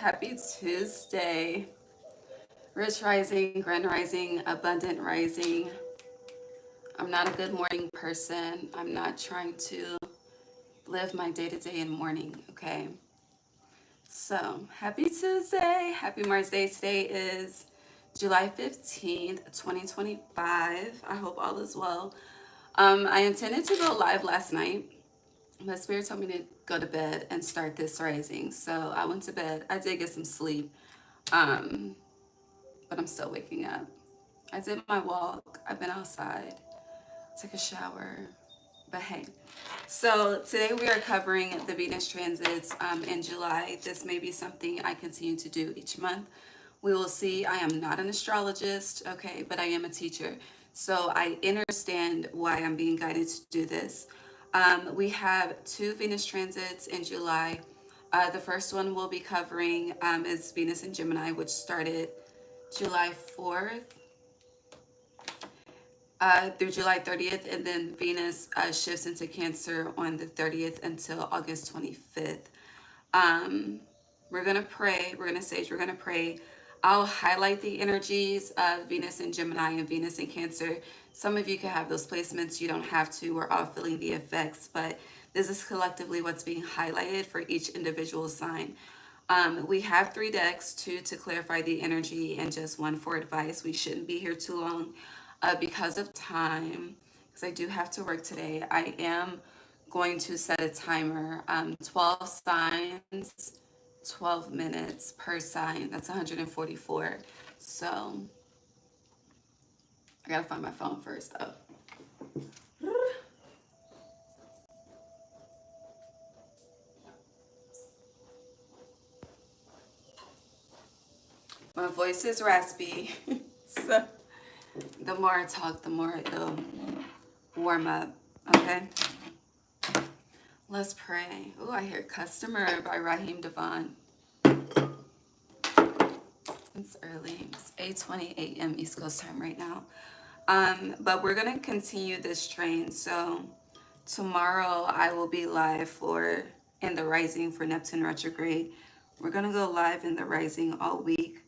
Happy Tuesday. Rich rising, grand rising, abundant rising. I'm not a good morning person. I'm not trying to live my day-to-day in morning, okay? So, happy Tuesday. Happy Mars Day. Today is July 15th, 2025. I hope all is well. I intended to go live last night, but Spirit told me to go to bed and start this rising. So I went to bed. I did get some sleep. Um, but I'm still waking up. I did my walk. I've been outside, took a shower, but hey. So today we are covering the Venus transits in July. This may be something I continue to do each month. We will see. I am not an astrologist, okay, but I am a teacher. So I understand why I'm being guided to do this. We have two Venus transits in July. The first one we'll be covering is Venus in Gemini, which started July 4th through July 30th, and then Venus shifts into Cancer on the 30th until August 25th. We're going to pray, we're going to sage, we're going to pray. I'll highlight the energies of Venus in Gemini and Venus in Cancer. Some of you can have those placements, you don't have to. We're all feeling the effects, but this is collectively what's being highlighted for each individual sign. We have 3 decks, 2 to clarify the energy and just 1 for advice. We shouldn't be here too long because of time, because I do have to work today. I am going to set a timer, 12 signs, 12 minutes per sign. That's 144. So I gotta find my phone first though. My voice is raspy, so the more I talk, the more it'll warm up, okay? Let's pray. Oh, I hear Customer by Raheem Devon. It's early. It's 8:20 a.m. East Coast time right now. But we're going to continue this train. So tomorrow I will be live in the rising for Neptune Retrograde. We're going to go live in the rising all week,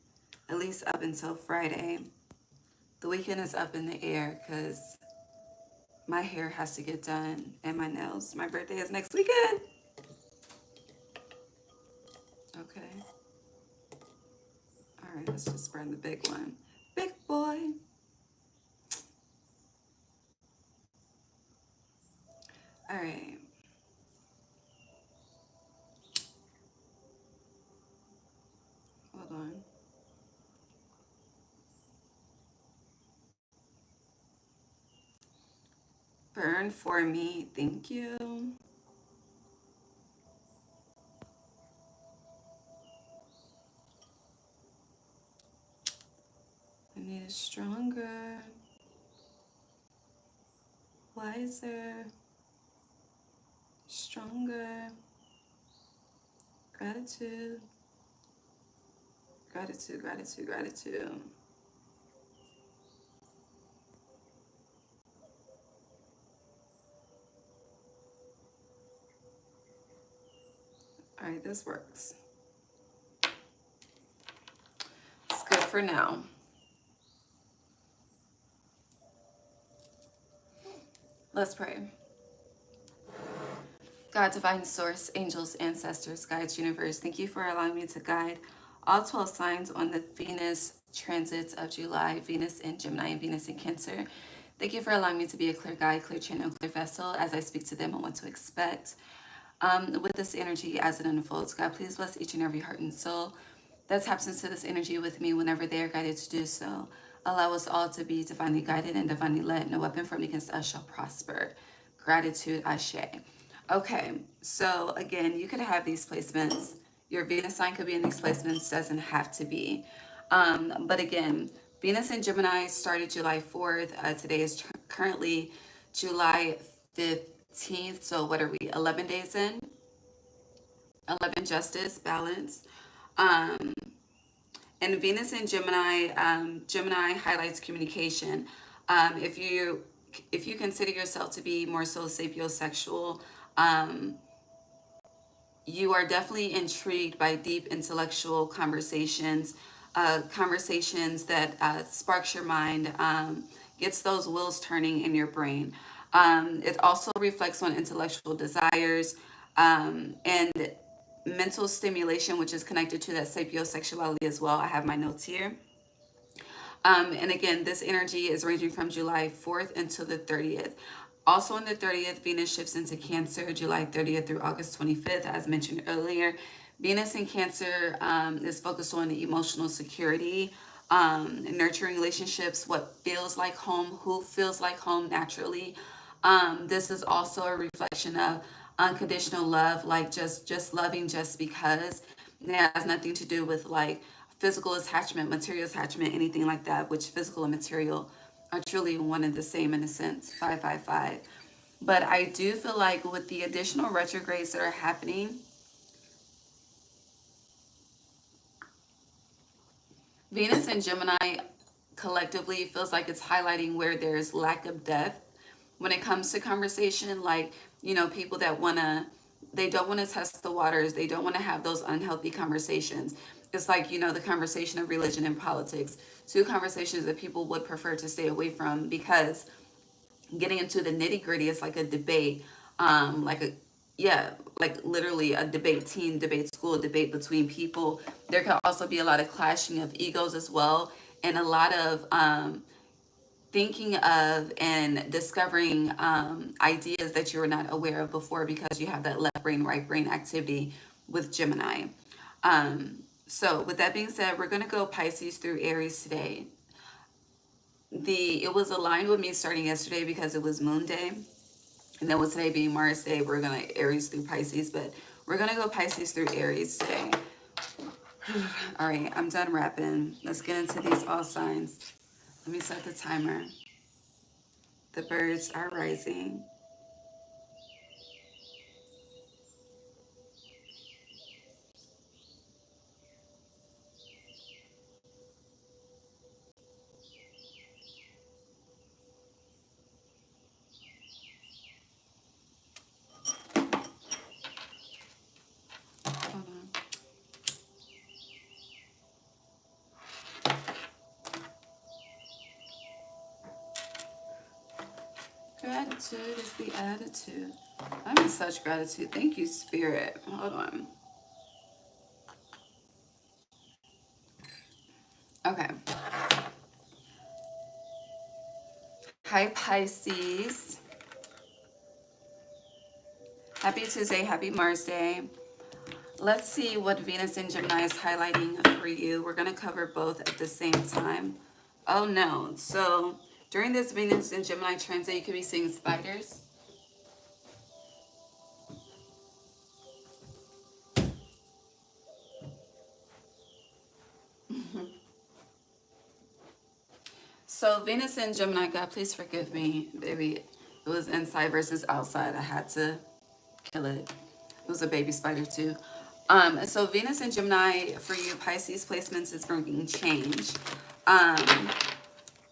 at least up until Friday. The weekend is up in the air because my hair has to get done and my nails. My birthday is next weekend. Okay. All right, let's just burn the big one. Big boy. All right. Hold on. Burn for me. Thank you. I need it stronger, wiser, stronger. Gratitude, gratitude, gratitude, gratitude. All right, this works. It's good for now. Let's pray. God, divine source, angels, ancestors, guides, universe, thank you for allowing me to guide all 12 signs on the Venus transits of July, Venus in Gemini and Venus in Cancer. Thank you for allowing me to be a clear guide, clear channel, clear vessel as I speak to them and what to expect. With this energy as it unfolds, God, please bless each and every heart and soul that taps into this energy with me whenever they are guided to do so. Allow us all to be divinely guided and divinely led. No weapon formed against us shall prosper. Gratitude, Ashe. Okay, so again, you could have these placements. Your Venus sign could be in these placements, doesn't have to be. But again, Venus in Gemini started July 4th. Today is currently July 15th. So what are we, 11 days in? 11 justice, balance. And Venus in Gemini, Gemini highlights communication. If you consider yourself to be more so sapiosexual, you are definitely intrigued by deep intellectual conversations, conversations that sparks your mind, gets those wheels turning in your brain. It also reflects on intellectual desires, and mental stimulation, which is connected to that sapiosexuality as well. I have my notes here. And again, this energy is ranging from July 4th until the 30th. Also on the 30th, Venus shifts into Cancer, July 30th through August 25th, as mentioned earlier. Venus in Cancer is focused on emotional security, nurturing relationships, what feels like home, who feels like home naturally. This is also a reflection of unconditional love, like just loving just because. It has nothing to do with like physical attachment, material attachment, anything like that, which physical and material are truly one and the same in a sense. 555. But I do feel like with the additional retrogrades that are happening, Venus and Gemini collectively feels like it's highlighting where there's lack of depth when it comes to conversation. Like, people that they don't want to test the waters. They don't want to have those unhealthy conversations. It's like, the conversation of religion and politics, two conversations that people would prefer to stay away from, because getting into the nitty gritty is like a debate, like a yeah, like literally a debate, teen debate, school debate between people. There can also be a lot of clashing of egos as well, and a lot of thinking of and discovering ideas that you were not aware of before, because you have that left brain, right brain activity with Gemini. So with that being said, we're going to go Pisces through Aries today. It was aligned with me starting yesterday because it was Moon Day, and then with today being Mars Day, we're gonna Aries through Pisces, but we're gonna go Pisces through Aries today. All right, I'm done rapping. Let's get into these all signs. Let me set the timer. The birds are rising. Hold on. Gratitude is the attitude. I'm in such gratitude. Thank you, Spirit. Hold on. Okay. Hi, Pisces. Happy Tuesday. Happy Mars Day. Let's see what Venus in Gemini is highlighting for you. We're going to cover both at the same time. Oh, no. So during this Venus in Gemini transit, you could be seeing spiders. So Venus in Gemini, God, please forgive me, baby. It was inside versus outside. I had to kill it. It was a baby spider too. So Venus in Gemini for you, Pisces placements is bringing change.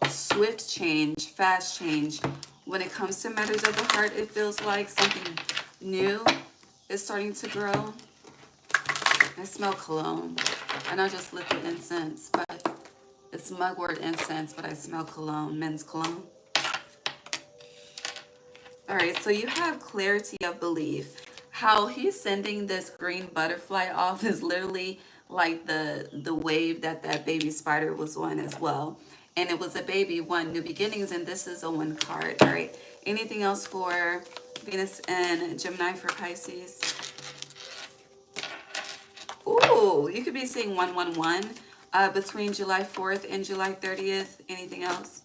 Swift change, fast change. When it comes to matters of the heart, it feels like something new is starting to grow. I smell cologne. I know I just lit the incense, but it's mugwort incense, but I smell cologne, men's cologne. All right, so you have clarity of belief. How he's sending this green butterfly off is literally like the wave that baby spider was on as well. And it was a baby one, new beginnings, and this is a one card. All right, anything else for Venus and Gemini for Pisces? Ooh, you could be seeing 111 between July 4th and July 30th. Anything else?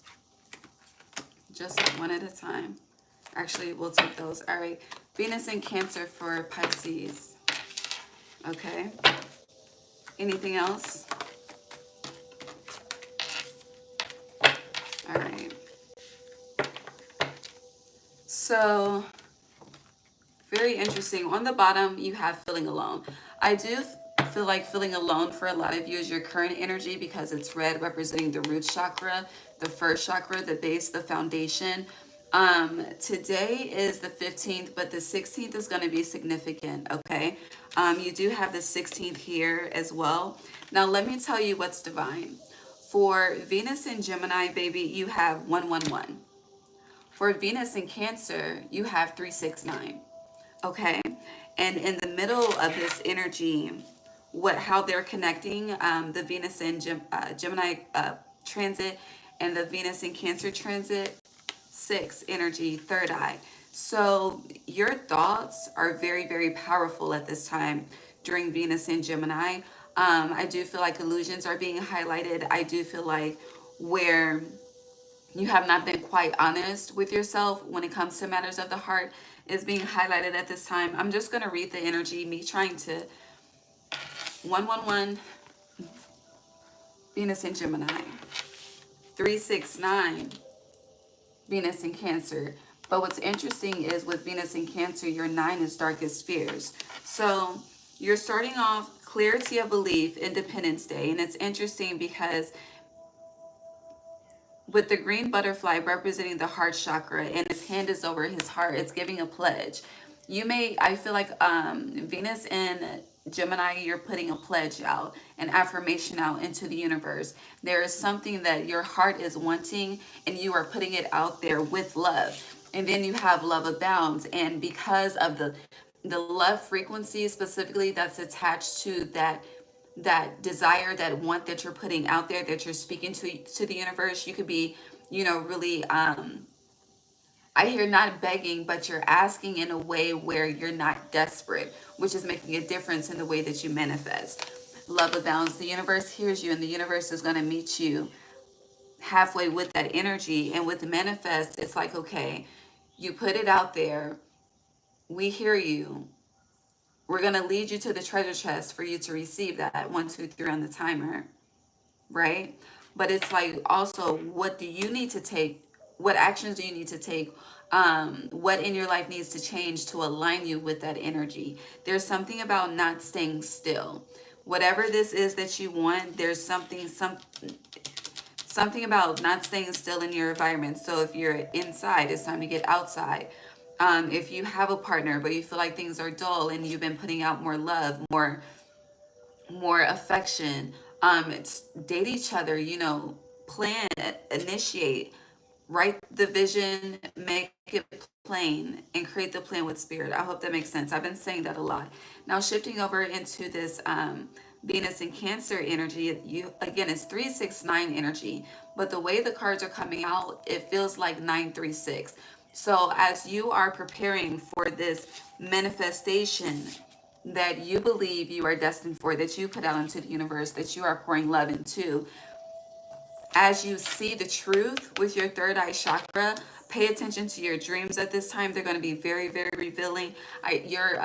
Just one at a time. Actually, we'll take those. All right. Venus in Cancer for Pisces. Okay. Anything else? All right. So, very interesting. On the bottom, you have feeling alone. I do feel like feeling alone for a lot of you is your current energy, because it's red representing the root chakra, the first chakra, the base, the foundation. Today is the 15th, but the 16th is going to be significant, okay? You do have the 16th here as well. Now, let me tell you what's divine. For Venus in Gemini, baby, you have 111. For Venus in Cancer, you have 369, okay? And in the middle of this energy, how they're connecting, the Venus in Gemini transit and the Venus in Cancer transit, 6 energy, third eye. So your thoughts are very, very powerful at this time during Venus in Gemini. I do feel like illusions are being highlighted. I do feel like where you have not been quite honest with yourself when it comes to matters of the heart is being highlighted at this time. I'm just going to read the energy, me trying to 111 Venus in Gemini, 369 Venus in Cancer. But what's interesting is with Venus in Cancer, your 9 is darkest fears. So you're starting off clarity of belief, Independence Day. And it's interesting because with the green butterfly representing the heart chakra and his hand is over his heart, it's giving a pledge. I feel like Venus in Gemini, you're putting a pledge out, an affirmation out into the universe. There is something that your heart is wanting and you are putting it out there with love. And then you have love abounds. And because of the love frequency specifically that's attached to that desire, that want that you're putting out there, that you're speaking to the universe, you could be, really I hear not begging, but you're asking in a way where you're not desperate, which is making a difference in the way that you manifest. Love abounds. The universe hears you, and the universe is going to meet you halfway with that energy. And with manifest, it's like, okay, you put it out there, we hear you, we're going to lead you to the treasure chest for you to receive that 1, 2, 3 on the timer, right? But it's like also, what do you need to take? What actions do you need to take? What in your life needs to change to align you with that energy? There's something about not staying still. Whatever this is that you want, there's something about not staying still in your environment. So if you're inside, it's time to get outside. If you have a partner but you feel like things are dull and you've been putting out more love, more affection, date each other, plan, initiate, write the vision, make it plain, and create the plan with spirit. I hope that makes sense. I've been saying that a lot. Now shifting over into this Venus and Cancer energy, again, it's 369 energy, but the way the cards are coming out, it feels like 936. So as you are preparing for this manifestation that you believe you are destined for, that you put out into the universe, that you are pouring love into, as you see the truth with your third eye chakra, pay attention to your dreams at this time. They're going to be very, very revealing. Your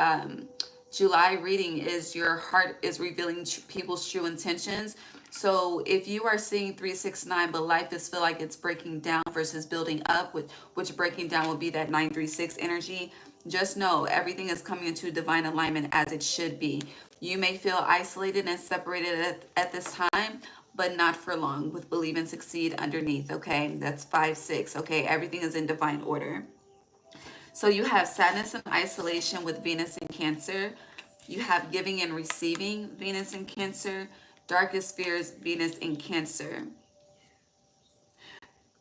July reading is your heart is revealing people's true intentions. So if you are seeing 369, but life is feel like it's breaking down versus building up, which breaking down will be that 936 energy, just know everything is coming into divine alignment as it should be. You may feel isolated and separated at this time, but not for long, with believe and succeed underneath, okay? That's 5-6, okay? Everything is in divine order. So you have sadness and isolation with Venus in Cancer. You have giving and receiving, Venus in Cancer. Darkest fears, Venus in Cancer.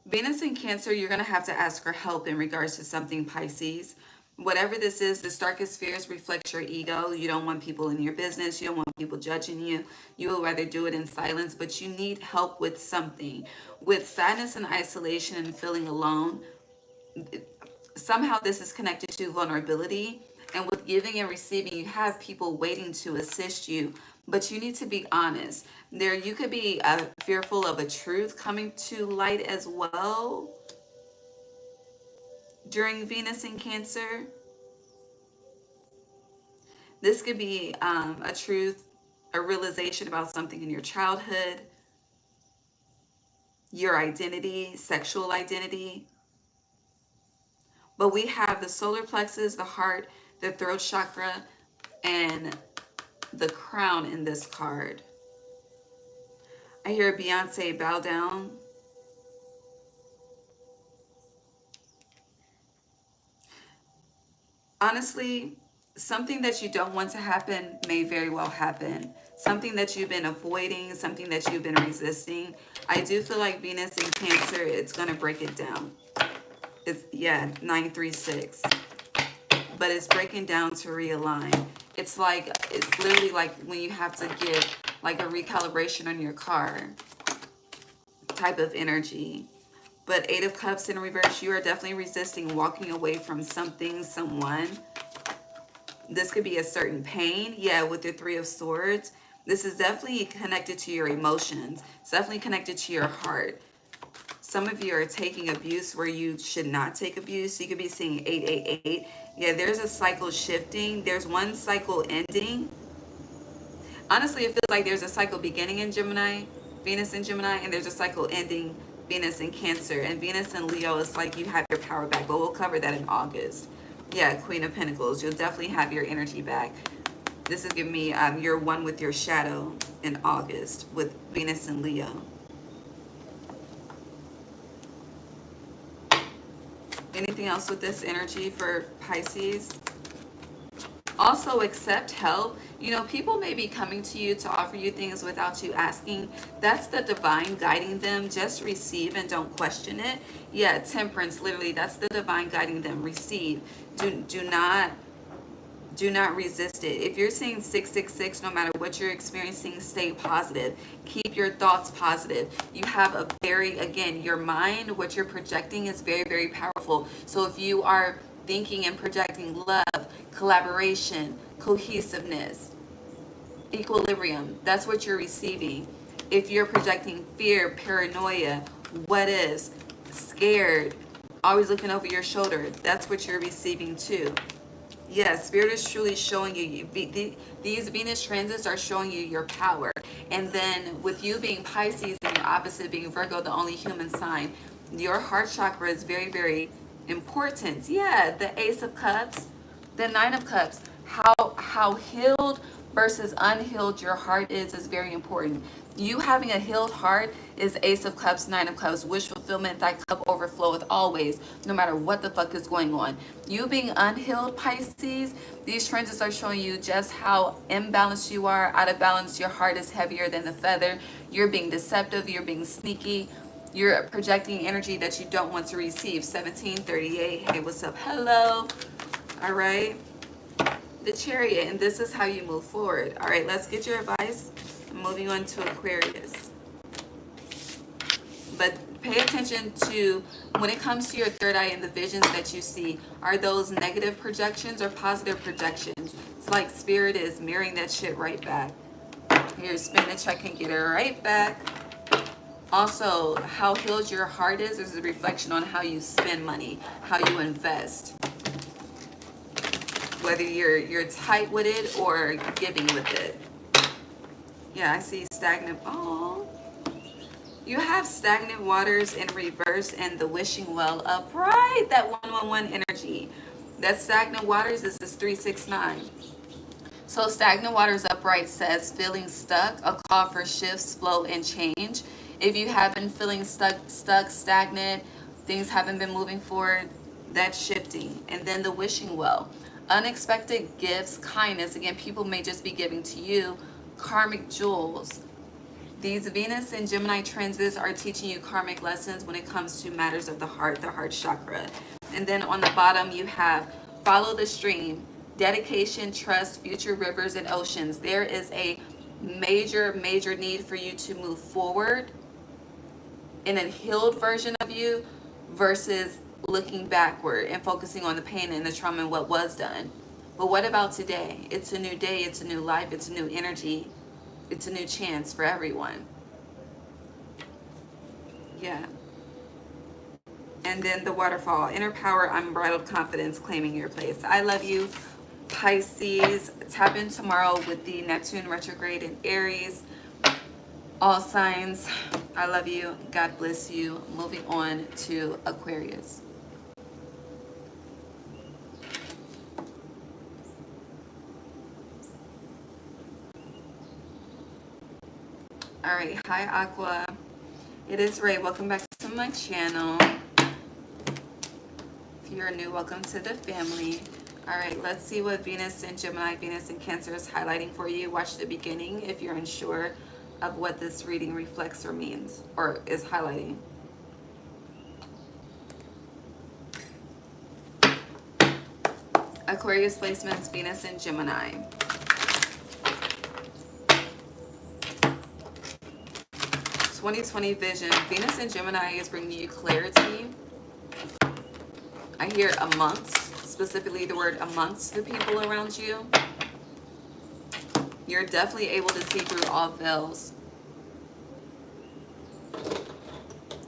Venus in Cancer, you're going to have to ask for help in regards to something, Pisces. Whatever this is, the darkest fears reflect your ego. You don't want people in your business. You don't want people judging you. You will rather do it in silence, but you need help with something. With sadness and isolation and feeling alone, somehow this is connected to vulnerability. And with giving and receiving, you have people waiting to assist you, but you need to be honest. You could be fearful of a truth coming to light as well during Venus in Cancer. This could be a truth, a realization about something in your childhood, your identity, sexual identity. But we have the solar plexus, the heart, the throat chakra, and the crown in this card. I hear Beyonce, bow down. honestly, something that you don't want to happen may very well happen. Something that you've been avoiding, something that you've been resisting. I do feel like Venus in Cancer, it's going to break it down. It's, yeah, 936. But it's breaking down to realign. It's like, it's literally like when you have to get like a recalibration on your car type of energy. But Eight of Cups in reverse, you are definitely resisting walking away from something, someone. This could be a certain pain. Yeah, with the Three of Swords. This is definitely connected to your emotions. It's definitely connected to your heart. Some of you are taking abuse where you should not take abuse. You could be seeing 888. Yeah, there's a cycle shifting. There's one cycle ending. Honestly, it feels like there's a cycle beginning in Gemini, Venus in Gemini, and there's a cycle ending, Venus in Cancer. And Venus in Leo is like you have your power back, but we'll cover that in August. Yeah, Queen of Pentacles. You'll definitely have your energy back. This is giving me you're one with your shadow in August with Venus and Leo. Anything else with this energy for Pisces? Also, accept help. You know, people may be coming to you to offer you things without you asking. That's the divine guiding them. Just receive and don't question it. Yeah, Temperance, literally, that's the divine guiding them. Receive. Do not resist it. If you're seeing 666, no matter what you're experiencing, stay positive. Keep your thoughts positive. You have a very, again, your mind, what you're projecting is very, very powerful. So if you are thinking and projecting love, collaboration, cohesiveness, equilibrium, that's what you're receiving. If you're projecting fear, paranoia, what is, scared, always looking over your shoulder, that's what you're receiving too. Yeah, Spirit is truly showing you, these Venus transits are showing you your power. And then with you being Pisces and your opposite being Virgo, the only human sign, your heart chakra is very, very important. Yeah, the Ace of Cups, the Nine of Cups, how healed versus unhealed your heart is very important. You having a healed heart is Ace of Cups, Nine of Cups, wish fulfillment, thy cup overfloweth always, no matter what the fuck is going on. You being unhealed, Pisces, these transits are showing you just how imbalanced you are, out of balance. Your heart is heavier than the feather. You're being deceptive, you're being sneaky. You're projecting energy that you don't want to receive. 1738, hey, what's up? Hello. All right. The Chariot, and this is how you move forward. All right, let's get your advice. I'm moving on to Aquarius. But pay attention to, when it comes to your third eye and the visions that you see, are those negative projections or positive projections? It's like Spirit is mirroring that shit right back. Here, spin the check and get it right back. Also, how healed your heart is a reflection on how you spend money, how you invest. Whether you're tight with it or giving with it. Yeah, I see stagnant. Oh, you have stagnant waters in reverse and the wishing well upright. That 111 energy. That stagnant waters, this is 369. So stagnant waters upright says feeling stuck, a call for shifts, flow, and change. If you have been feeling stuck, stagnant, things haven't been moving forward, that's shifting. And then the wishing well. Unexpected gifts, kindness. Again, people may just be giving to you karmic jewels. These Venus and Gemini transits are teaching you karmic lessons when it comes to matters of the heart chakra. And then on the bottom, you have follow the stream, dedication, trust, future rivers and oceans. There is a major, major need for you to move forward in a healed version of you versus looking backward and focusing on the pain and the trauma and what was done. But what about today? It's a new day, it's a new life, it's a new energy, it's a new chance for everyone. Yeah. And then the waterfall, inner power, unbridled confidence, claiming your place. I love you, Pisces. Tap in tomorrow with the Neptune retrograde in Aries. All signs, I love you. God bless you. Moving on to Aquarius. All right, hi Aqua. It is Ray. Welcome back to my channel. If you're new, welcome to the family. All right, let's see what Venus in Gemini, Venus in Cancer is highlighting for you. Watch the beginning if you're unsure of what this reading reflects or means or is highlighting. Aquarius placements, Venus in Gemini. 2020 vision. Venus in Gemini is bringing you clarity. I hear amongst, specifically the word amongst the people around you. You're definitely able to see through all veils.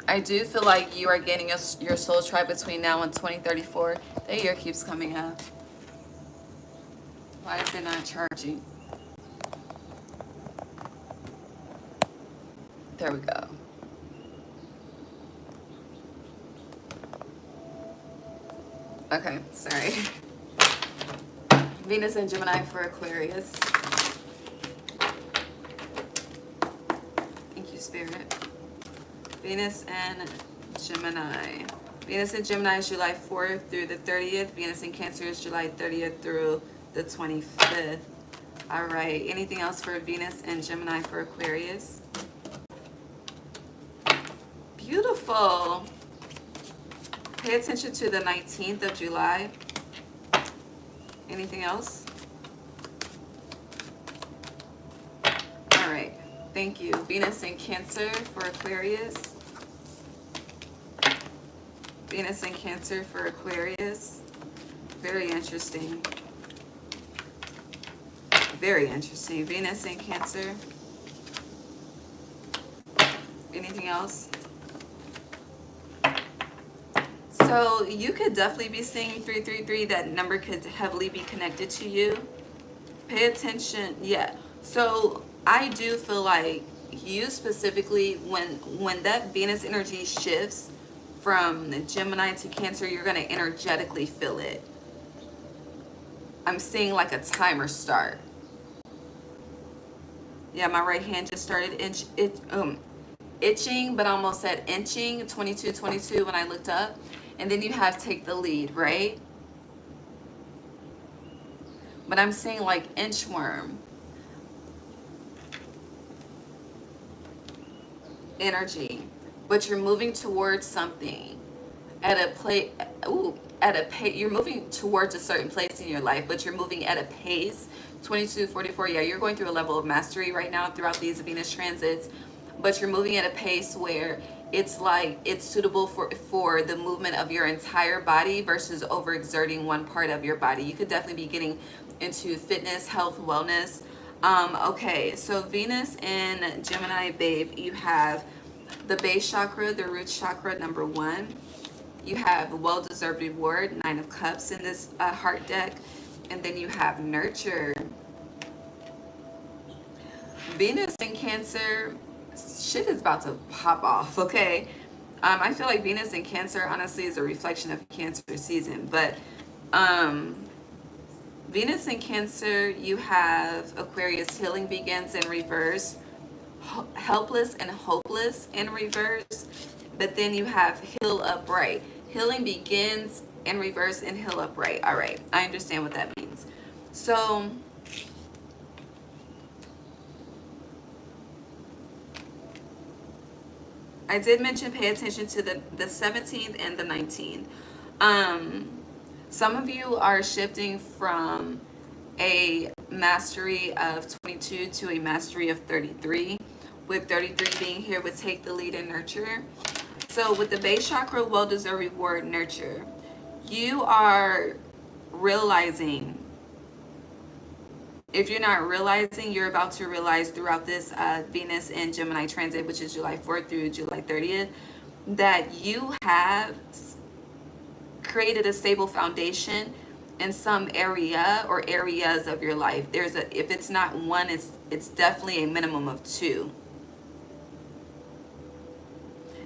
I do feel like you are getting your soul tribe between now and 2034. The year keeps coming up. Why is it not charging? There we go. Okay, sorry. Venus and Gemini for Aquarius. Thank you, Spirit. Venus and Gemini. Venus in Gemini is July 4th through the 30th. Venus in Cancer is July 30th through the 25th. All right. Anything else for Venus and Gemini for Aquarius? Beautiful. Pay attention to the 19th of July. Anything else? All right. Thank you. Venus in Cancer for Aquarius. Venus in Cancer for Aquarius. Very interesting. Very interesting. Venus in Cancer. Anything else? So you could definitely be seeing 333. That number could heavily be connected to you. Pay attention. Yeah. So I do feel like you specifically, when that Venus energy shifts from Gemini to Cancer, you're going to energetically feel it. I'm seeing like a timer start. Yeah, my right hand just started itching, but I almost said inching. 22 when I looked up. And then you have take the lead, right? But I'm seeing like inchworm energy. But you're moving towards something at a place. At a pace. You're moving towards a certain place in your life, but you're moving at a pace. 2244. Yeah, you're going through a level of mastery right now throughout these Venus transits, but you're moving at a pace where it's like it's suitable for the movement of your entire body versus overexerting one part of your body. You could definitely be getting into fitness, health, wellness. Okay, so Venus in Gemini, babe, you have the base chakra, the root chakra, number 1. You have well-deserved reward, 9 of Cups in this heart deck. And then you have nurture. Venus in Cancer, shit is about to pop off, okay? I feel like Venus in Cancer, honestly, is a reflection of Cancer season. But Venus in Cancer, you have Aquarius, healing begins in reverse. Helpless and hopeless in reverse. But then you have heal upright. Healing begins in reverse and heal upright. All right, I understand what that means. So I did mention pay attention to the 17th and the 19th. Some of you are shifting from a mastery of 22 to a mastery of 33, with 33 being here with take the lead and nurture. So with the base chakra, well-deserved reward, nurture, you are realizing, if you're not realizing, you're about to realize throughout this Venus and Gemini transit, which is July 4th through July 30th, that you have created a stable foundation in some area or areas of your life. If it's not one, it's definitely a minimum of 2.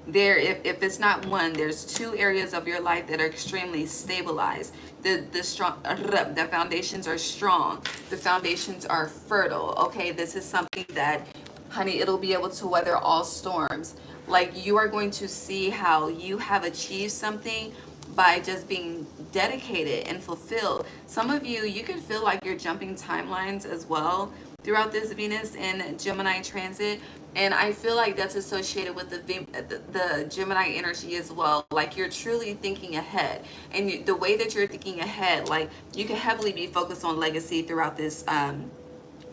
If it's not one, there's 2 areas of your life that are extremely stabilized. The foundations are strong. The foundations are fertile. Okay, this is something that, honey, it'll be able to weather all storms. Like, you are going to see how you have achieved something by just being dedicated and fulfilled. Some of you, you can feel like you're jumping timelines as well throughout this Venus in Gemini transit. And I feel like that's associated with the Gemini energy as well. Like you're truly thinking ahead. And the way that you're thinking ahead, like you can heavily be focused on legacy throughout this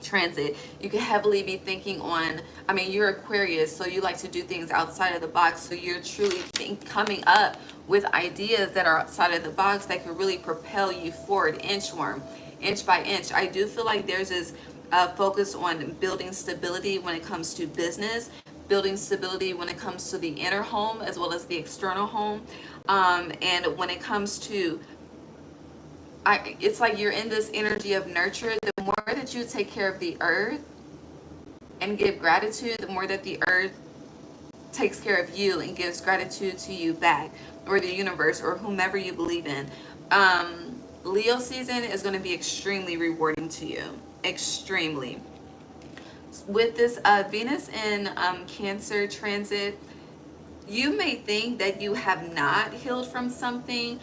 transit. You can heavily be thinking on, I mean, you're Aquarius, so you like to do things outside of the box. So you're truly coming up with ideas that are outside of the box that can really propel you forward, inch by inch. I do feel like there's this focus on building stability when it comes to business, building stability when it comes to the inner home as well as the external home. And when it comes to it's like you're in this energy of nurture. The more that you take care of the earth and give gratitude, the more that the earth takes care of you and gives gratitude to you back, or the universe, or whomever you believe in. Leo season is going to be extremely rewarding to you. Extremely. With this Venus in Cancer transit, you may think that you have not healed from something.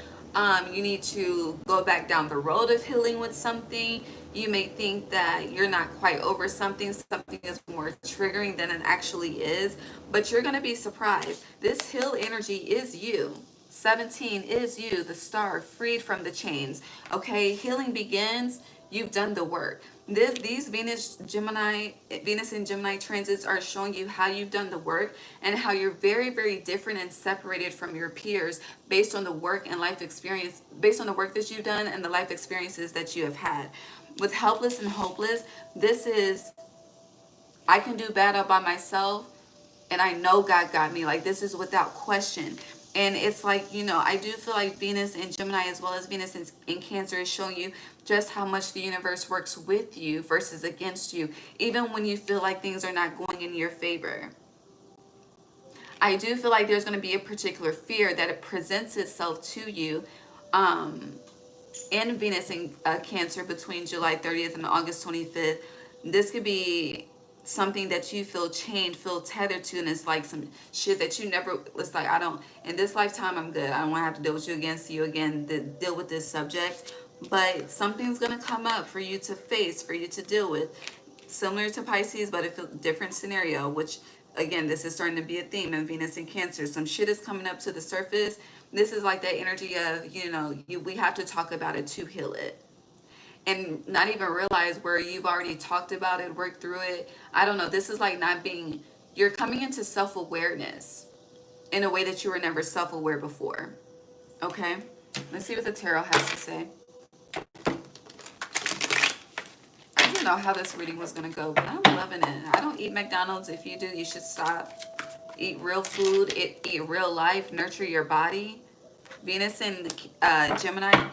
You need to go back down the road of healing with something. You may think that you're not quite over something. Something is more triggering than it actually is. But you're going to be surprised. This heal energy is you. 17 is you, the star, freed from the chains. Okay, healing begins. You've done the work. These Venus and Gemini transits are showing you how you've done the work and how you're very, very different and separated from your peers based on the work and life experience, based on the work that you've done and the life experiences that you have had. With helpless and hopeless, this is, I can do bad all by myself, and I know God got me. Like, this is without question. And it's like, you know, I do feel like Venus in Gemini as well as Venus in Cancer is showing you just how much the universe works with you versus against you, even when you feel like things are not going in your favor. I do feel like there's going to be a particular fear that it presents itself to you in Venus in Cancer between July 30th and August 25th. This could be something that you feel chained, feel tethered to, and it's like some shit that you never, it's like, I don't, in this lifetime, I'm good. I don't want to have to deal with you again, see you again, deal with this subject. But something's going to come up for you to face, for you to deal with. Similar to Pisces, but a different scenario, which, again, this is starting to be a theme in Venus and Cancer. Some shit is coming up to the surface. This is like that energy of, you know, we have to talk about it to heal it. And not even realize where you've already talked about it, worked through it. I don't know. This is like not being, you're coming into self-awareness in a way that you were never self-aware before. Okay? Let's see what the tarot has to say. I didn't know how this reading was going to go, but I'm loving it. I don't eat McDonald's. If you do, you should stop. Eat real food. Eat real life. Nurture your body. Venus and Gemini,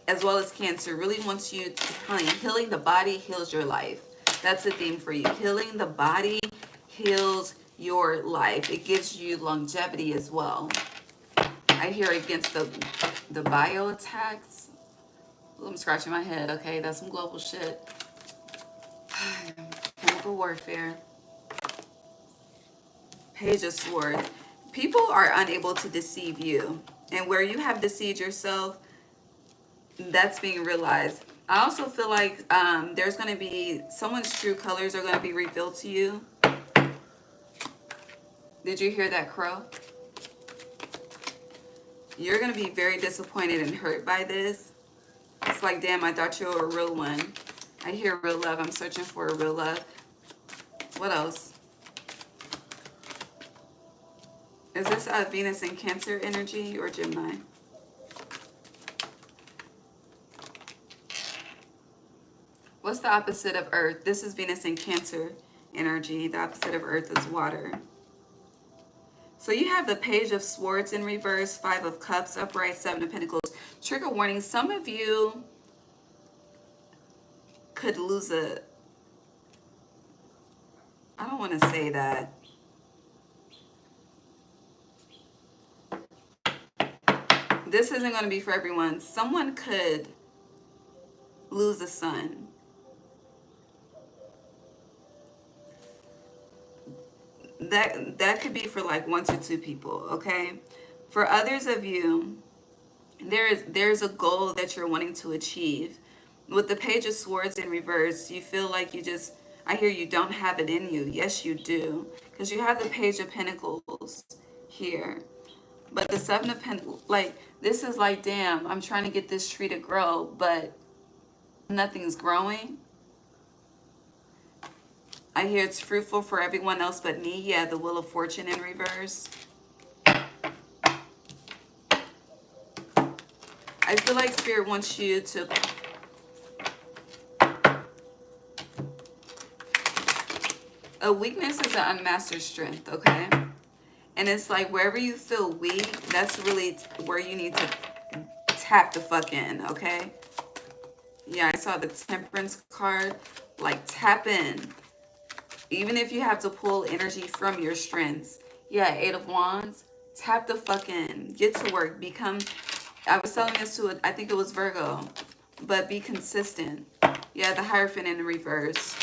as well as Cancer, really wants you to healing the body heals your life. That's the theme for you. Healing the body heals your life. It gives you longevity as well. I hear against the bio attacks. Ooh, I'm scratching my head. Okay, that's some global shit. Chemical warfare. Page of Swords. People are unable to deceive you. And where you have deceived yourself, that's being realized. I also feel like there's going to be someone's true colors are going to be revealed to you. Did you hear that, crow? You're going to be very disappointed and hurt by this. It's like, damn, I thought you were a real one. I hear real love. I'm searching for a real love. What else? Is this Venus in Cancer energy or Gemini? What's the opposite of Earth? This is Venus in Cancer energy. The opposite of Earth is water. So you have the Page of Swords in reverse, Five of Cups, upright, Seven of Pentacles. Trigger warning, some of you could lose a... I don't want to say that. This isn't going to be for everyone. Someone could lose a son. That could be for like 1 to 2 people, okay? For others of you, There's a goal that you're wanting to achieve. With the Page of Swords in reverse, you feel like I hear you don't have it in you. Yes, you do. Because you have the Page of Pentacles here. But the Seven of Pentacles, like, this is like, damn, I'm trying to get this tree to grow, but nothing's growing. I hear it's fruitful for everyone else but me. Yeah, the Wheel of Fortune in reverse. I feel like Spirit wants you to... A weakness is an unmastered strength, okay? And it's like wherever you feel weak, that's really where you need to tap the fuck in, okay? Yeah, I saw the Temperance card. Like, tap in. Even if you have to pull energy from your strengths. Yeah, Eight of Wands. Tap the fuck in. Get to work. Become... I was telling this to, I think it was Virgo. But be consistent. Yeah, the Hierophant in reverse.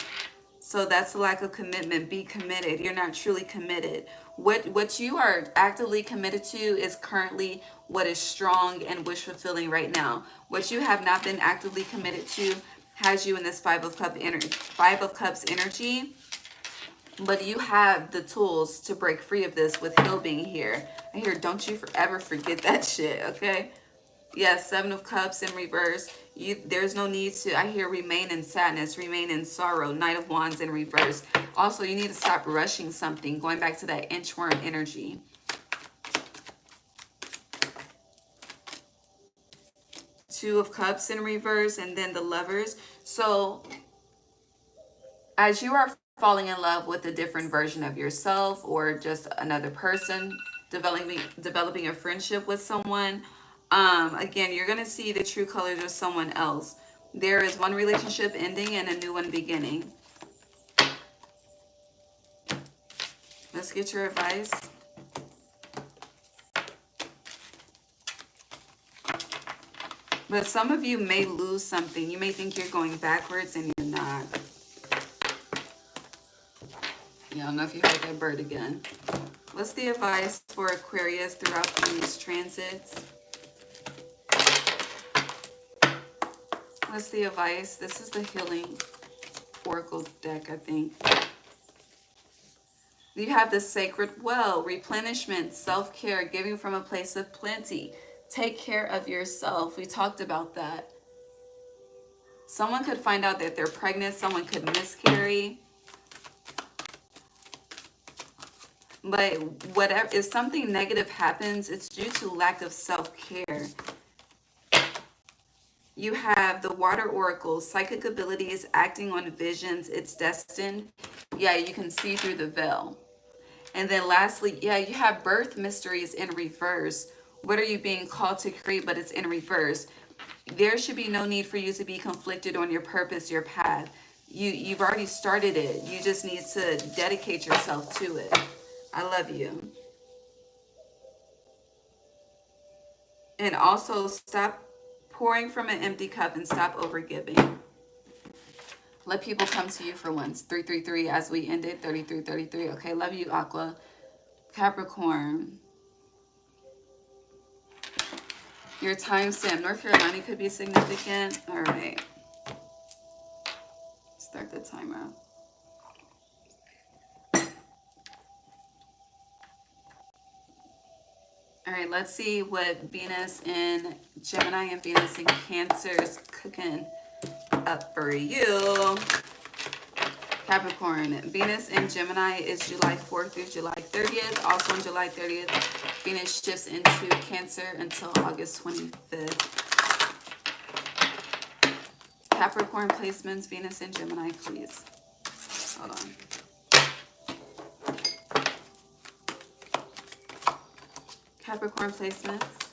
So that's a lack of commitment. Be committed. You're not truly committed. What you are actively committed to is currently what is strong and wish fulfilling right now. What you have not been actively committed to has you in this Five of Cups energy. But you have the tools to break free of this with Hill being here. I hear, don't you ever forget that shit, okay? Yes, Seven of Cups in reverse. There's no need to, I hear, remain in sadness, remain in sorrow. Knight of Wands in reverse. Also, you need to stop rushing something, going back to that inchworm energy. Two of Cups in reverse, and then the Lovers. So, as you are falling in love with a different version of yourself or just another person, developing a friendship with someone, again, you're going to see the true colors of someone else. There is one relationship ending and a new one beginning. Let's get your advice. But some of you may lose something. You may think you're going backwards and you're not. Yeah, I don't know if you heard that bird again. What's the advice for Aquarius throughout these transits? What's the advice? This is the Healing Oracle deck, I think. You have the Sacred Well, replenishment, self-care, giving from a place of plenty. Take care of yourself. We talked about that. Someone could find out that they're pregnant. Someone could miscarry. But whatever, if something negative happens, it's due to lack of self-care. You have the Water Oracle, psychic abilities, acting on visions, it's destined. Yeah, you can see through the veil. And then lastly, yeah, you have birth mysteries in reverse. What are you being called to create, but it's in reverse? There should be no need for you to be conflicted on your purpose, your path. You've already started it. You just need to dedicate yourself to it. I love you. And also stop pouring from an empty cup and stop overgiving. Let people come to you for once. 333 as we ended. 3333. Okay, love you, Aqua. Capricorn. Your timestamp. North Carolina could be significant. All right. Start the timer. All right, let's see what Venus in Gemini and Venus in Cancer is cooking up for you. Capricorn, Venus in Gemini is July 4th through July 30th. Also on July 30th, Venus shifts into Cancer until August 25th. Capricorn placements, Venus in Gemini, please. Hold on. Capricorn placements.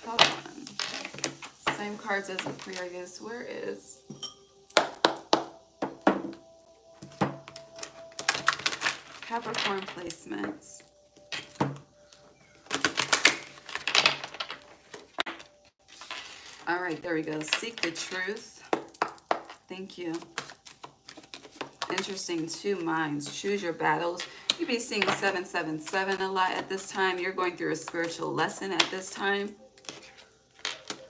Hold on. Same cards as Aquarius. Where is... Capricorn placements. All right, there we go. Seek the truth. Thank you. Interesting. Two minds. Choose your battles. You be seeing 777 a lot at this time. You're going through a spiritual lesson at this time.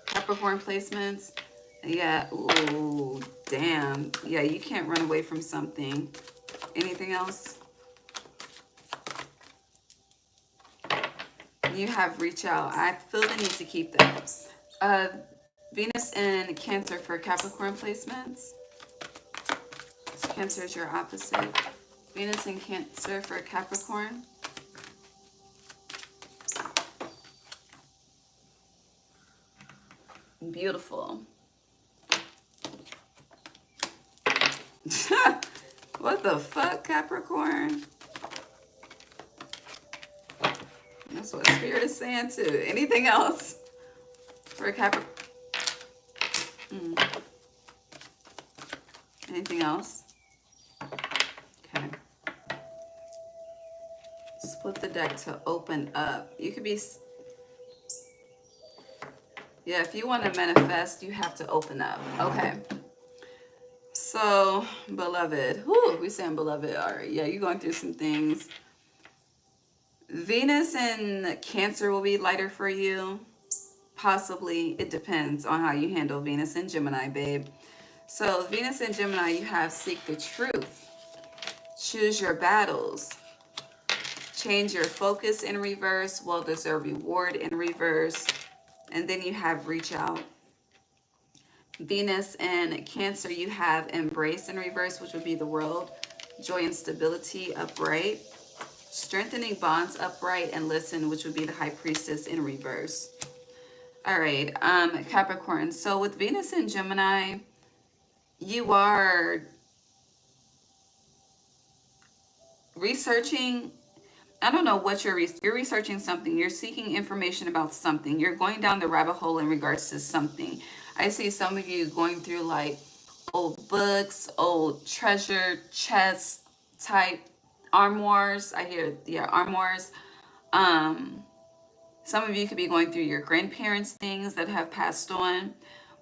Capricorn placements. Yeah. Ooh, damn. Yeah, you can't run away from something. Anything else? You have reach out. I feel the need to keep that. Venus in Cancer for Capricorn placements. So Cancer is your opposite. Venus in Cancer for Capricorn. Beautiful. What the fuck, Capricorn? That's what Spirit is saying too. Anything else for Capricorn? Anything else? Okay. Split the deck to open up. You could be... Yeah, if you want to manifest, you have to open up. Okay. So, beloved. Whoo, we saying beloved. All right. Yeah, you're going through some things. Venus in Cancer will be lighter for you. Possibly. It depends on how you handle Venus in Gemini, babe. So, Venus in Gemini, you have seek the truth. Choose your battles. Change your focus in reverse. Well-deserved reward in reverse. And then you have reach out. Venus in Cancer, you have embrace in reverse, which would be the world. Joy and stability upright. Strengthening bonds upright, and listen, which would be the high priestess in reverse. All right, Capricorn. So with Venus in Gemini, you are researching. I don't know what you're researching something. You're seeking information about something. You're going down the rabbit hole in regards to something. I see some of you going through like old books, old treasure chest type armoires. I hear, yeah, armoires. Some of you could be going through your grandparents' things that have passed on.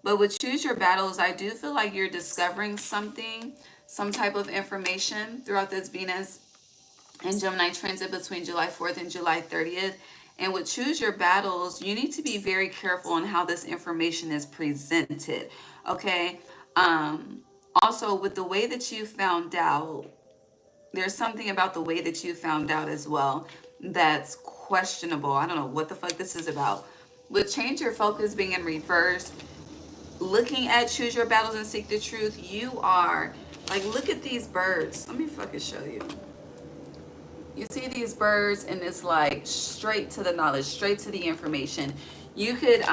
But with Choose Your Battles, I do feel like you're discovering something, some type of information throughout this Venus and Gemini transit between July 4th and July 30th. And with Choose Your Battles, you need to be very careful on how this information is presented, okay? Also, with the way that you found out, there's something about the way that you found out as well that's questionable. I don't know what the fuck this is about. With Change Your Focus being in reverse, looking at Choose Your Battles and Seek the Truth, you are, like, look at these birds. Let me fucking show you. You see these birds, and it's like straight to the knowledge, straight to the information. You could,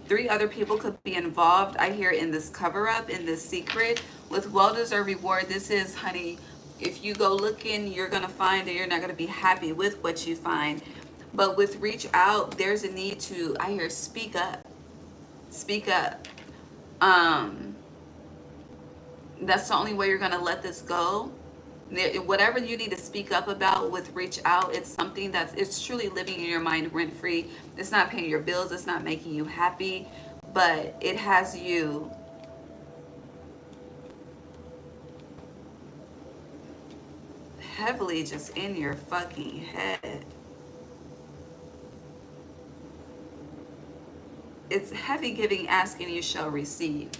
3 other people could be involved, I hear, in this cover-up, in this secret. With well-deserved reward, this is, honey, if you go looking, you're going to find that you're not going to be happy with what you find. But with reach out, there's a need to, I hear, speak up. Speak up. That's the only way you're going to let this go. Whatever you need to speak up about with reach out, it's something that's, it's truly living in your mind rent-free. It's not paying your bills. It's not making you happy, but it has you heavily just in your fucking head. It's heavy giving, asking, you shall receive.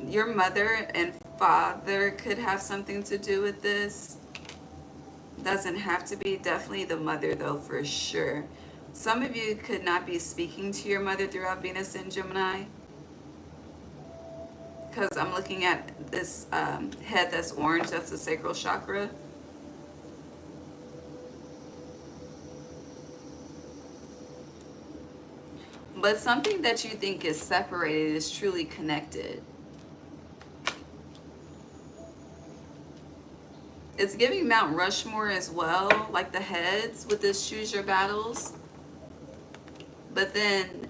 Your mother and father could have something to do with this. Doesn't have to be. Definitely the mother, though, for sure. Some of you could not be speaking to your mother throughout Venus and Gemini. Because I'm looking at this head that's orange. That's the sacral chakra. But something that you think is separated is truly connected. It's giving Mount Rushmore as well, like the heads with this Choose Your Battles. But then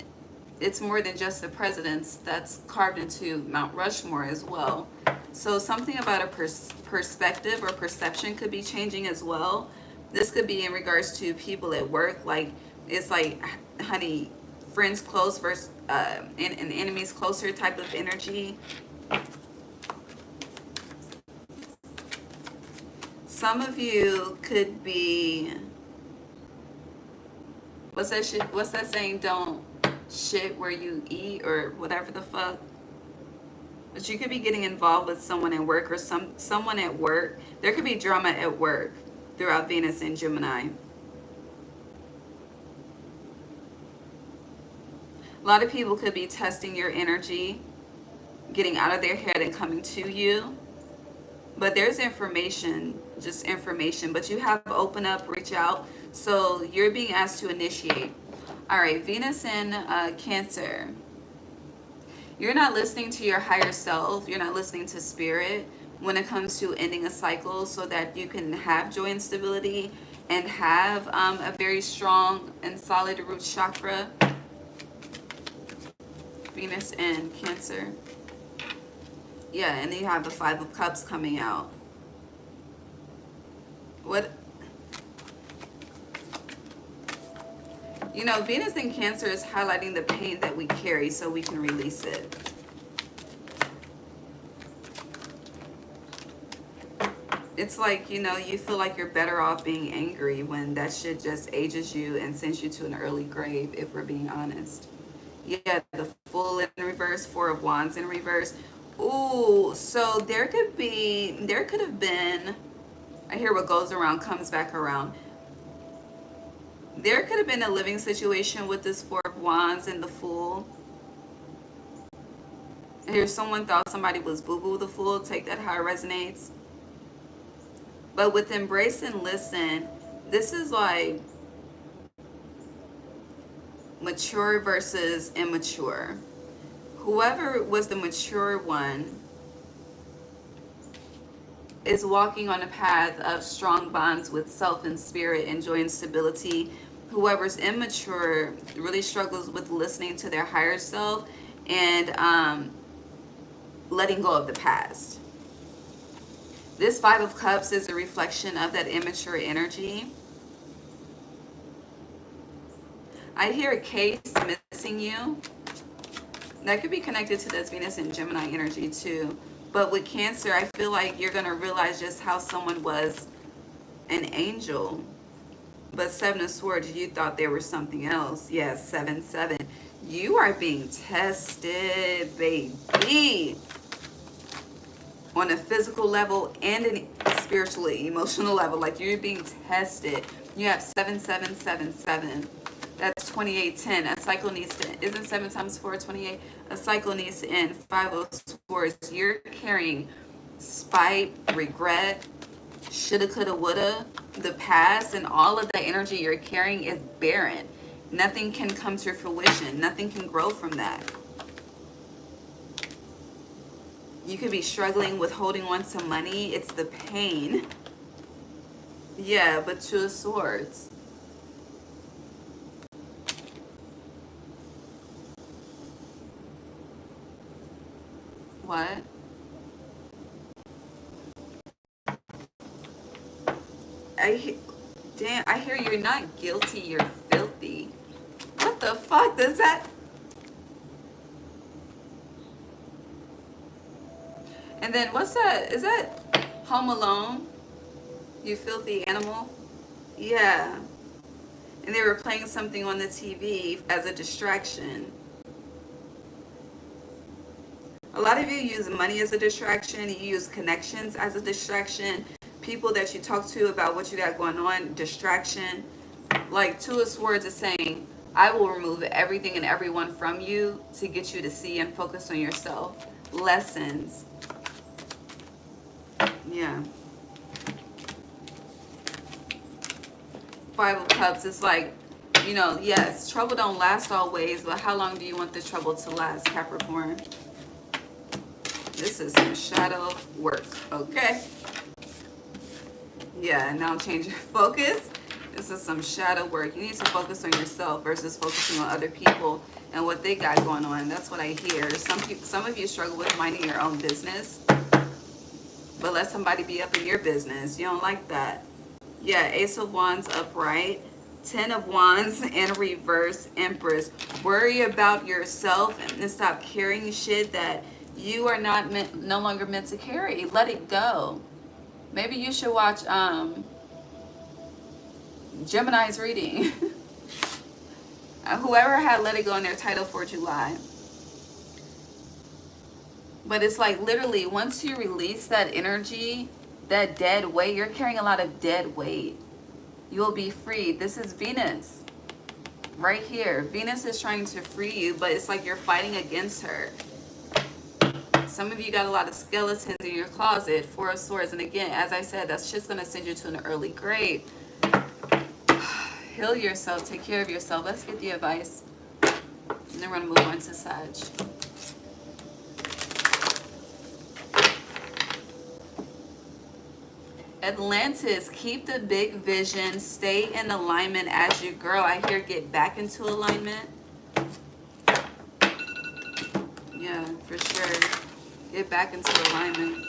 it's more than just the presidents that's carved into Mount Rushmore as well. So something about a perspective or perception could be changing as well. This could be in regards to people at work. Like, it's like, honey, friends close versus and enemies closer type of energy. Some of you could be, what's that shit? What's that saying? Don't shit where you eat, or whatever the fuck. But you could be getting involved with someone at work, or someone at work. There could be drama at work throughout Venus and Gemini. A lot of people could be testing your energy, getting out of their head and coming to you. But there's information, just information. But you have open up, reach out. So you're being asked to initiate. All right, Venus in Cancer. You're not listening to your higher self. You're not listening to spirit when it comes to ending a cycle, so that you can have joy and stability and have a very strong and solid root chakra. Venus in Cancer. Yeah, and then you have the Five of Cups coming out. What? You know, Venus in Cancer is highlighting the pain that we carry so we can release it. It's like, you know, you feel like you're better off being angry when that shit just ages you and sends you to an early grave, if we're being honest. Yeah, the Fool in reverse, Four of Wands in reverse. Ooh, so there could have been, I hear what goes around comes back around. There could have been a living situation with this Four of Wands and the Fool. I hear someone thought somebody was boo-boo the Fool. Take that how it resonates. But with embrace and listen, this is like mature versus immature. Whoever was the mature one is walking on a path of strong bonds with self and spirit and joy and stability. Whoever's immature really struggles with listening to their higher self and letting go of the past. This Five of Cups is a reflection of that immature energy. I hear a case missing you. That could be connected to this Venus and Gemini energy too. But with Cancer, I feel like you're going to realize just how someone was an angel. But Seven of Swords, you thought they were something else. Yes, 7-7. You are being tested, baby. On a physical level and a spiritually, emotional level. Like, you're being tested. You have 7-7-7-7. That's 28-10. A cycle needs to, isn't 7 times 4 28? A cycle needs to end. 5 of Swords. You're carrying spite, regret, shoulda, coulda, woulda. The past and all of that energy you're carrying is barren. Nothing can come to fruition. Nothing can grow from that. You could be struggling with holding on to money. It's the pain. Yeah, but Two of Swords. What? Damn, I hear you're not guilty, you're filthy. What the fuck does that? And then what's that? Is that Home Alone? You filthy animal? Yeah. And they were playing something on the TV as a distraction. A lot of you use money as a distraction. You use connections as a distraction. People that you talk to about what you got going on, distraction. Like Two of Swords is saying, I will remove everything and everyone from you to get you to see and focus on yourself. Lessons. Yeah. Five of Cups, it's like, you know, yes, trouble don't last always, but how long do you want the trouble to last, Capricorn? This is some shadow work, okay? Yeah, now change your focus. This is some shadow work. You need to focus on yourself versus focusing on other people and what they got going on. That's what I hear. Some of you struggle with minding your own business, but let somebody be up in your business. You don't like that. Yeah, Ace of Wands upright, 10 of Wands in reverse, Empress. Worry about yourself and stop carrying shit that you are no longer meant to carry. Let it go. Maybe you should watch Gemini's reading. Whoever had Let It Go in their title for July. But it's like literally once you release that energy, that dead weight, you're carrying a lot of dead weight. You'll be free. This is Venus right here. Venus is trying to free you, but it's like you're fighting against her. Some of you got a lot of skeletons in your closet, Four of Swords. And again, as I said, that's just going to send you to an early grave. Heal yourself. Take care of yourself. Let's get the advice. And then we're going to move on to Sag. Atlantis, keep the big vision. Stay in alignment as you grow. I hear get back into alignment. Yeah, for sure. Get back into alignment.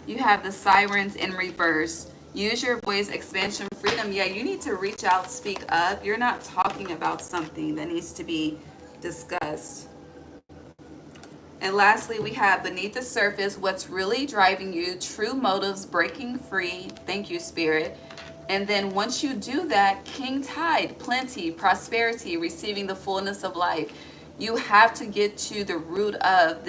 You have the Sirens in reverse. Use your voice, expansion, freedom. Yeah, you need to reach out, speak up. You're not talking about something that needs to be discussed. And lastly, we have beneath the surface, what's really driving you, true motives, breaking free. Thank you, Spirit. And then once you do that, King Tide, plenty, prosperity, receiving the fullness of life. You have to get to the root of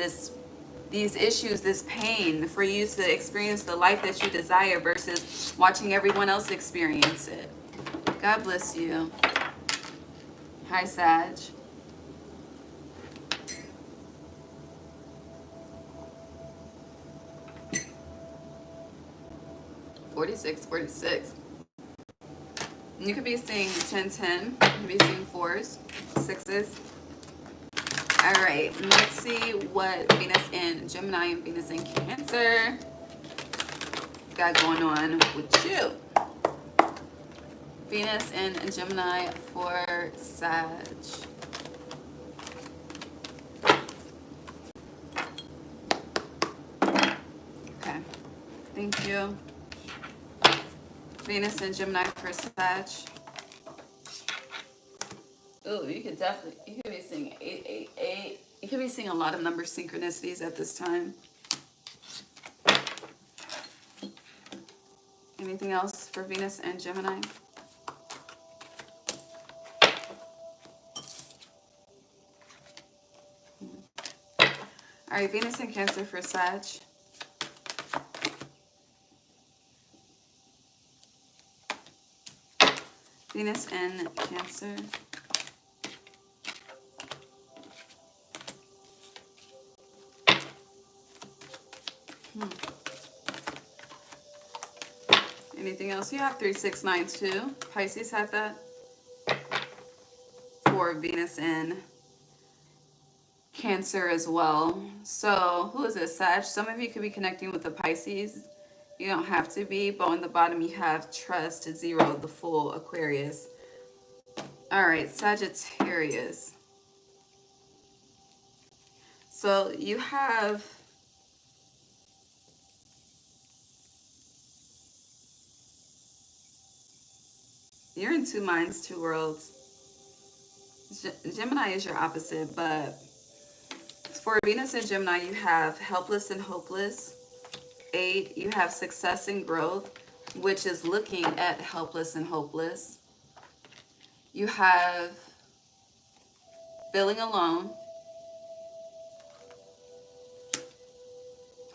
these issues, this pain, for you to experience the life that you desire versus watching everyone else experience it. God bless you. Hi, Sag. $46.46. You could be seeing 10-10. You could be seeing 4s, 6s. All right, let's see what Venus in Gemini and Venus in Cancer got going on with you. Venus in Gemini for Sag. Okay, thank you. Venus in Gemini for Sag. Oh, you could be seeing 888. You could be seeing a lot of number synchronicities at this time. Anything else for Venus and Gemini? All right, Venus and Cancer for Sag. Venus and Cancer. Anything else? You have 3692. Pisces had that. For Venus in Cancer as well. So who is it? Sag. Some of you could be connecting with the Pisces. You don't have to be, but on the bottom you have Trust, 0, the Fool, Aquarius. All right, Sagittarius. So you have you're in two minds, two worlds. Gemini is your opposite, but for Venus and Gemini, you have helpless and hopeless. 8, you have success and growth, which is looking at helpless and hopeless. You have feeling alone.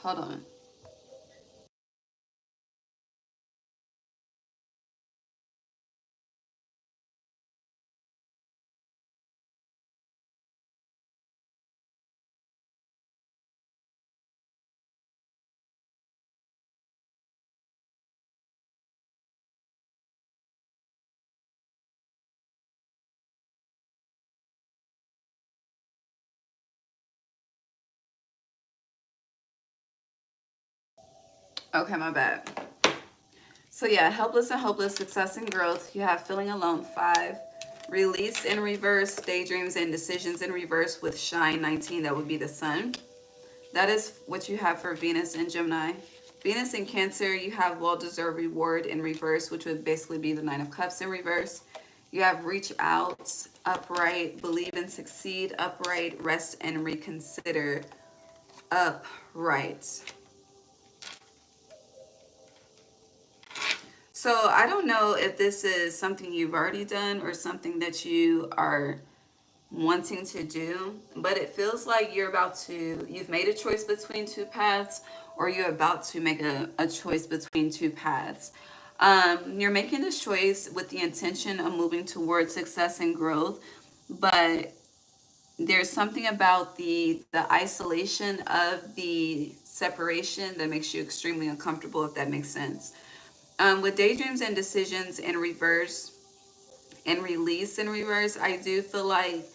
Hold on. Okay, my bad. So yeah, helpless and hopeless, success and growth. You have feeling alone, 5. Release in reverse, daydreams and decisions in reverse with shine, 19. That would be the sun. That is what you have for Venus and Gemini. Venus in Cancer, you have well-deserved reward in reverse, which would basically be the Nine of Cups in reverse. You have reach out, upright, believe and succeed, upright, rest and reconsider, upright. So I don't know if this is something you've already done or something that you are wanting to do, but it feels like you've made a choice between two paths, or you're about to make a choice between two paths. You're making this choice with the intention of moving towards success and growth, but there's something about the isolation of the separation that makes you extremely uncomfortable, if that makes sense. With daydreams and decisions in reverse and release in reverse, I do feel like,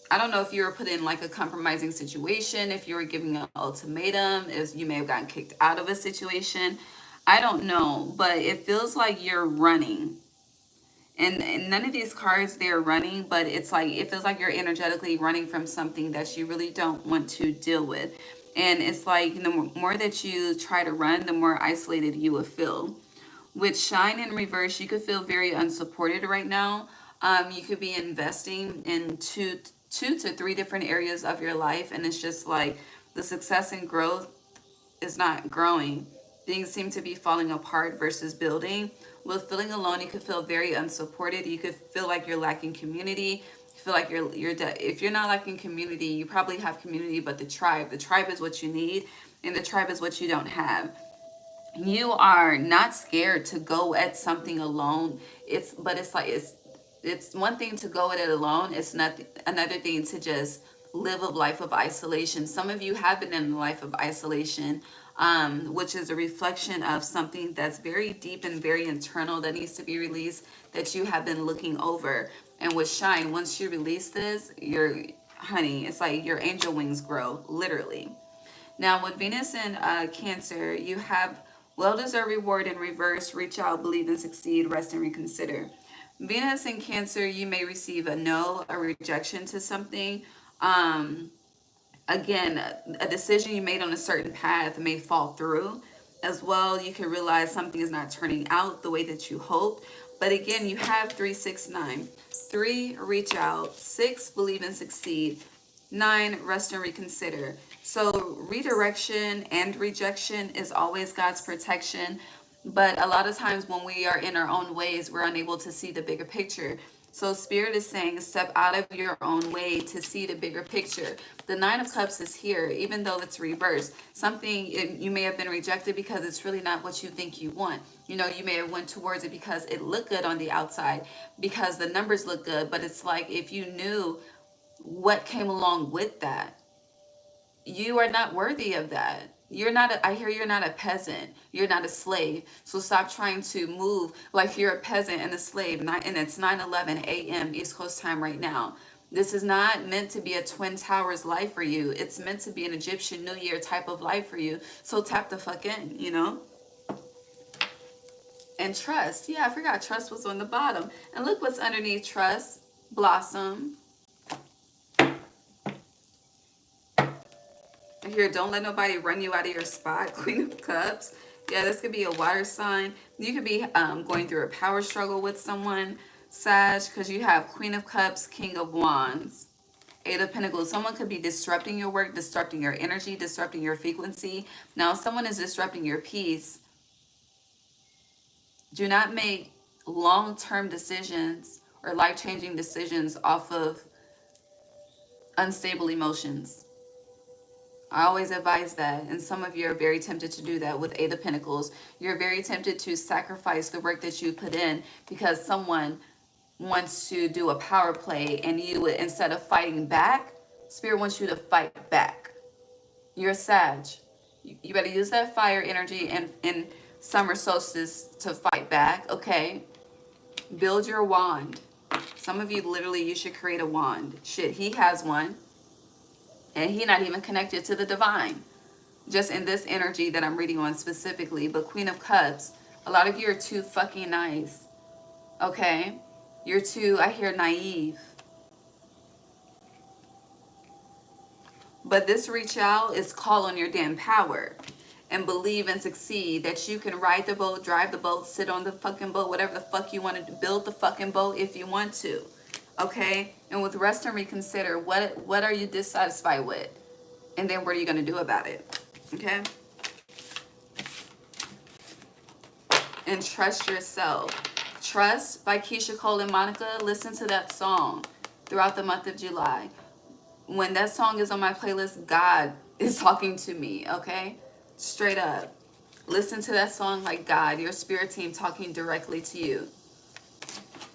I don't know if you were put in like a compromising situation, if you were giving an ultimatum, if you may have gotten kicked out of a situation. I don't know, but it feels like you're running. And none of these cards, they're running, but it's like, it feels like you're energetically running from something that you really don't want to deal with. And it's like the more that you try to run, the more isolated you will feel. With shine in reverse, you could feel very unsupported right now. You could be investing in two to three different areas of your life, and it's just like the success and growth is not growing. Things seem to be falling apart versus building. With feeling alone, you could feel very unsupported. You could feel like you're lacking community. You feel like if you're not lacking community, you probably have community, but the tribe is what you need, and the tribe is what you don't have. You are not scared to go at something alone. It's one thing to go at it alone. It's not another thing to just live a life of isolation. Some of you have been in a life of isolation, which is a reflection of something that's very deep and very internal that needs to be released, that you have been looking over. And with shine, once you release this, honey, it's like your angel wings grow, literally. Now, with Venus in Cancer, you have well-deserved reward in reverse, reach out, believe and succeed, rest and reconsider. Venus in Cancer, you may receive a no, a rejection to something. Again, a decision you made on a certain path may fall through. As well, you can realize something is not turning out the way that you hoped. But again, you have 3, 6, 9. 3, reach out. 6, believe and succeed. 9, rest and reconsider. So redirection and rejection is always God's protection. But a lot of times when we are in our own ways, we're unable to see the bigger picture. So Spirit is saying, step out of your own way to see the bigger picture. The Nine of Cups is here, even though it's reversed. You may have been rejected because it's really not what you think you want. You may have went towards it because it looked good on the outside, because the numbers look good. But it's like, if you knew what came along with that, you are not worthy of that. I hear you're not a peasant. You're not a slave. So stop trying to move like you're a peasant and a slave. And it's 9:11 a.m. East Coast time right now. This is not meant to be a Twin Towers life for you. It's meant to be an Egyptian New Year type of life for you. So tap the fuck in. And trust. Yeah, I forgot trust was on the bottom. And look what's underneath trust. Blossom. Here, don't let nobody run you out of your spot. Queen of Cups. Yeah, this could be a water sign. You could be going through a power struggle with someone, Sag, because you have Queen of Cups, King of Wands, Eight of Pentacles. Someone could be disrupting your work, disrupting your energy, disrupting your frequency. Now, if someone is disrupting your peace, do not make long-term decisions or life-changing decisions off of unstable emotions. I always advise that, and some of you are very tempted to do that with Eight of Pentacles. You're very tempted to sacrifice the work that you put in because someone wants to do a power play, and you, instead of fighting back, Spirit wants you to fight back. You're a Sag. You better use that fire energy in summer solstice to fight back, okay? Build your wand. Some of you, literally, you should create a wand. Shit, he has one. And he's not even connected to the divine. Just in this energy that I'm reading on specifically. But Queen of Cups, a lot of you are too fucking nice. Okay? You're too, I hear, naive. But this reach out is call on your damn power. and believe and succeed that you can ride the boat, drive the boat, sit on the fucking boat, whatever the fuck you want to do, build the fucking boat if you want to. Okay? And with rest and reconsider, what are you dissatisfied with? And then what are you going to do about it? Okay? And trust yourself. Trust by Keisha Cole and Monica. Listen to that song throughout the month of July. When that song is on my playlist, God is talking to me, okay? Straight up. Listen to that song like God, your spirit team talking directly to you.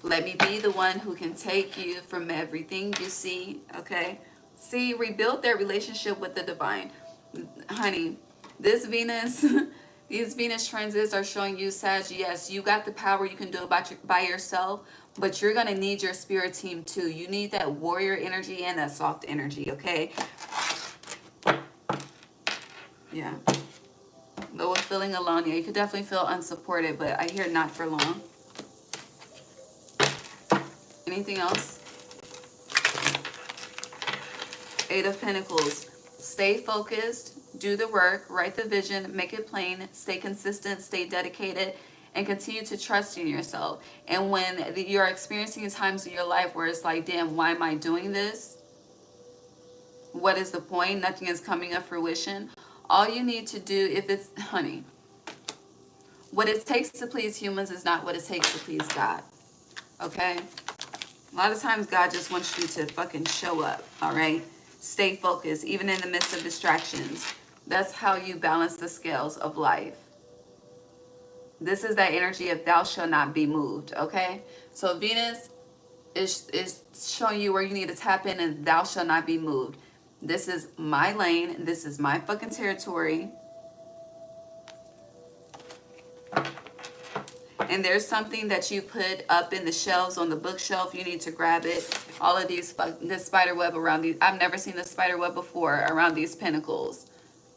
Let me be the one who can take you from everything you see, okay? See, rebuild their relationship with the divine. Honey, this Venus, these Venus transits are showing you, Sag, yes, you got the power, you can do it by yourself, but you're going to need your spirit team too. You need that warrior energy and that soft energy, okay? Yeah. But with feeling alone, yeah, you could definitely feel unsupported, but I hear not for long. Anything else? Eight of Pentacles. Stay focused, do the work, write the vision, make it plain, stay consistent, stay dedicated, and continue to trust in yourself. And when you're experiencing times in your life where it's like, damn, why am I doing this? What is the point? Nothing is coming to fruition. All you need to do, if it's, honey, what it takes to please humans is not what it takes to please God. Okay? A lot of times God just wants you to fucking show up, all right? Stay focused, even in the midst of distractions. That's how you balance the scales of life. This is that energy of thou shalt not be moved, okay? So Venus is showing you where you need to tap in and thou shalt not be moved. This is my lane. This is my fucking territory. And there's something that you put up in the shelves on the bookshelf. You need to grab it. All of these, this spider web around these. I've never seen this spider web before around these pinnacles.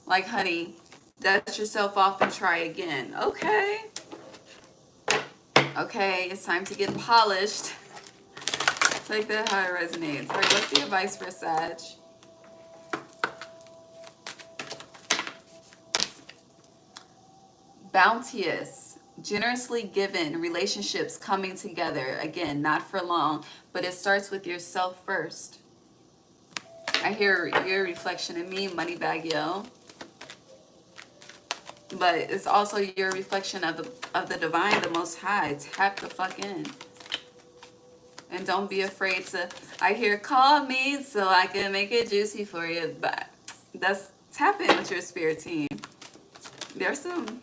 Like, honey, dust yourself off and try again. Okay. Okay, it's time to get polished. Take that how it resonates. All right, what's the advice for Sag? Bounteous, generously given, relationships coming together. Again, not for long, but it starts with yourself first. I hear your reflection in me, Moneybag Yo. But it's also your reflection of the divine, the Most High. Tap the fuck in. And don't be afraid to, I hear, call me so I can make it juicy for you. But that's, tap in with your spirit team. There's some,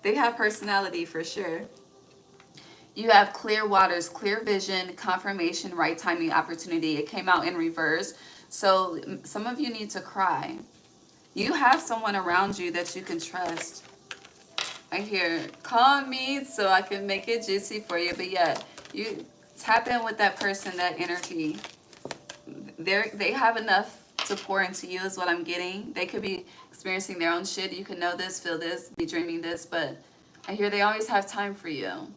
they have personality for sure. You have clear waters, clear vision, confirmation, right timing, opportunity. It came out in reverse. So some of you need to cry. You have someone around you that you can trust. I hear, call me so I can make it juicy for you. But yeah, you tap in with that person, that energy. They have enough to pour into you is what I'm getting. They could be experiencing their own shit. You can know this, feel this, be dreaming this, but I hear they always have time for you.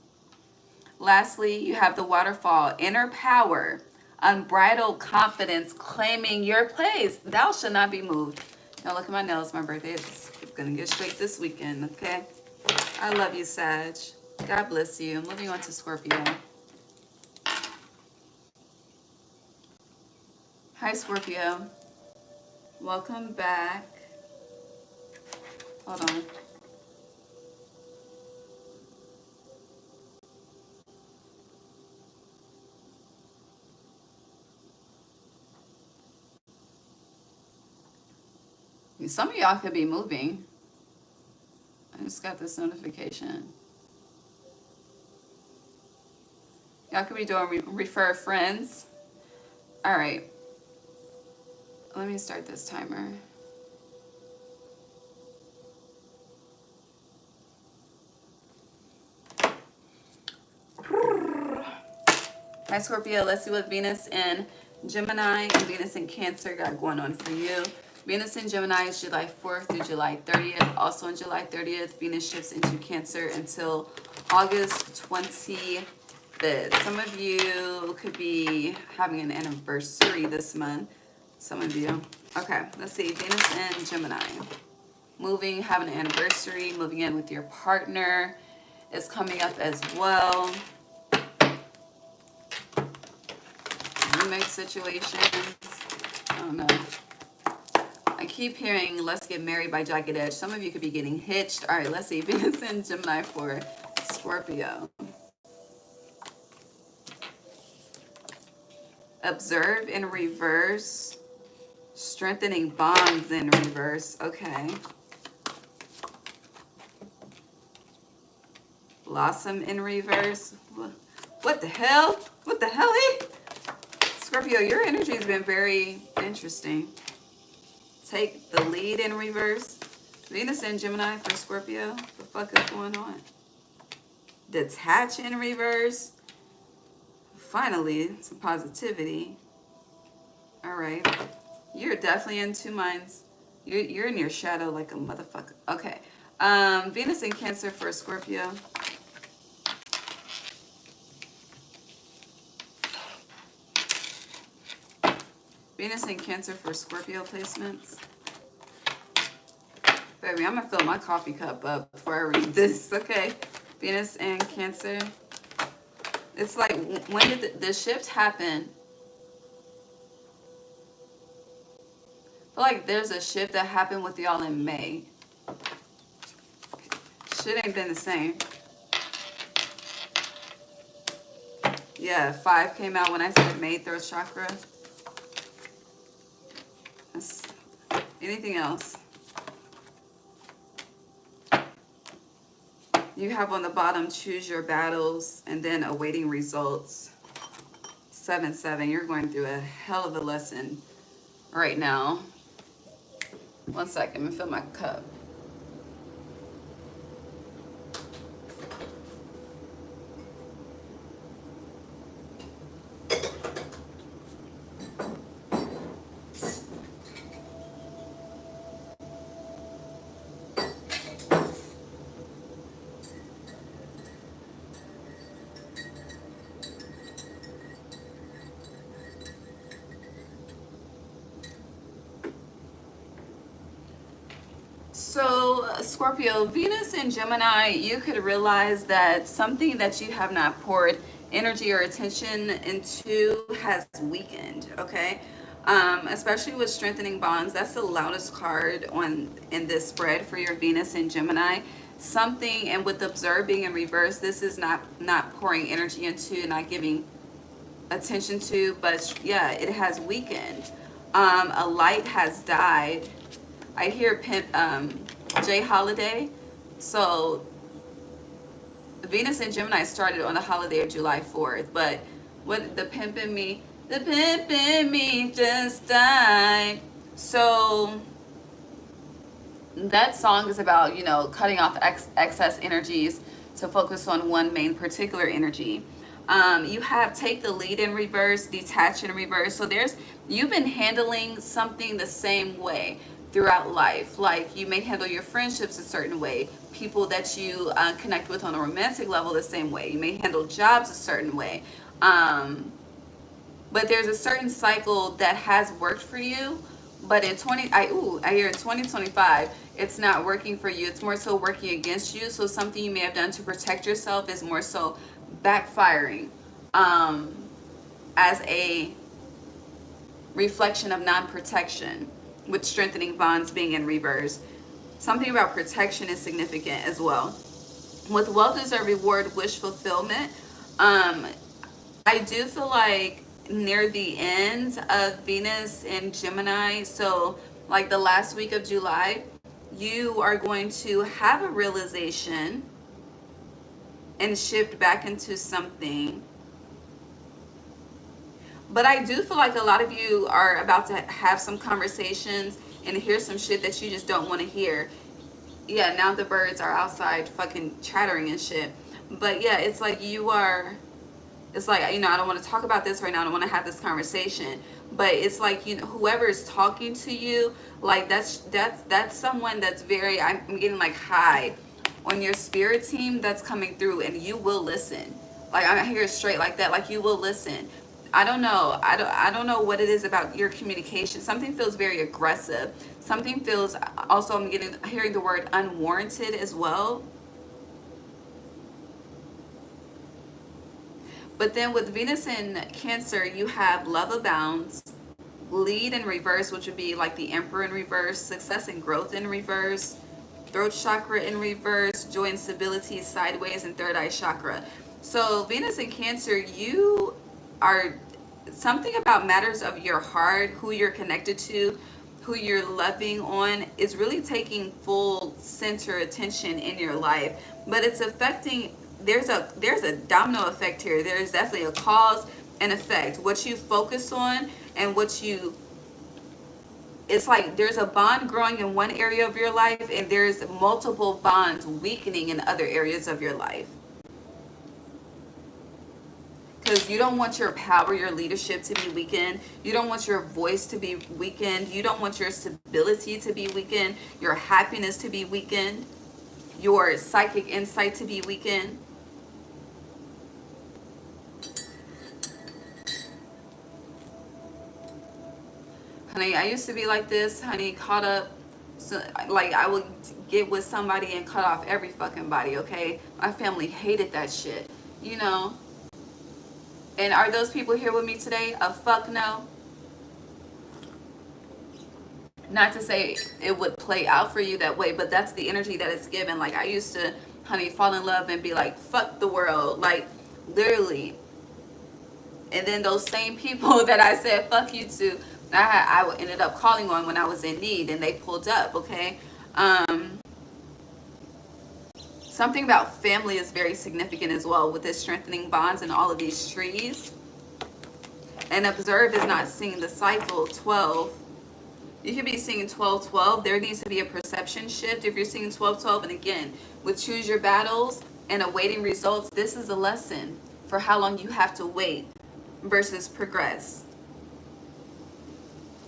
Lastly, you have the waterfall, inner power, unbridled confidence, claiming your place. Thou shalt not be moved. Now look at my nails. My birthday is going to get straight this weekend, okay? I love you, Sag. God bless you. I'm moving on to Scorpio. Hi, Scorpio. Welcome back. Hold on. Some of y'all could be moving. I just got this notification. Y'all could be doing refer friends. All right. Let me start this timer. Hi, Scorpio. Let's see what Venus in Gemini and Venus in Cancer got going on for you. Venus in Gemini is July 4th through July 30th. Also on July 30th, Venus shifts into Cancer until August 25th. Some of you could be having an anniversary this month. Some of you. Okay, let's see. Venus in Gemini. moving, having an anniversary, moving in with your partner is coming up as well. Roommate situations. I don't know. I keep hearing Let's Get Married by Jagged Edge. Some of you could be getting hitched. All right, let's see. Venus in Gemini for Scorpio. Observe in reverse. Strengthening bonds in reverse. Okay. Blossom in reverse. What the hell? What the hell? Scorpio, your energy has been very interesting. Take the lead in reverse. Venus in Gemini for Scorpio. What the fuck is going on? Detach in reverse. Finally, some positivity. All right. You're definitely in two minds. You're in your shadow like a motherfucker. Okay. Venus in Cancer for Scorpio. Venus in Cancer for Scorpio placements. Baby, I'm going to fill my coffee cup up before I read this, okay? Venus in Cancer. It's like, when did the shift happen? I feel like there's a shift that happened with y'all in May. Shit ain't been the same. Yeah, 5 came out when I said May, throat chakra. Anything else? You have on the bottom, choose your battles, and then awaiting results. 7-7, you're going through a hell of a lesson right now. One second, I'm gonna fill my cup. So, Scorpio, Venus and Gemini, you could realize that something that you have not poured energy or attention into has weakened, okay? Especially with strengthening bonds. That's the loudest card in this spread for your Venus and Gemini. Something, and with observe being in reverse, this is not pouring energy into, not giving attention to, but yeah, it has weakened. A light has died. I hear Jay Holiday. So Venus and Gemini started on the holiday of July 4th, but what the pimp in me just died. So that song is about, you know, cutting off excess energies to focus on one main particular energy. You have take the lead in reverse, detach in reverse. So you've been handling something the same way throughout life. Like, you may handle your friendships a certain way, people that you connect with on a romantic level the same way. You may handle jobs a certain way. But there's a certain cycle that has worked for you, but in 2025, it's not working for you. It's more so working against you. So something you may have done to protect yourself is more so backfiring as a reflection of non-protection, with strengthening bonds being in reverse. Something about protection is significant as well. With wealth is a reward, wish fulfillment. I do feel like near the end of Venus and Gemini, so like the last week of July, you are going to have a realization and shift back into something. But I do feel like a lot of you are about to have some conversations and hear some shit that you just don't want to hear. Yeah, now the birds are outside fucking chattering and shit. But yeah, it's like it's like, you know, I don't want to talk about this right now. I don't want to have this conversation. But it's like, you know, whoever is talking to you, like that's someone that's very, I'm getting like high on your spirit team that's coming through, and you will listen. Like, I hear it straight like that, like you will listen. I don't know. I don't know what it is about your communication. Something feels very aggressive. Something feels, also I'm hearing the word unwarranted as well. But then with Venus in Cancer, you have love abounds, lead in reverse, which would be like the Emperor in reverse, success and growth in reverse, throat chakra in reverse, joy and stability sideways, and third eye chakra. So Venus in Cancer, you are, something about matters of your heart, who you're connected to, who you're loving on, is really taking full center attention in your life. But it's affecting, there's a domino effect here. There's definitely a cause and effect. What you focus on and what you, it's like there's a bond growing in one area of your life and there's multiple bonds weakening in other areas of your life. Because you don't want your power, your leadership to be weakened. You don't want your voice to be weakened. You don't want your stability to be weakened. Your happiness to be weakened. Your psychic insight to be weakened. Honey, I used to be like this, honey, caught up. So, like, I would get with somebody and cut off every fucking body, okay? My family hated that shit, you know? And are those people here with me today? A fuck no. Not to say it would play out for you that way, but that's the energy that it's given. Like, I used to, honey, fall in love and be like, fuck the world. Like, literally. And then those same people that I said fuck you to, I ended up calling on when I was in need, and they pulled up, okay? Something about family is very significant as well with this strengthening bonds and all of these trees. And observe is not seeing the cycle 12. You could be seeing 12-12. There needs to be a perception shift if you're seeing 12-12. And again, with choose your battles and awaiting results, this is a lesson for how long you have to wait versus progress.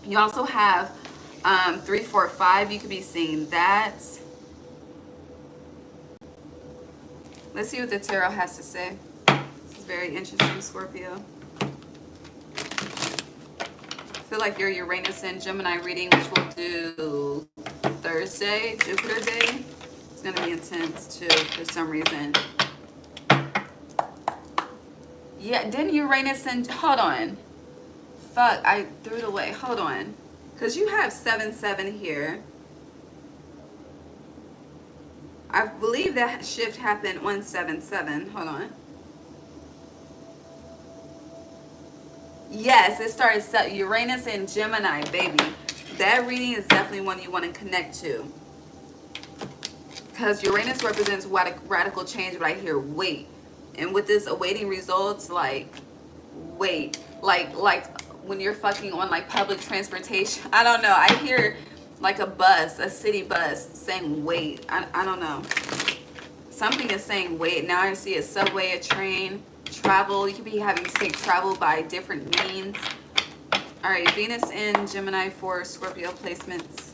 You also have 3, 4, 5. You could be seeing that. Let's see what the tarot has to say. This is very interesting, Scorpio. I feel like your Uranus and Gemini reading, which we'll do Thursday, Jupiter Day, it's going to be intense too for some reason. Yeah, didn't Uranus and... Hold on. Fuck, I threw it away. Hold on. Because you have 7-7 here. I believe that shift happened on 7-7. Hold on. Yes, it started Uranus and Gemini, baby. That reading is definitely one you want to connect to. Because Uranus represents radical change, but I hear wait. And with this awaiting results, like, wait. Like when you're fucking on like public transportation. I don't know. I hear like a bus, a city bus saying wait. I don't know. Something is saying wait. Now I see a subway, a train, travel. You could be having to take travel by different means. All right, Venus in Gemini for Scorpio placements.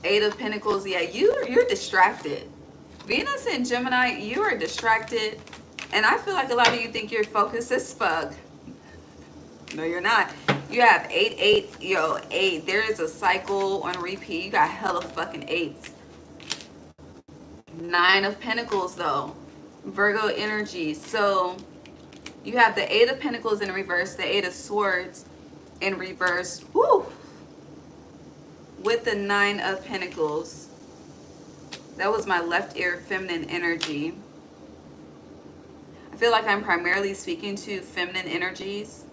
8 of Pentacles. Yeah, you're distracted. Venus in Gemini, you are distracted. And I feel like a lot of you think you're focused as fuck. No, you're not. You have 8, 8, 8. There is a cycle on repeat. You got hella fucking 8s. 9 of Pentacles, though. Virgo energy. So you have the 8 of Pentacles in reverse, the 8 of Swords in reverse. Woo! With the 9 of Pentacles. That was my left ear feminine energy. I feel like I'm primarily speaking to feminine energies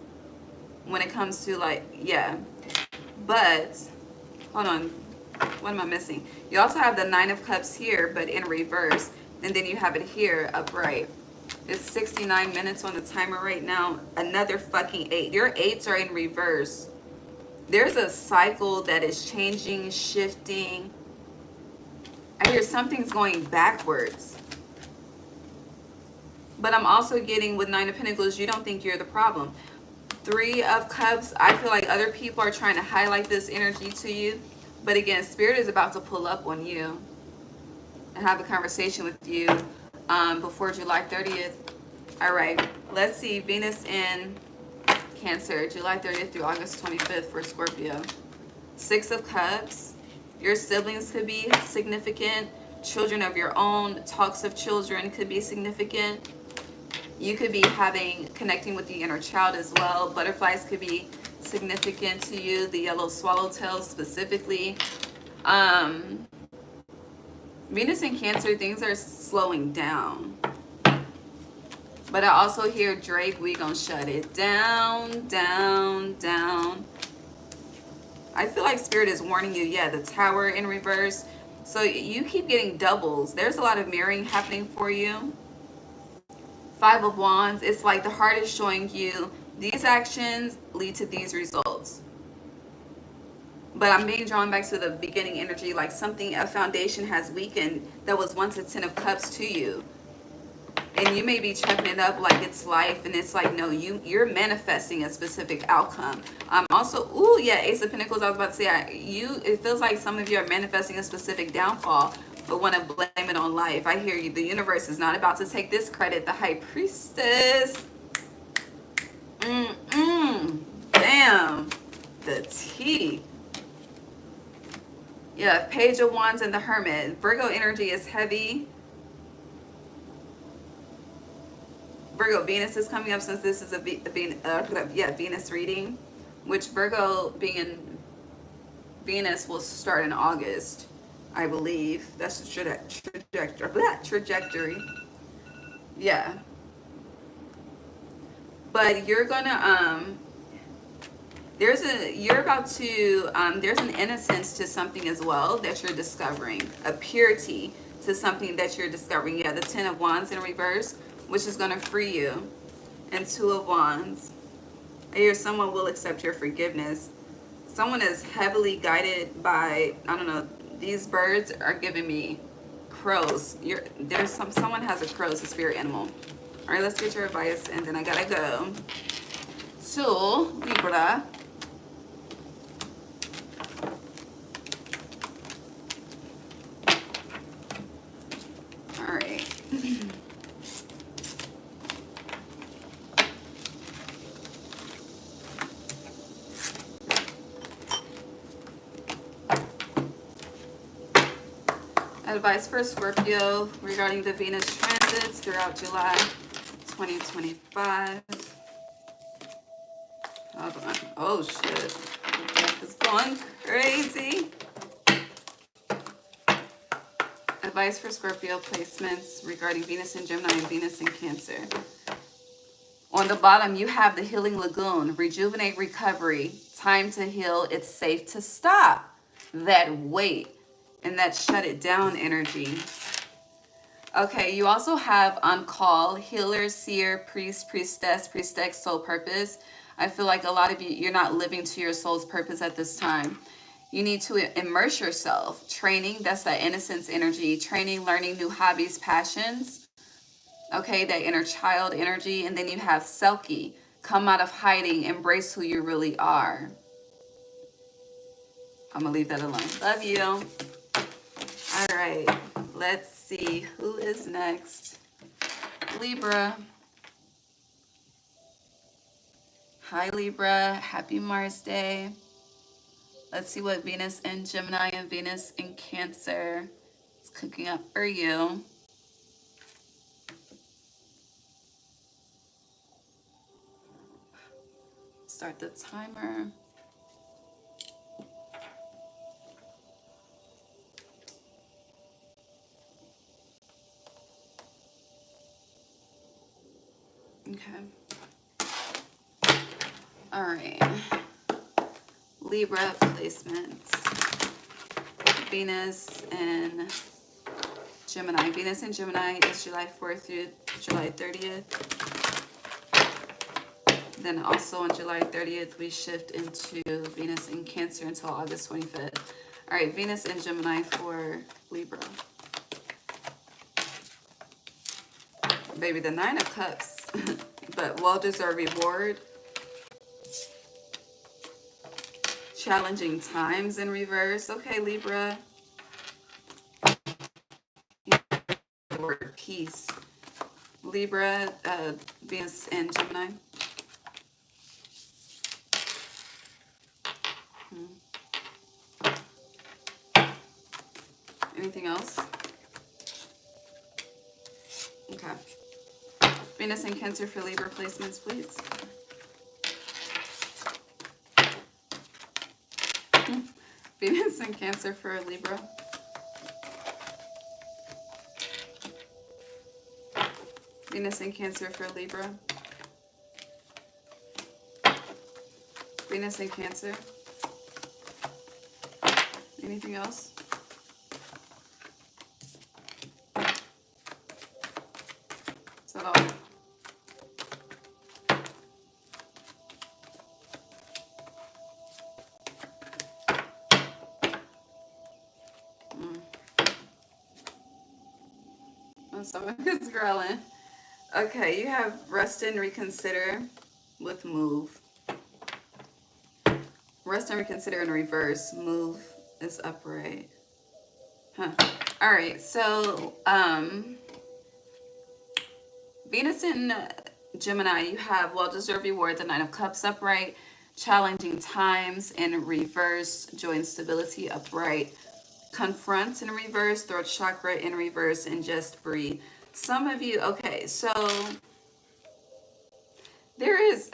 when it comes to like, yeah. But, hold on. What am I missing? You also have the 9 of Cups here, but in reverse. And then you have it here upright. It's 69 minutes on the timer right now. Another fucking 8. Your 8s are in reverse. There's a cycle that is changing, shifting. I hear something's going backwards. But I'm also getting with 9 of Pentacles, you don't think you're the problem. 3 of Cups, I feel like other people are trying to highlight this energy to you. But again, Spirit is about to pull up on you and have a conversation with you before July 30th. All right, let's see. Venus in Cancer, July 30th through August 25th for Scorpio. Six of Cups. Your siblings could be significant. Children of your own, talks of children could be significant. You could be connecting with the inner child as well. Butterflies could be significant to you. The yellow swallowtail specifically. Venus in Cancer, things are slowing down. But I also hear Drake, we gonna shut it down, down, down. I feel like Spirit is warning you. Yeah, the Tower in reverse. So you keep getting doubles. There's a lot of mirroring happening for you. Five of Wands. It's like the heart is showing you these actions lead to these results. But I'm being drawn back to the beginning energy, like something, a foundation has weakened that was once a 10 of Cups to you. And you may be chucking it up like it's life, and it's like, no, you're manifesting a specific outcome. Also, ooh, yeah, Ace of Pentacles, I was about to say, it feels like some of you are manifesting a specific downfall, but want to blame it on life. I hear you. The universe is not about to take this credit. The High Priestess. Damn. The tea. Yeah, Page of Wands and the Hermit. Virgo energy is heavy. Virgo, Venus is coming up since this is a Venus reading, which Virgo being Venus will start in August, I believe. That's the trajectory. Yeah. But you're gonna there's an innocence to something as well that you're discovering, a purity to something that you're discovering. Yeah, the 10 of Wands in reverse, which is going to free you. And 2 of Wands. I hear someone will accept your forgiveness. Someone is heavily guided by, I don't know, these birds are giving me crows. Someone has a crow as a spirit animal. All right, let's get your advice, and then I gotta go to Libra. All right. Advice for Scorpio regarding the Venus transits throughout July 2025. Hold on. Oh shit. It's going crazy. Advice for Scorpio placements regarding Venus in Gemini and Venus in Cancer. On the bottom, you have the Healing Lagoon. Rejuvenate, recovery. Time to heal. It's safe to stop that weight and that shut it down energy. Okay, you also have on call, healer, seer, priest, priestess, soul purpose. I feel like a lot of you, you're not living to your soul's purpose at this time. You need to immerse yourself. Training, that's that innocence energy. Training, learning new hobbies, passions. Okay, that inner child energy. And then you have Selkie. Come out of hiding. Embrace who you really are. I'm going to leave that alone. Love you. All right. Let's see. Who is next? Libra. Hi, Libra. Happy Mars Day. Let's see what Venus in Gemini and Venus in Cancer is cooking up for you. Start the timer. Okay. All right. Libra placements. Venus in Gemini. Venus in Gemini is July 4th through July 30th. Then also on July 30th, we shift into Venus in Cancer until August 25th. All right, Venus in Gemini for Libra. Baby, the 9 of Cups, but well-deserved reward. Challenging times in reverse. Okay, Libra. The word peace. Libra, Venus and Gemini. Anything else? Okay. Venus and Cancer for Libra placements, please. Venus and Cancer for Libra. Venus and Cancer for Libra. Venus and Cancer. Anything else? Is that all? My stomach is growling. Okay, you have rest and reconsider with move. Rest and reconsider in reverse. Move is upright. Huh. All right, so Venus in Gemini, you have well-deserved reward, the Nine of Cups upright, challenging times in reverse, joy and stability upright, confront in reverse, throat chakra in reverse, and just breathe. Some of you, okay, so there is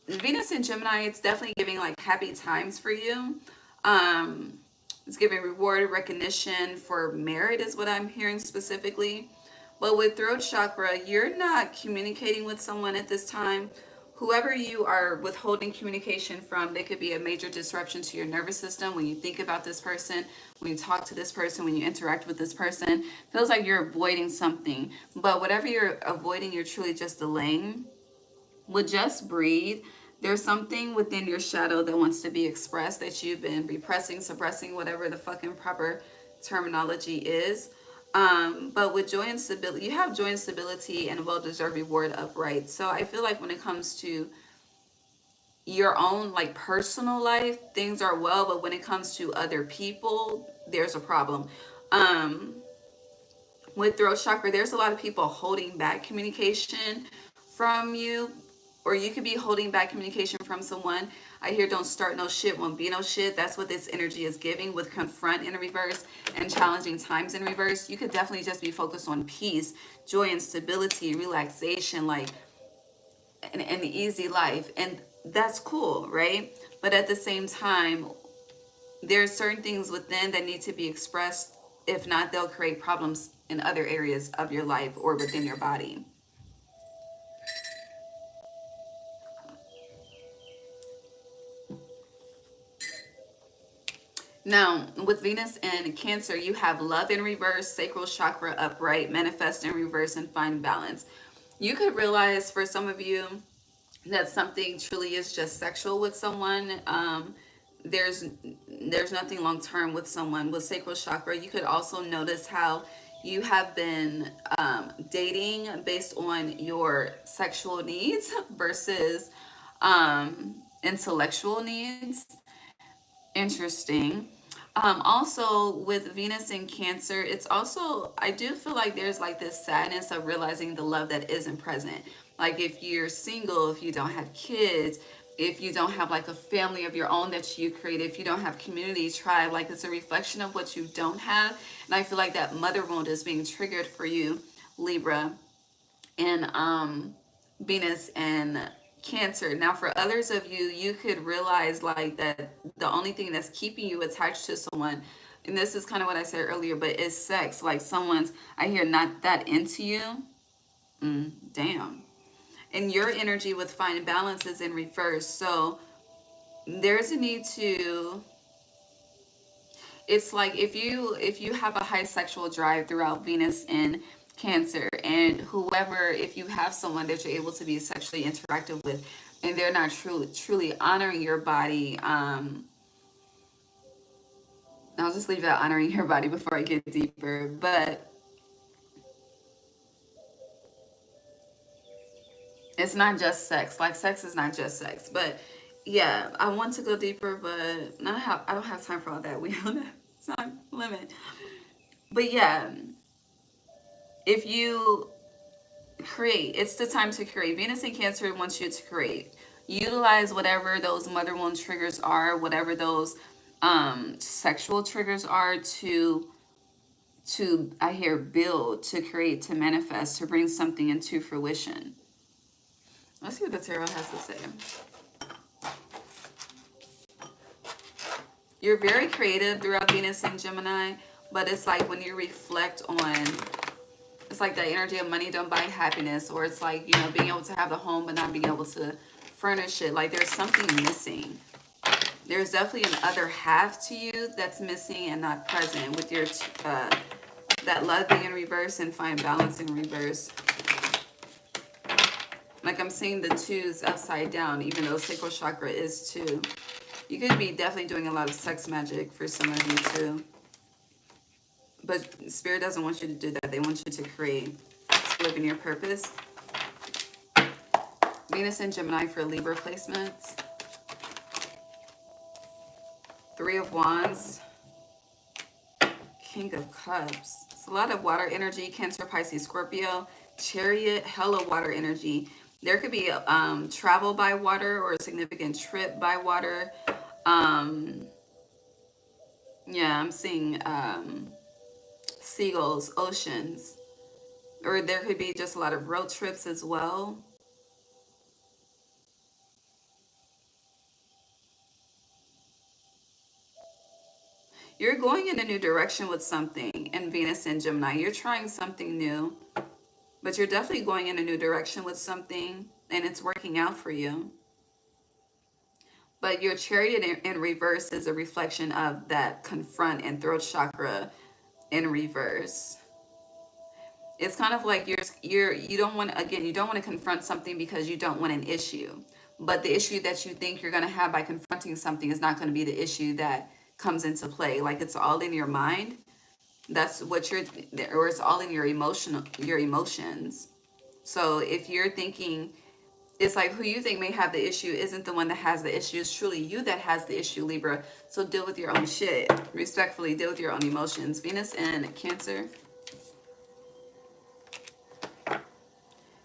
Venus in Gemini, it's definitely giving like happy times for you. It's giving reward, recognition for merit is what I'm hearing specifically. But with throat chakra, you're not communicating with someone at this time. Whoever you are withholding communication from, they could be a major disruption to your nervous system when you think about this person, when you talk to this person, when you interact with this person. Feels like you're avoiding something. But whatever you're avoiding, you're truly just delaying. With just breathe, there's something within your shadow that wants to be expressed that you've been repressing, suppressing, whatever the fucking proper terminology is. But with joy and stability, you have joy and stability and well-deserved reward upright. So I feel like when it comes to your own like personal life, things are well, but when it comes to other people, there's a problem. With throat chakra, there's a lot of people holding back communication from you, or you could be holding back communication from someone. I hear don't start no shit, won't be no shit. That's what this energy is giving with confront in reverse and challenging times in reverse. You could definitely just be focused on peace, joy and stability, relaxation, like an easy life. And that's cool, right? But at the same time, there's certain things within that need to be expressed. If not, they'll create problems in other areas of your life or within your body. Now, with Venus and Cancer, you have love in reverse, sacral chakra upright, manifest in reverse, and find balance. You could realize for some of you that something truly is just sexual with someone. There's nothing long term with someone with sacral chakra. You could also notice how you have been dating based on your sexual needs versus intellectual needs. Interesting. Also with Venus in Cancer, it's also, I do feel like there's like this sadness of realizing the love that isn't present. Like if you're single, if you don't have kids, if you don't have like a family of your own that you created, if you don't have community, tribe, like it's a reflection of what you don't have. And I feel like that mother wound is being triggered for you, Libra, and Venus and Cancer. Now for others of you, you could realize like that the only thing that's keeping you attached to someone, and this is kind of what I said earlier, but it's sex. Like someone's, I hear, not that into you. Damn. And your energy with fine balance is in reverse. So there's a need to, it's like if you have a high sexual drive throughout Venus and Cancer, and whoever, if you have someone that you're able to be sexually interactive with and they're not truly honoring your body, I'll just leave that honoring your body before I get deeper. But it's not just sex. Like sex is not just sex. But yeah, I want to go deeper, but I don't have time for all that. We don't have time limit. But yeah, if you create. It's the time to create. Venus in Cancer wants you to create. Utilize whatever those mother wound triggers are, whatever those sexual triggers are to I hear build, to create, to manifest, to bring something into fruition. Let's see what the tarot has to say. You're very creative throughout Venus and Gemini, but it's like when you reflect on, it's like that energy of money don't buy happiness, or it's like, you know, being able to have the home but not being able to furnish it. Like there's something missing. There's definitely an other half to you that's missing and not present with your that love being in reverse and find balance in reverse. Like I'm seeing the twos upside down, even though sacral chakra is two. You could be definitely doing a lot of sex magic for some of you too. But Spirit doesn't want you to do that. They want you to create, to live in your purpose. Venus and Gemini for Libra placements. Three of Wands. King of Cups. It's a lot of water energy. Cancer, Pisces, Scorpio. Chariot, hella water energy. There could be travel by water or a significant trip by water. Yeah, I'm seeing seagulls, oceans. Or there could be just a lot of road trips as well. You're going in a new direction with something in Venus and Gemini. You're trying something new, but you're definitely going in a new direction with something, and it's working out for you. But your Chariot in reverse is a reflection of that confront and throat chakra in reverse. It's kind of like you don't want to, again, you don't want to confront something because you don't want an issue. But the issue that you think you're going to have by confronting something is not going to be the issue that comes into play. Like it's all in your mind. That's what you're, or it's all in your emotions. So if you're thinking, it's like who you think may have the issue isn't the one that has the issue. It's truly you that has the issue, Libra. So deal with your own shit. Respectfully, deal with your own emotions. Venus in Cancer.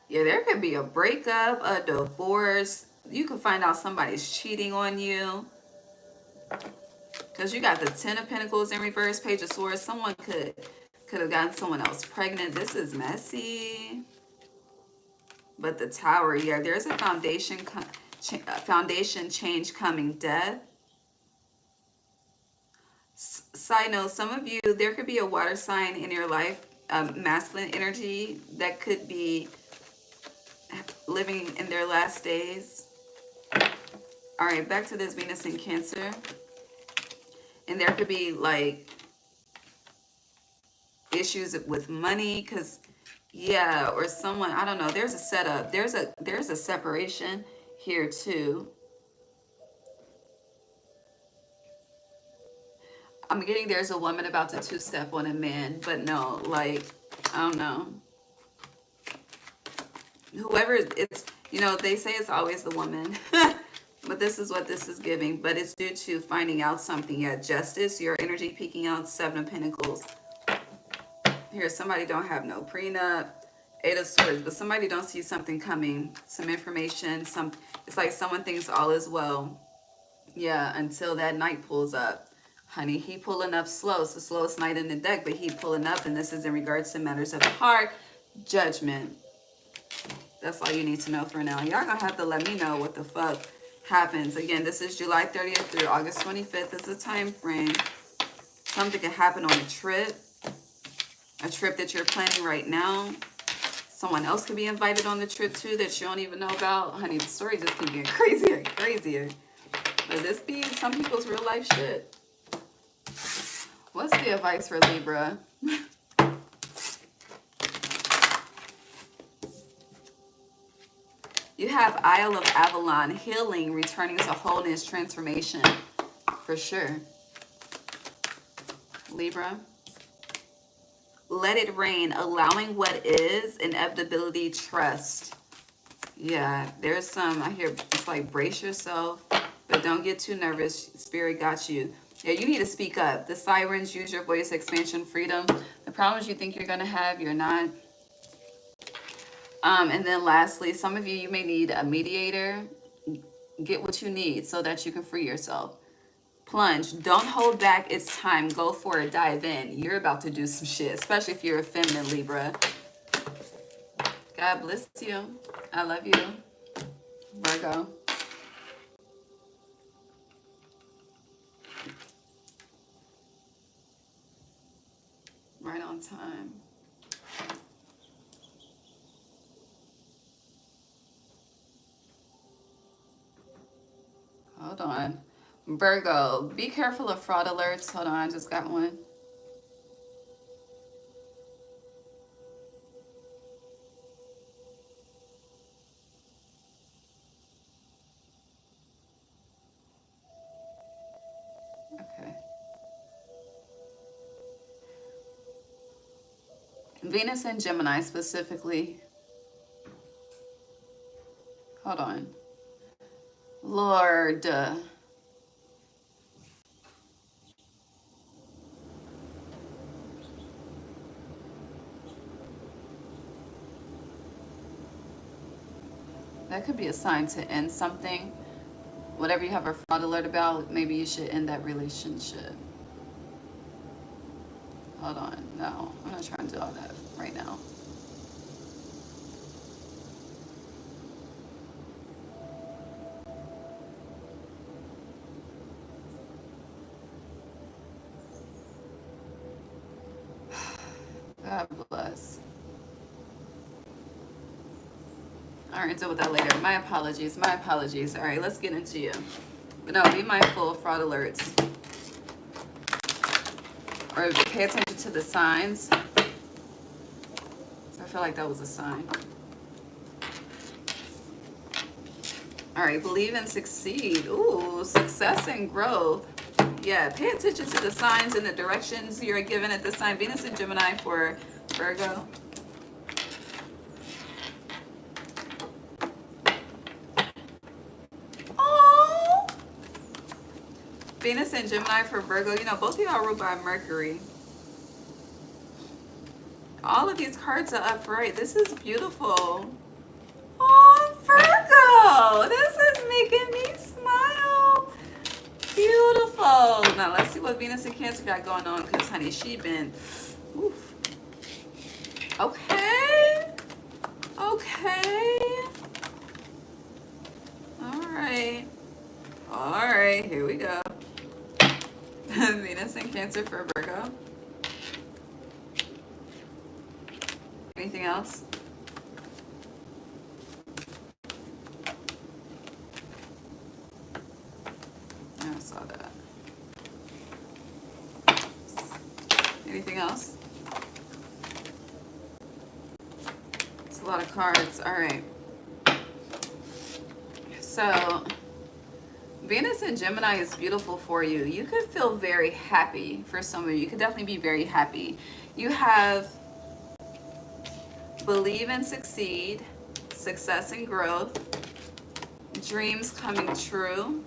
Yeah, there could be a breakup, a divorce. You could find out somebody's cheating on you. Because you got the Ten of Pentacles in reverse, Page of Swords. Someone could have gotten someone else pregnant. This is messy. But the Tower, yeah, there's a foundation change coming, death. Side note, some of you, there could be a water sign in your life, masculine energy, that could be living in their last days. All right, back to this Venus in Cancer. And there could be like issues with money, because yeah, or someone, I don't know, there's a setup, there's a separation here too. I'm getting there's a woman about to two-step on a man, but no, like, I don't know. Whoever it's, you know, they say it's always the woman. But this is what this is giving. But it's due to finding out something. Yeah, justice, your energy peeking out, Seven of Pentacles. Here, somebody don't have no prenup, Eight of Swords, but somebody don't see something coming. Some information, it's like someone thinks all is well. Yeah, until that knight pulls up. Honey, he pulling up slow. It's the slowest knight in the deck, but he pulling up, and this is in regards to matters of the heart, judgment. That's all you need to know for now. Y'all gonna have to let me know what the fuck happens. Again, this is July 30th through August 25th. It's a time frame. Something can happen on a trip that you're planning right now. Someone else could be invited on the trip too that you don't even know about. Honey, the story just keeps getting crazier and crazier. But this be some people's real life shit. What's the advice for Libra? You have Isle of Avalon, healing, returning to wholeness, transformation, for sure. Libra. Let it rain, allowing what is, inevitability, trust. Yeah, there's some, I hear it's like brace yourself, but don't get too nervous. Spirit got you. Yeah, you need to speak up. The sirens, use your voice, expansion, freedom. The problems you think you're going to have, you're not. And then lastly, some of you, you may need a mediator. Get what you need so that you can free yourself. Plunge. Don't hold back. It's time. Go for it. Dive in. You're about to do some shit, especially if you're a feminine Libra. God bless you. I love you, Virgo. Right on time. Hold on. Virgo, be careful of fraud alerts. Hold on, I just got one. Okay. Venus and Gemini specifically. Hold on. Lord. That could be a sign to end something. Whatever you have a fraud alert about, maybe you should end that relationship. Hold on. No, I'm not trying to do all that right now. God bless. All right, deal with that later. My apologies. My apologies. All right, let's get into you. But no, be mindful of fraud alerts. Or pay attention to the signs. I feel like that was a sign. All right, believe and succeed. Ooh, success and growth. Yeah, pay attention to the signs and the directions you're given at this time. Venus and Gemini for Virgo. Oh, Venus and Gemini for Virgo. You know, both of y'all are ruled by Mercury. All of these cards are upright. This is beautiful. Oh, Virgo. This is making me smile. Beautiful. Now, let's see what Venus and Cancer got going on because, honey, she been... Oof. Okay. Okay. All right. All right. Here we go. Venus and Cancer for Virgo. Anything else? I saw that. Anything else? It's a lot of cards. All right. So, Venus and Gemini is beautiful for you. You could feel very happy for some of you. You could definitely be very happy. You have believe and succeed, success and growth, dreams coming true.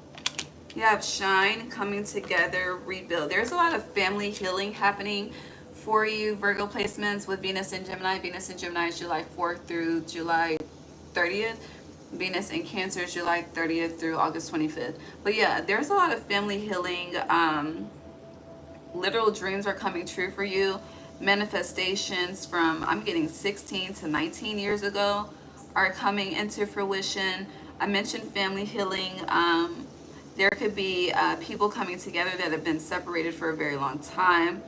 You have shine, coming together, rebuild. There's a lot of family healing happening for you, Virgo placements with Venus and Gemini. Venus and Gemini is July 4th through July 30th. Venus and Cancer is July 30th through August 25th. But yeah, there's a lot of family healing. Literal dreams are coming true for you. Manifestations from, I'm getting 16 to 19 years ago are coming into fruition. I mentioned family healing. There could be people coming together that have been separated for a very long time.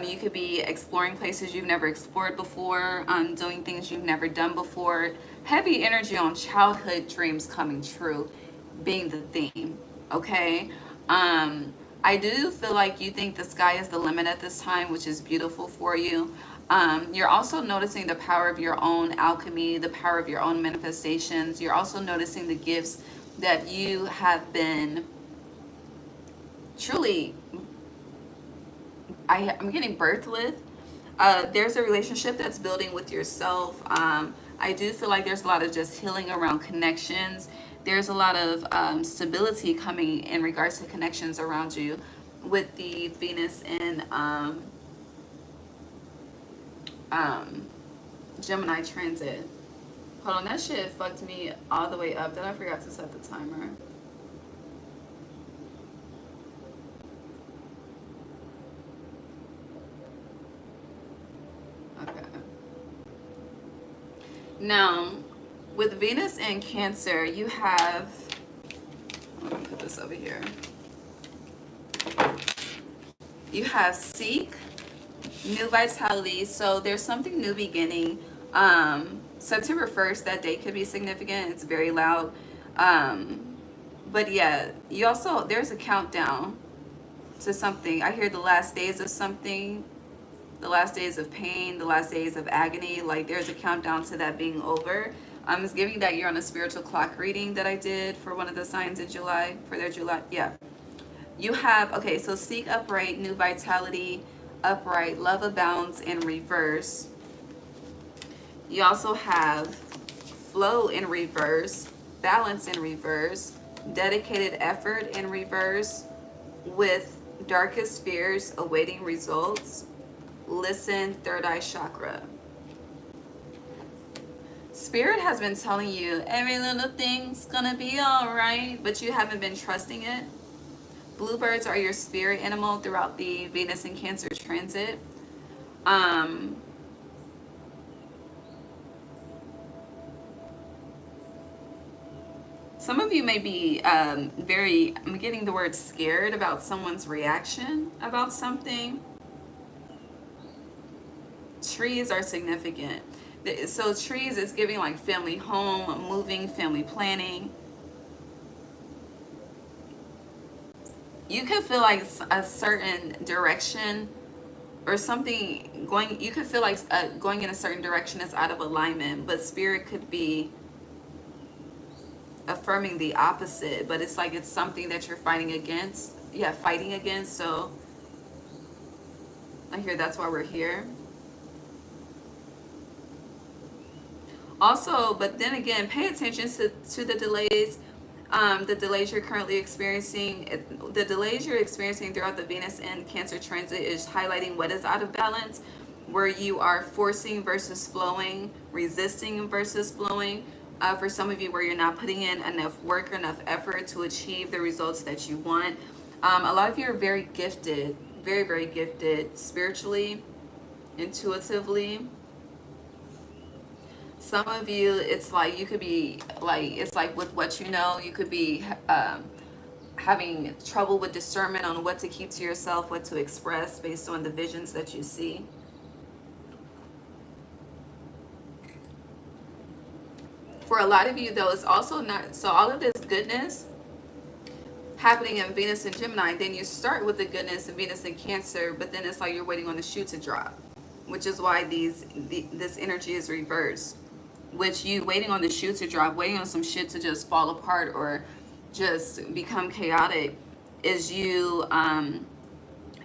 You could be exploring places you've never explored before, doing things you've never done before. Heavy energy on childhood dreams coming true being the theme, okay? I do feel like you think the sky is the limit at this time, which is beautiful for you. You're also noticing the power of your own alchemy, the power of your own manifestations. You're also noticing the gifts that you have been truly, I'm getting birthed with. There's a relationship that's building with yourself. I do feel like there's a lot of just healing around connections. There's a lot of stability coming in regards to connections around you with the Venus and Gemini transit. Hold on, that shit fucked me all the way up. Then I forgot to set the timer. Okay. Now, with Venus in Cancer, you have, let me put this over here. You have Seek, New Vitality. So there's something new beginning. September 1st, that date could be significant. It's very loud. But yeah, you also, there's a countdown to something. I hear the last days of something, the last days of pain, the last days of agony. Like there's a countdown to that being over. It's giving that you're on a spiritual clock reading that I did for one of the signs in July, for their July, yeah. You have, okay, so Seek upright, New Vitality upright, Love abounds in reverse. You also have Flow in reverse, Balance in reverse, Dedicated effort in reverse, with Darkest fears awaiting results, Listen, third eye chakra. Spirit has been telling you every little thing's gonna be all right, but you haven't been trusting it. Bluebirds are your spirit animal throughout the Venus and Cancer transit. Some of you may be I'm getting the word scared about someone's reaction about something. Trees are significant. So trees is giving like family home, moving, family planning. You could feel like a certain direction or something going, you could feel like going in a certain direction is out of alignment, but spirit could be affirming the opposite, but it's like it's something that you're fighting against. Yeah, fighting against. So I hear that's why we're here. Also, but then again, pay attention to the delays. The delays you're currently experiencing, the delays you're experiencing throughout the Venus and Cancer transit is highlighting what is out of balance, where you are forcing versus flowing, resisting versus flowing. For some of you, where you're not putting in enough work or enough effort to achieve the results that you want. A lot of you are very gifted, very, very gifted spiritually, intuitively. Some of you, it's like you could be like, it's like with what you know, you could be having trouble with discernment on what to keep to yourself, what to express based on the visions that you see. For a lot of you though, it's also not, so all of this goodness happening in Venus and Gemini, then you start with the goodness in Venus and Cancer, but then it's like you're waiting on the shoe to drop, which is why this energy is reversed. Which you waiting on the shoe to drop, waiting on some shit to just fall apart or just become chaotic, is you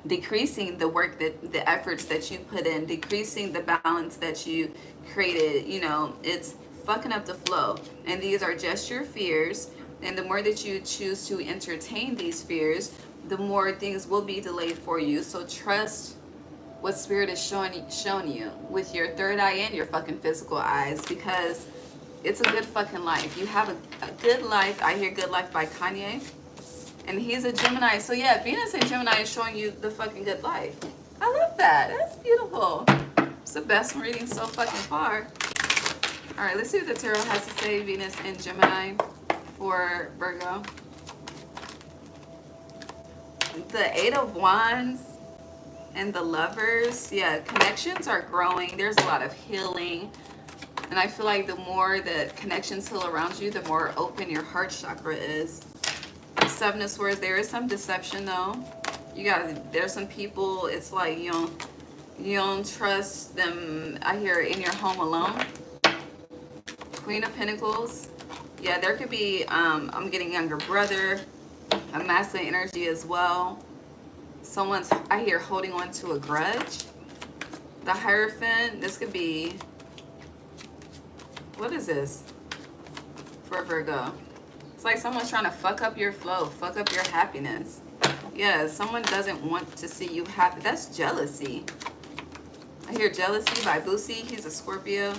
decreasing the work, that the efforts that you put in, decreasing the balance that you created. You know, it's fucking up the flow. And these are just your fears. And the more that you choose to entertain these fears, the more things will be delayed for you. So trust what spirit is showing you with your third eye and your fucking physical eyes, because it's a good fucking life. You have a good life. I hear Good Life by Kanye, and he's a Gemini. So yeah, Venus and Gemini is showing you the fucking good life. I love that. That's beautiful. It's the best reading so fucking far. All right, let's see what the tarot has to say. Venus and Gemini for Virgo. The Eight of Wands and the Lovers. Yeah, connections are growing. There's a lot of healing. And I feel like the more that connections heal around you, the more open your heart chakra is. Seven of Swords, there is some deception though. There's some people, it's like you don't trust them. I hear in your home alone. Queen of Pentacles. Yeah, there could be, I'm getting younger brother, a masculine energy as well. Someone's, I hear, holding on to a grudge. The Hierophant, this could be, what is this for Virgo? It's like someone's trying to fuck up your flow, fuck up your happiness. Yeah, someone doesn't want to see you happy. That's jealousy. I hear Jealousy by Boosie. He's a Scorpio.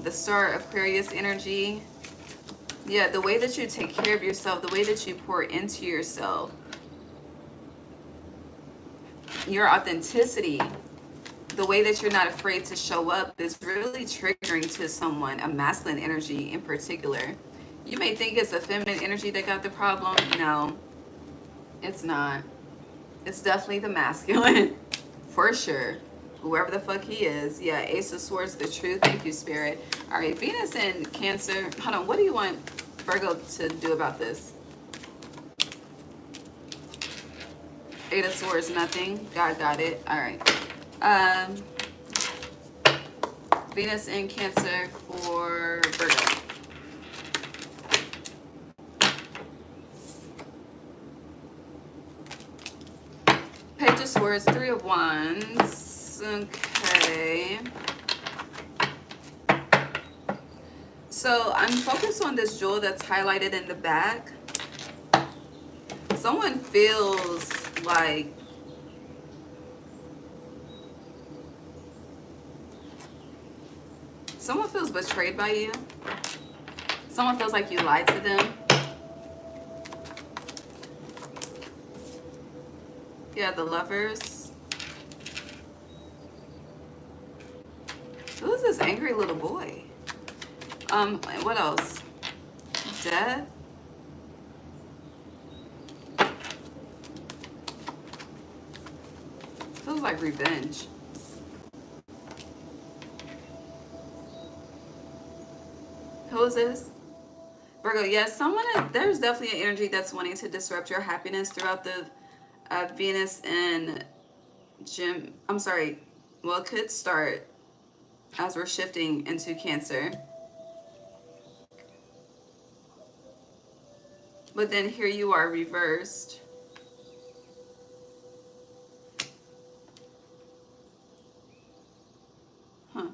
The Star Aquarius energy. Yeah, the way that you take care of yourself, the way that you pour into yourself, your authenticity, the way that you're not afraid to show up is really triggering to someone, a masculine energy in particular. You may think it's a feminine energy that got the problem. No, it's not. It's definitely the masculine, for sure. Whoever the fuck he is. Yeah, Ace of Swords, the truth. Thank you, Spirit. All right, Venus in Cancer. Hold on, what do you want Virgo to do about this? Eight of Swords, nothing. God got it. All right. Venus in Cancer for Virgo. Page of Swords, Three of Wands. Okay. So I'm focused on this jewel that's highlighted in the back. Someone feels like someone feels betrayed by you. Someone feels like you lied to them. Yeah, the Lovers. Who is this angry little boy? What else? Death. Feels like revenge. Who is this? Virgo, yes, there's definitely an energy that's wanting to disrupt your happiness throughout the Venus and well, it could start as we're shifting into Cancer. But then here you are reversed. Huh.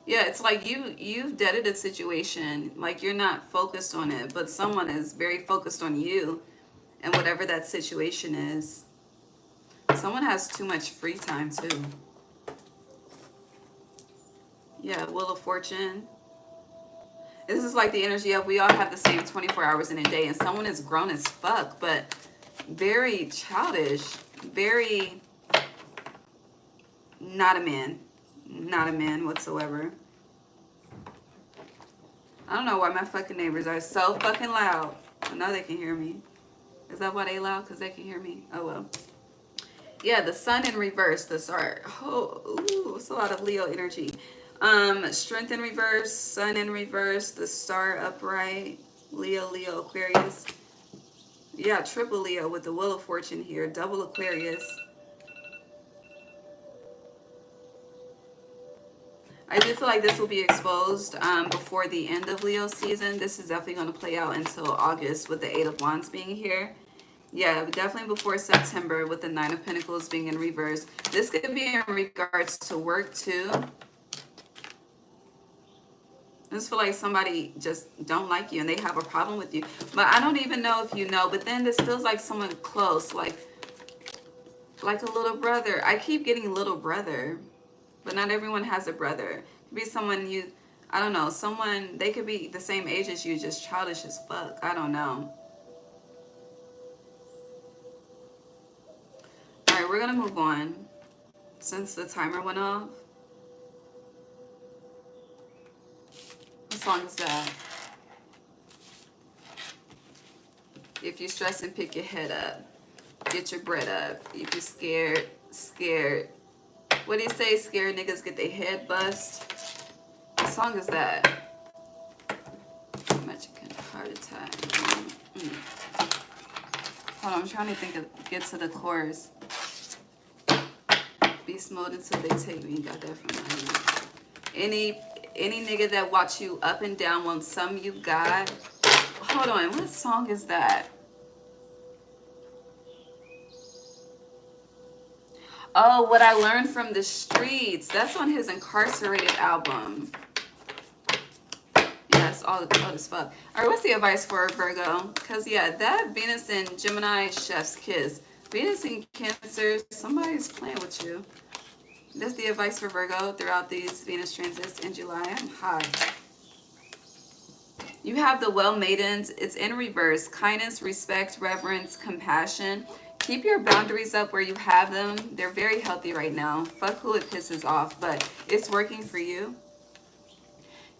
Yeah, it's like you've deaded a situation, like you're not focused on it, but someone is very focused on you and whatever that situation is. Someone has too much free time too. Yeah, Wheel of Fortune. This is like the energy of we all have the same 24 hours in a day, and someone is grown as fuck, but very childish, very not a man whatsoever. I don't know why my fucking neighbors are so fucking loud. I know they can hear me. Is that why they loud? Because they can hear me? Oh well. Yeah, the Sun in reverse. The Star. Oh, ooh, it's a lot of Leo energy. Strength in reverse, Sun in reverse, the Star upright, Leo, Aquarius. Yeah, triple Leo with the Wheel of Fortune here, double Aquarius. I do feel like this will be exposed before the end of Leo season. This is definitely going to play out until August with the Eight of Wands being here. Yeah, definitely before September with the Nine of Pentacles being in reverse. This could be in regards to work too. I just feel like somebody just don't like you and they have a problem with you. But I don't even know if you know. But then this feels like someone close, like a little brother. I keep getting little brother. But not everyone has a brother. It could be someone I don't know, they could be the same age as you, just childish as fuck. I don't know. All right, we're going to move on since the timer went off. What song is that? If you're stressing, pick your head up. Get your bread up. If you're scared. What do you say? Scared niggas get their head bust. What song is that? Mexican heart attack. Hold on, I'm trying to get to the chorus. Beast mode until they take me. Got that from my any nigga that walks you up and down want some you got. Hold on, what song is that? Oh, What I Learned from the Streets. That's on his Incarcerated album. Yeah, it's all as fuck. All right, what's the advice for Virgo? Because, yeah, that Venus and Gemini chef's kiss. Venus in Cancer, somebody's playing with you. That's the advice for Virgo throughout these Venus transits in July. I'm hot. You have the well maidens. It's in reverse. Kindness, respect, reverence, compassion. Keep your boundaries up where you have them. They're very healthy right now. Fuck who it pisses off, but it's working for you.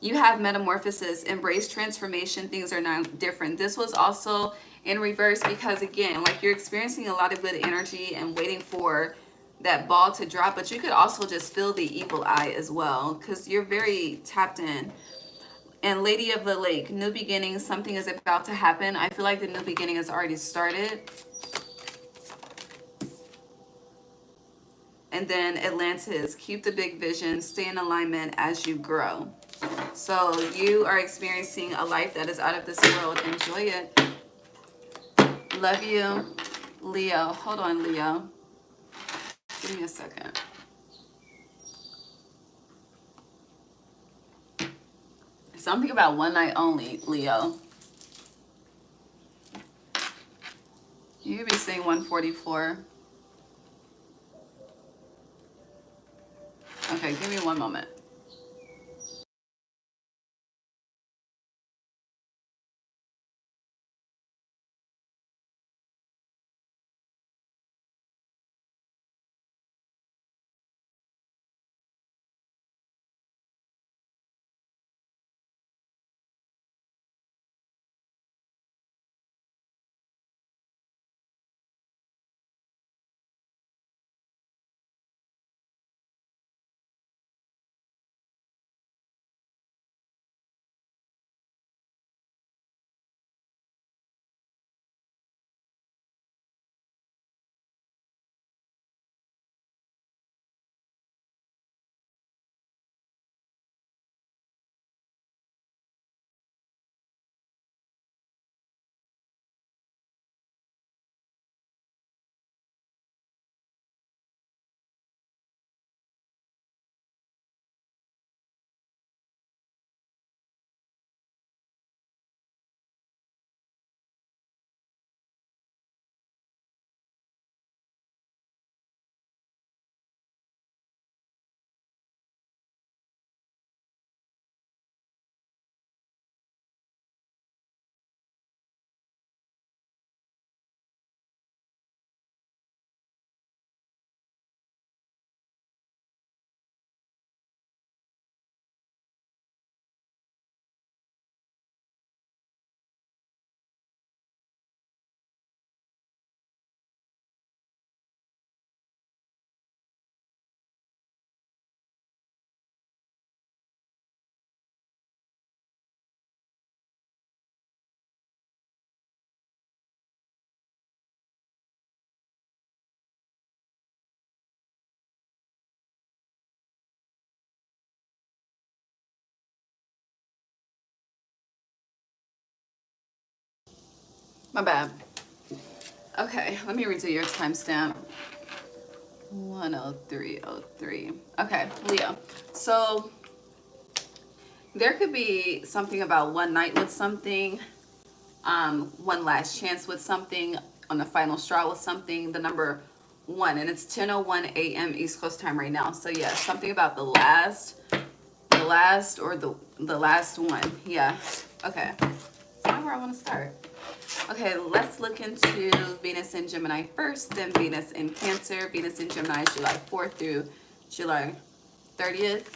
You have metamorphosis. Embrace transformation. Things are now different. This was also in reverse because, again, like you're experiencing a lot of good energy and waiting for that ball to drop, but you could also just feel the evil eye as well because you're very tapped in. And Lady of the Lake, new beginnings, something is about to happen. I feel like the new beginning has already started. And then Atlantis, keep the big vision, stay in alignment as you grow. So you are experiencing a life that is out of this world. Enjoy it. Love you, Leo. Hold on, Leo. Give me a second. Something about one night only, Leo. You could be saying 144. Okay, give me one moment. My bad. Okay, let me redo your timestamp. 10303. Okay, Leo. So there could be something about one night with something, one last chance with something, on the final straw with something, the number one, and it's 10:01 a.m. East Coast time right now. So yeah, something about the last or the last one. Yeah. Okay. That's not where I want to start. Okay, let's look into Venus in Gemini first, then Venus in Cancer. Venus in Gemini is July 4th through July 30th.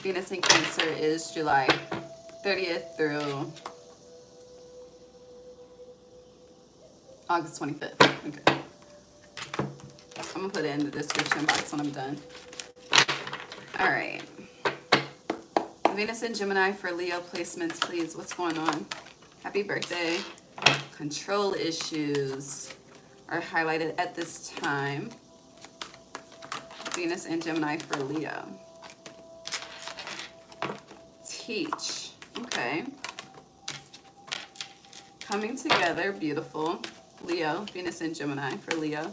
Venus in Cancer is July 30th through August 25th. Okay. I'm going to put it in the description box when I'm done. All right. Venus in Gemini for Leo placements, please. What's going on? Happy birthday. Control issues are highlighted at this time. Venus and Gemini for Leo. Teach. Okay. Coming together. Beautiful. Leo. Venus and Gemini for Leo.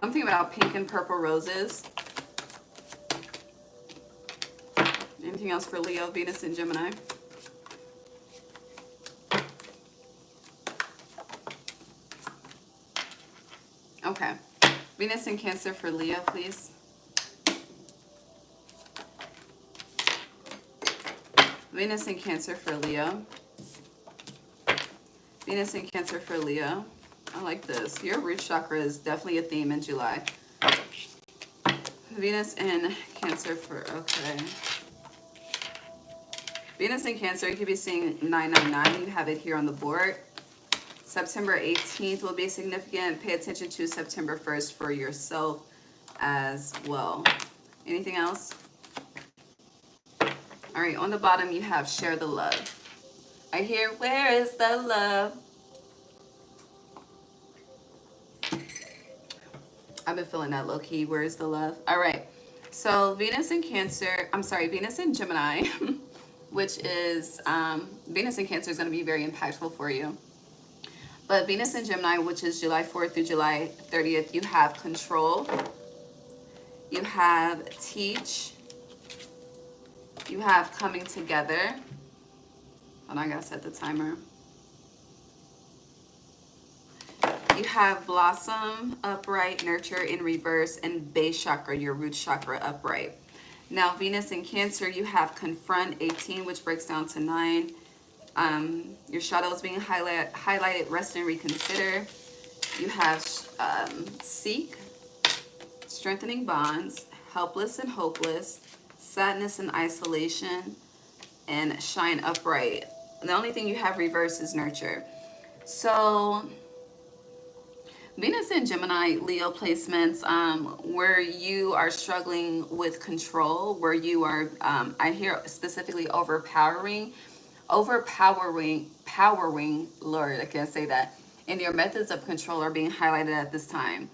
Something about pink and purple roses. Anything else for Leo, Venus, and Gemini? Okay. Venus in Cancer for Leo, please. Venus in Cancer for Leo. Venus in Cancer for Leo. I like this. Your root chakra is definitely a theme in July. Venus in Cancer for, okay. Venus in Cancer, you could be seeing 999. You have it here on the board. September 18th will be significant. Pay attention to September 1st for yourself as well. Anything else? All right, on the bottom you have share the love. I hear, where is the love? I've been feeling that low key. Where is the love? All right. So Venus in Cancer, I'm sorry, Venus in Gemini, which is, Venus in Cancer is going to be very impactful for you. But Venus in Gemini, which is July 4th through July 30th, you have control. You have teach. You have coming together. Hold on, I gotta set the timer. You have blossom, upright, nurture in reverse, and base chakra, your root chakra, upright. Now, Venus in Cancer, you have confront, 18, which breaks down to 9. Your shadow is being highlighted, rest and reconsider. You have seek, strengthening bonds, helpless and hopeless, sadness and isolation, and shine upright. The only thing you have reverse is nurture. So Venus in Gemini, Leo placements, where you are struggling with control, where you are, I hear specifically powering, Lord, I can't say that, and your methods of control are being highlighted at this time.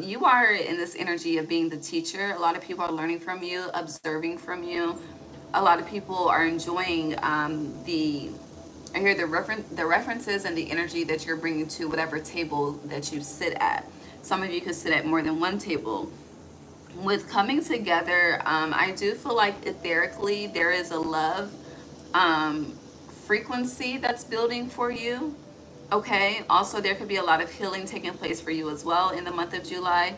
You are in this energy of being the teacher. A lot of people are learning from you, observing from you. A lot of people are enjoying I hear the references and the energy that you're bringing to whatever table that you sit at. Some of you could sit at more than one table. With coming together, I do feel like etherically there is a love frequency that's building for you. Okay. Also, there could be a lot of healing taking place for you as well in the month of July.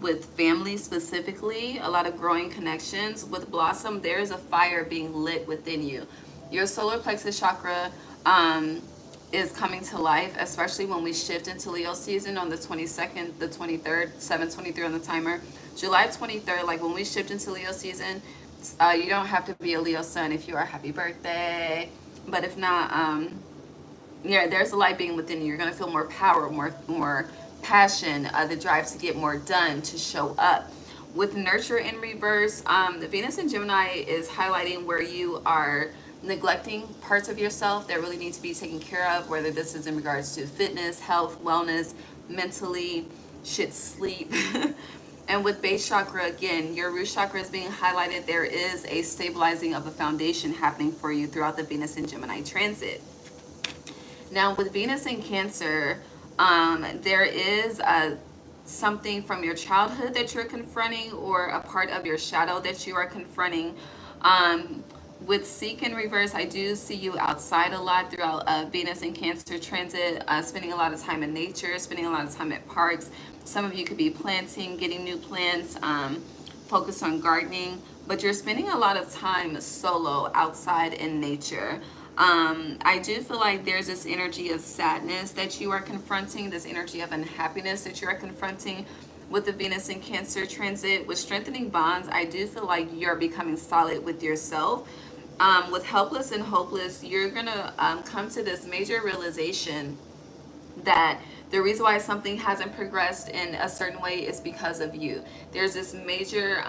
With family specifically, a lot of growing connections. With Blossom, there is a fire being lit within you. Your solar plexus chakra is coming to life, especially when we shift into Leo season on the 22nd, the 23rd, 7:23 on the timer. July 23rd, like when we shift into Leo season, you don't have to be a Leo sun if you are. Happy birthday. But if not, yeah, there's a light being within you. You're going to feel more power, more passion, the drive to get more done, to show up. With nurture in reverse, the Venus in Gemini is highlighting where you are neglecting parts of yourself that really need to be taken care of, whether this is in regards to fitness, health, wellness, mentally, sleep. And with base chakra, again, your root chakra is being highlighted. There is a stabilizing of a foundation happening for you throughout the Venus in Gemini transit. Now, with Venus in Cancer, there is something from your childhood that you're confronting, or a part of your shadow that you are confronting. With Seek in reverse, I do see you outside a lot throughout Venus in Cancer transit, spending a lot of time in nature, spending a lot of time at parks. Some of you could be planting, getting new plants, focus on gardening, but you're spending a lot of time solo outside in nature. I do feel like there's this energy of sadness that you are confronting, this energy of unhappiness that you are confronting with the Venus in Cancer transit. With strengthening bonds, I do feel like you're becoming solid with yourself. With helpless and hopeless, you're gonna come to this major realization that the reason why something hasn't progressed in a certain way is because of you. There's this major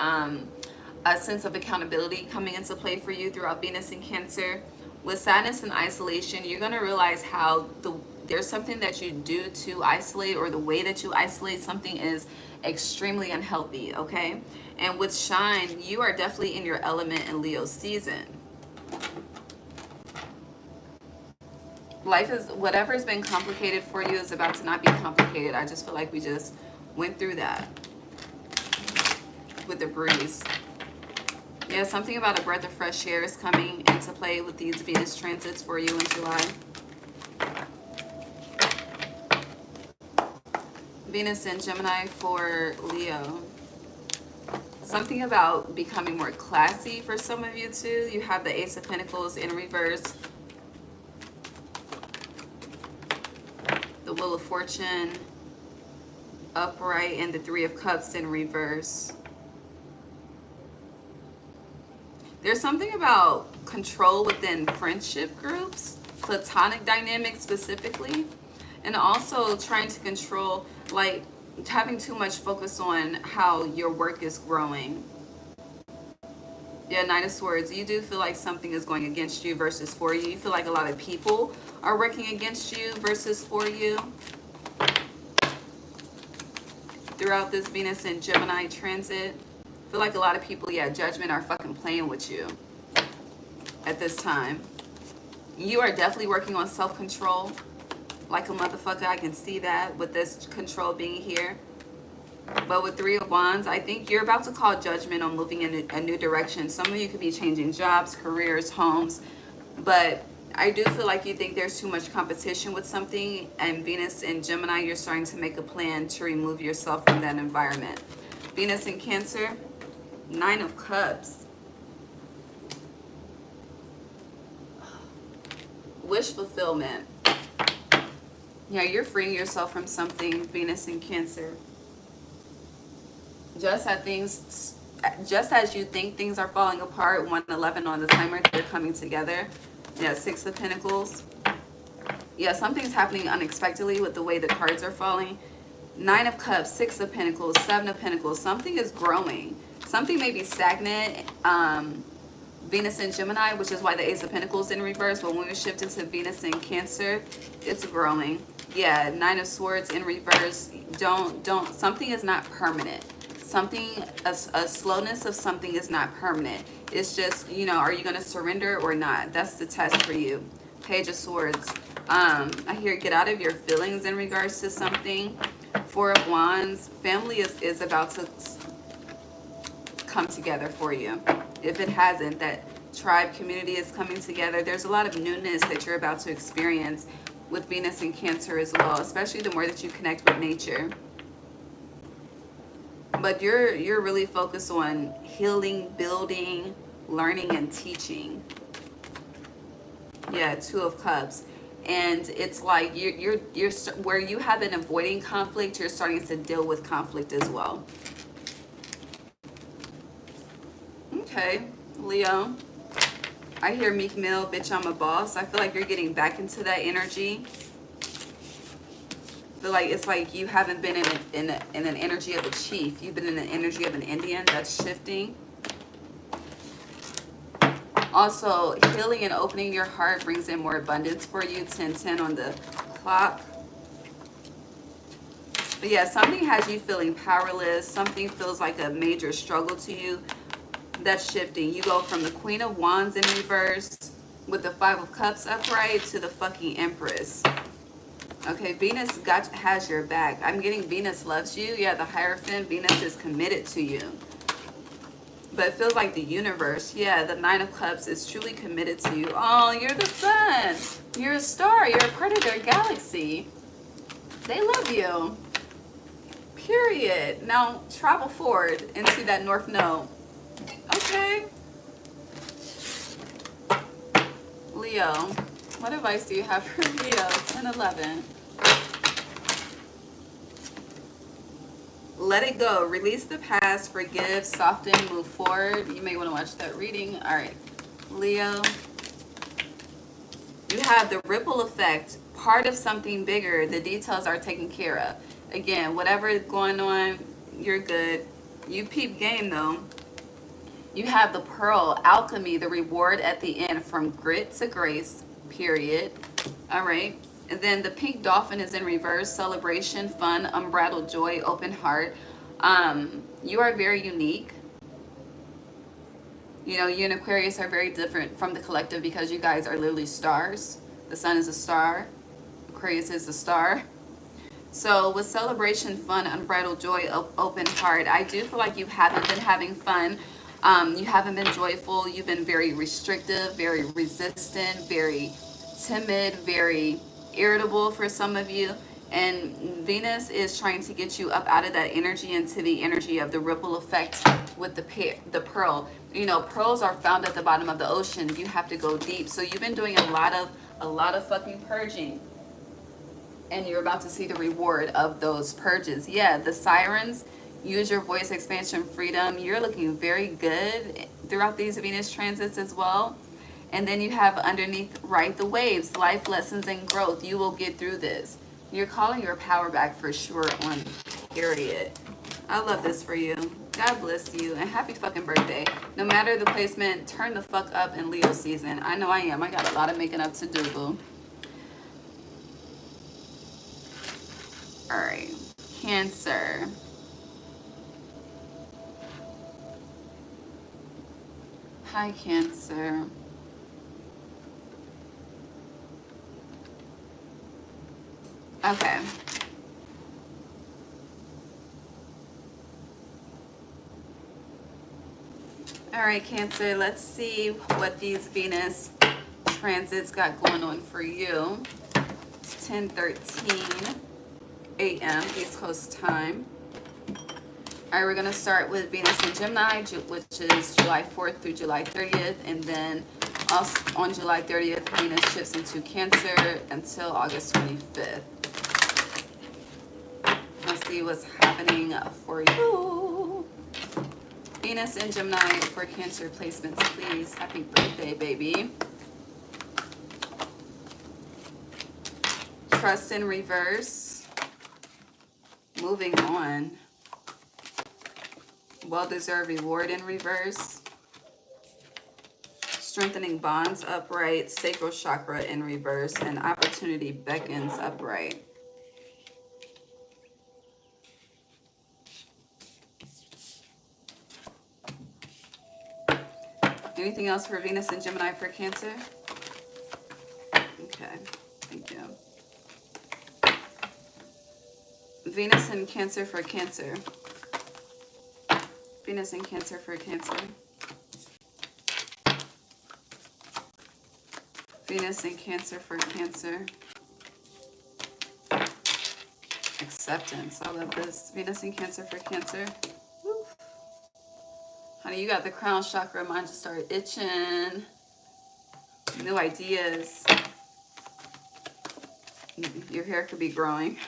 a sense of accountability coming into play for you throughout Venus in Cancer. With sadness and isolation, you're going to realize how there's something that you do to isolate, or the way that you isolate something is extremely unhealthy, okay? And with shine, you are definitely in your element in Leo season. Life is, whatever's been complicated for you is about to not be complicated. I just feel like we just went through that with the breeze. Yeah, something about a breath of fresh air is coming into play with these Venus transits for you in July. Venus in Gemini for Leo. Something about becoming more classy for some of you too. You have the Ace of Pentacles in reverse, the Wheel of Fortune upright, and the Three of Cups in reverse. There's something about control within friendship groups, platonic dynamics specifically, and also trying to control, like having too much focus on how your work is growing. Yeah, Knight of Swords, you do feel like something is going against you versus for you. You feel like a lot of people are working against you versus for you. Throughout this Venus and Gemini transit, I feel like a lot of people, yeah, Judgment, are fucking playing with you at this time. You are definitely working on self-control like a motherfucker. I can see that with this control being here. But with Three of Wands, I think you're about to call judgment on moving in a new direction. Some of you could be changing jobs, careers, homes. But I do feel like you think there's too much competition with something. And Venus in Gemini, you're starting to make a plan to remove yourself from that environment. Venus in Cancer, Nine of Cups. Wish fulfillment. Yeah, you're freeing yourself from something, Venus in Cancer. Just as you think things are falling apart, 111 on the timer, they're coming together. Yeah, Six of Pentacles. Yeah, something's happening unexpectedly with the way the cards are falling. Nine of Cups, Six of Pentacles, Seven of Pentacles. Something is growing. Something may be stagnant. Venus in Gemini, which is why the Ace of Pentacles in reverse. But when we shift into Venus in Cancer, it's growing. Yeah, Nine of Swords in reverse. Something is not permanent. Something, a slowness of something is not permanent. It's just, you know, are you going to surrender or not? That's the test for you. Page of Swords. I hear get out of your feelings in regards to something. Four of Wands. Family is about to come together for you. If it hasn't, that tribe community is coming together. There's a lot of newness that you're about to experience with Venus in Cancer as well, especially the more that you connect with nature. But you're really focused on healing, building, learning, and teaching. Yeah, Two of Cups. And it's like you're where you have been avoiding conflict, you're starting to deal with conflict as well. Okay, Leo. I hear Meek Mill, bitch, I'm a boss. I feel like you're getting back into that energy. I feel like it's like you haven't been in an energy of a chief. You've been in an energy of an Indian. That's shifting. Also, healing and opening your heart brings in more abundance for you. 10:10 on the clock. But yeah, something has you feeling powerless. Something feels like a major struggle to you. That's shifting. You go from the Queen of Wands in reverse with the Five of Cups upright to the fucking Empress. Okay, Venus has your back. I'm getting Venus loves you. Yeah, the Hierophant, Venus is committed to you. But it feels like the universe, yeah, the Nine of Cups is truly committed to you. Oh, you're the sun. You're a star. You're a part of their galaxy. They love you. Period. Now, travel forward into that North Node. Okay. Leo, what advice do you have for Leo? 10-11. Let it go. Release the past. Forgive. Soften. Move forward. You may want to watch that reading. All right. Leo. You have the ripple effect. Part of something bigger. The details are taken care of. Again, whatever is going on, you're good. You peep game though. You have the Pearl, Alchemy, the reward at the end, from grit to grace, period. All right. And then the Pink Dolphin is in reverse. Celebration, fun, unbridled joy, open heart. You are very unique. You know, you and Aquarius are very different from the collective because you guys are literally stars. The sun is a star. Aquarius is a star. So with celebration, fun, unbridled joy, open heart, I do feel like you haven't been having fun. You haven't been joyful. You've been very restrictive, very resistant, very timid, very irritable for some of you. And Venus is trying to get you up out of that energy into the energy of the ripple effect with the pearl. You know, pearls are found at the bottom of the ocean. You have to go deep. So you've been doing a lot of fucking purging. And you're about to see the reward of those purges. Yeah, the sirens, use your voice, expansion, freedom. You're looking very good throughout these Venus transits as well. And then you have underneath, right, the waves, life lessons and growth. You will get through this. You're calling your power back for sure on period. I love this for you. God bless you and happy fucking birthday. No matter the placement, turn the fuck up in Leo season. I know I am. I got a lot of making up to do, boo. All right, Cancer. Hi, Cancer. Okay. All right, Cancer, let's see what these Venus transits got going on for you. It's 10:13 a.m. East Coast time. All right, we're going to start with Venus in Gemini, which is July 4th through July 30th. And then also on July 30th, Venus shifts into Cancer until August 25th. Let's see what's happening for you. Venus in Gemini for Cancer placements, please. Happy birthday, baby. Trust in reverse. Moving on. Well-deserved reward in reverse. Strengthening bonds upright. Sacral chakra in reverse. And opportunity beckons upright. Anything else for Venus and Gemini for Cancer? Okay, thank you. Venus and Cancer for Cancer. Venus and Cancer for Cancer. Venus and Cancer for Cancer. Acceptance. I love this. Venus and Cancer for Cancer. Woo. Honey, you got the crown chakra. Mine just started itching. New ideas. Your hair could be growing.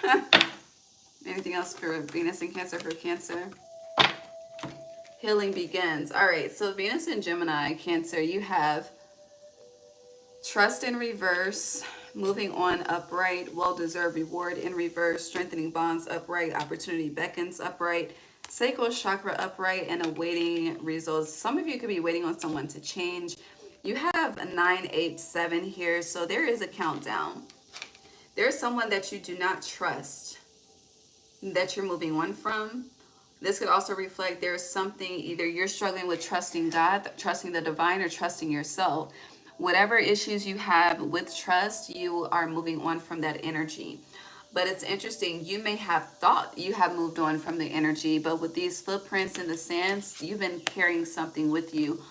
Anything else for Venus and Cancer for Cancer? Healing begins. All right, so Venus and Gemini, Cancer, you have trust in reverse, moving on upright, well-deserved reward in reverse, strengthening bonds upright, opportunity beckons upright, sacral chakra upright, and awaiting results. Some of you could be waiting on someone to change. You have a 9, 8, 7 here, so there is a countdown. There's someone that you do not trust that you're moving on from. This could also reflect there's something, either you're struggling with trusting God, trusting the divine, or trusting yourself. Whatever issues you have with trust, you are moving on from that energy. But it's interesting, you may have thought you have moved on from the energy, but with these footprints in the sands, you've been carrying something with you.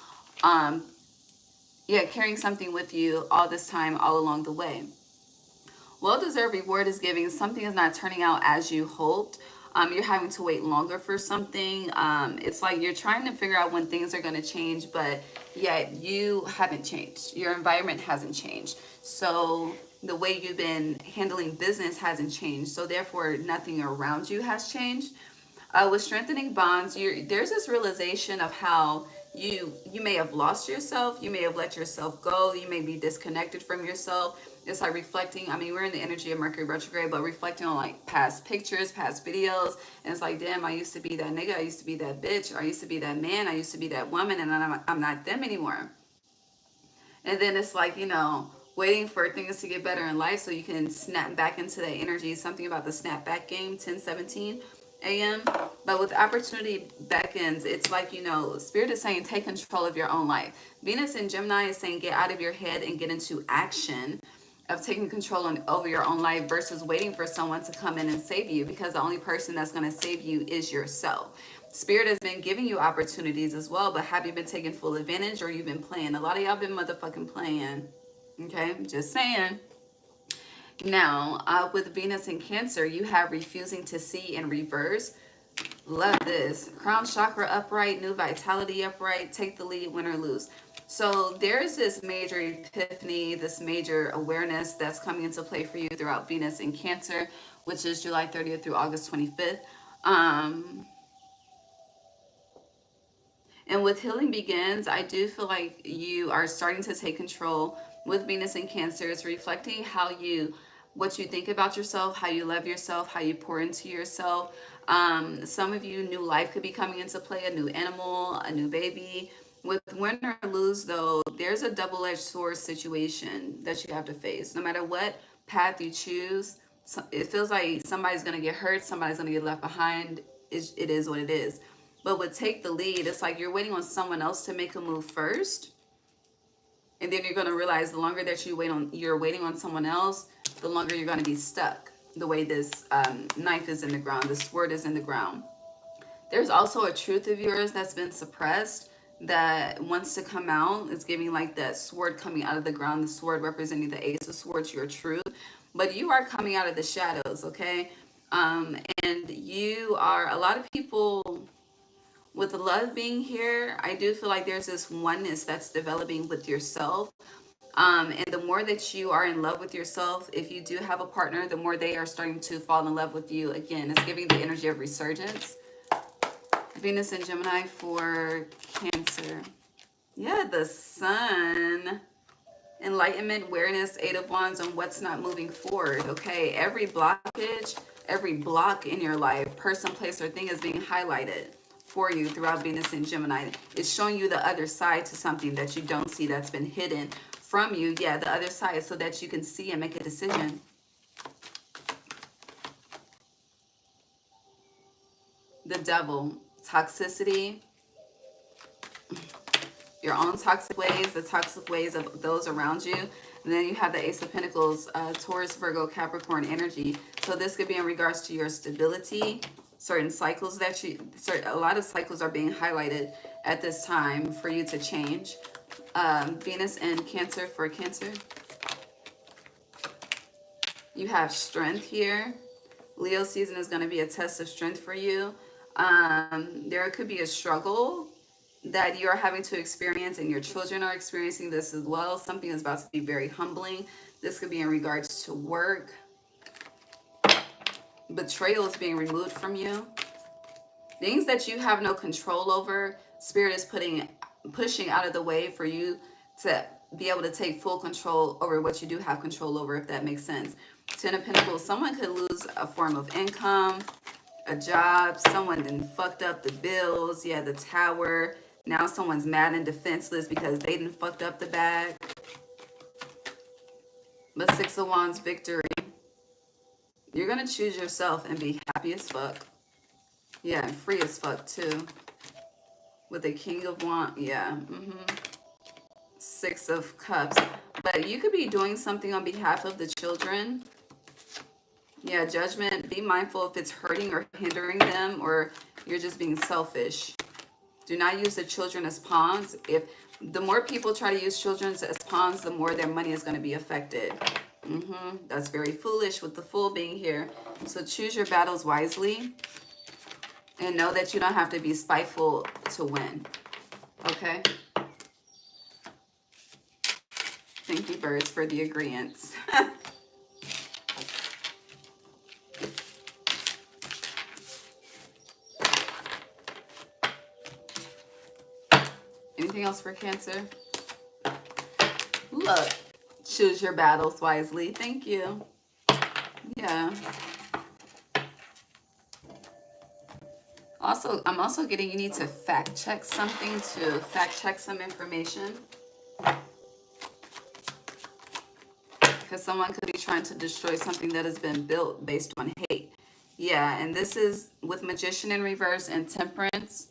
Carrying something with you all this time, all along the way. Well-deserved reward is giving. Something is not turning out as you hoped. You're having to wait longer for something. It's like you're trying to figure out when things are going to change, but yet you haven't changed. Your environment hasn't changed. So the way you've been handling business hasn't changed. So therefore, nothing around you has changed. With strengthening bonds, there's this realization of how you may have lost yourself. You may have let yourself go. You may be disconnected from yourself. It's like reflecting. I mean, we're in the energy of Mercury Retrograde, but reflecting on like past pictures, past videos. And it's like, damn, I used to be that nigga. I used to be that bitch. Or I used to be that man. I used to be that woman. And I'm not them anymore. And then it's like, waiting for things to get better in life so you can snap back into that energy. Something about the snap back game, 10:17 a.m. But with opportunity beckons, it's like, Spirit is saying take control of your own life. Venus in Gemini is saying get out of your head and get into action of taking control over your own life versus waiting for someone to come in and save you, because the only person that's going to save you is yourself. Spirit has been giving you opportunities as well, but have you been taking full advantage, or you've been playing? A lot of y'all been motherfucking playing. Okay, just saying. Now, with Venus in Cancer, you have refusing to see in reverse. Love this. Crown chakra upright, new vitality upright, take the lead, win or lose. So there's this major epiphany, this major awareness that's coming into play for you throughout Venus in Cancer, which is July 30th through August 25th. And with Healing Begins, I do feel like you are starting to take control with Venus in Cancer. It's reflecting what you think about yourself, how you love yourself, how you pour into yourself. Some of you, new life could be coming into play, a new animal, a new baby. With win or lose, though, there's a double-edged sword situation that you have to face. No matter what path you choose, it feels like somebody's going to get hurt, somebody's going to get left behind. It is what it is. But with take the lead, it's like you're waiting on someone else to make a move first. And then you're going to realize the longer that you're waiting on someone else, the longer you're going to be stuck. The way this knife is in the ground, the sword is in the ground. There's also a truth of yours that's been suppressed that wants to come out. It's giving like that sword coming out of the ground, the sword representing the Ace of Swords, your truth. But you are coming out of the shadows, okay? And you are, a lot of people, with the love being here, I do feel like there's this oneness that's developing with yourself. And the more that you are in love with yourself, if you do have a partner, the more they are starting to fall in love with you. Again, it's giving the energy of resurgence. Venus and Gemini for Cancer. Yeah, the Sun. Enlightenment, awareness, Eight of Wands on what's not moving forward. Okay, every blockage, every block in your life, person, place, or thing is being highlighted for you throughout Venus and Gemini. It's showing you the other side to something that you don't see, that's been hidden from you. Yeah, the other side, so that you can see and make a decision. The Devil, toxicity, your own toxic ways, the toxic ways of those around you. And then you have the Ace of Pentacles, Taurus, Virgo, Capricorn energy. So this could be in regards to your stability, certain cycles that a lot of cycles are being highlighted at this time for you to change. Venus and Cancer for Cancer. You have strength here. Leo season is going to be a test of strength for you. There could be a struggle that you're having to experience, and your children are experiencing this as well. Something is about to be very humbling. This could be in regards to work. Betrayal is being removed from you. Things that you have no control over, Spirit is pushing out of the way for you to be able to take full control over what you do have control over, if that makes sense. Ten of Pentacles, someone could lose a form of income, a job, someone then fucked up the bills. Yeah, the Tower. Now someone's mad and defenseless because they done fucked up the bag. But Six of Wands, victory. You're going to choose yourself and be happy as fuck. Yeah, and free as fuck too. With the King of Wands, yeah. Six of Cups. But you could be doing something on behalf of the children. Yeah, Judgment. Be mindful if it's hurting or hindering them, or you're just being selfish. Do not use the children as pawns. If the more people try to use children as pawns, the more their money is going to be affected. That's very foolish with the Fool being here. So choose your battles wisely. And know that you don't have to be spiteful to win. Okay? Thank you, birds, for the agreeance. Anything else for Cancer? Look, choose your battles wisely. Thank you. Yeah. Also, I'm also getting you need to fact check something, to fact check some information. Because someone could be trying to destroy something that has been built based on hate. Yeah, and this is with Magician in reverse and Temperance.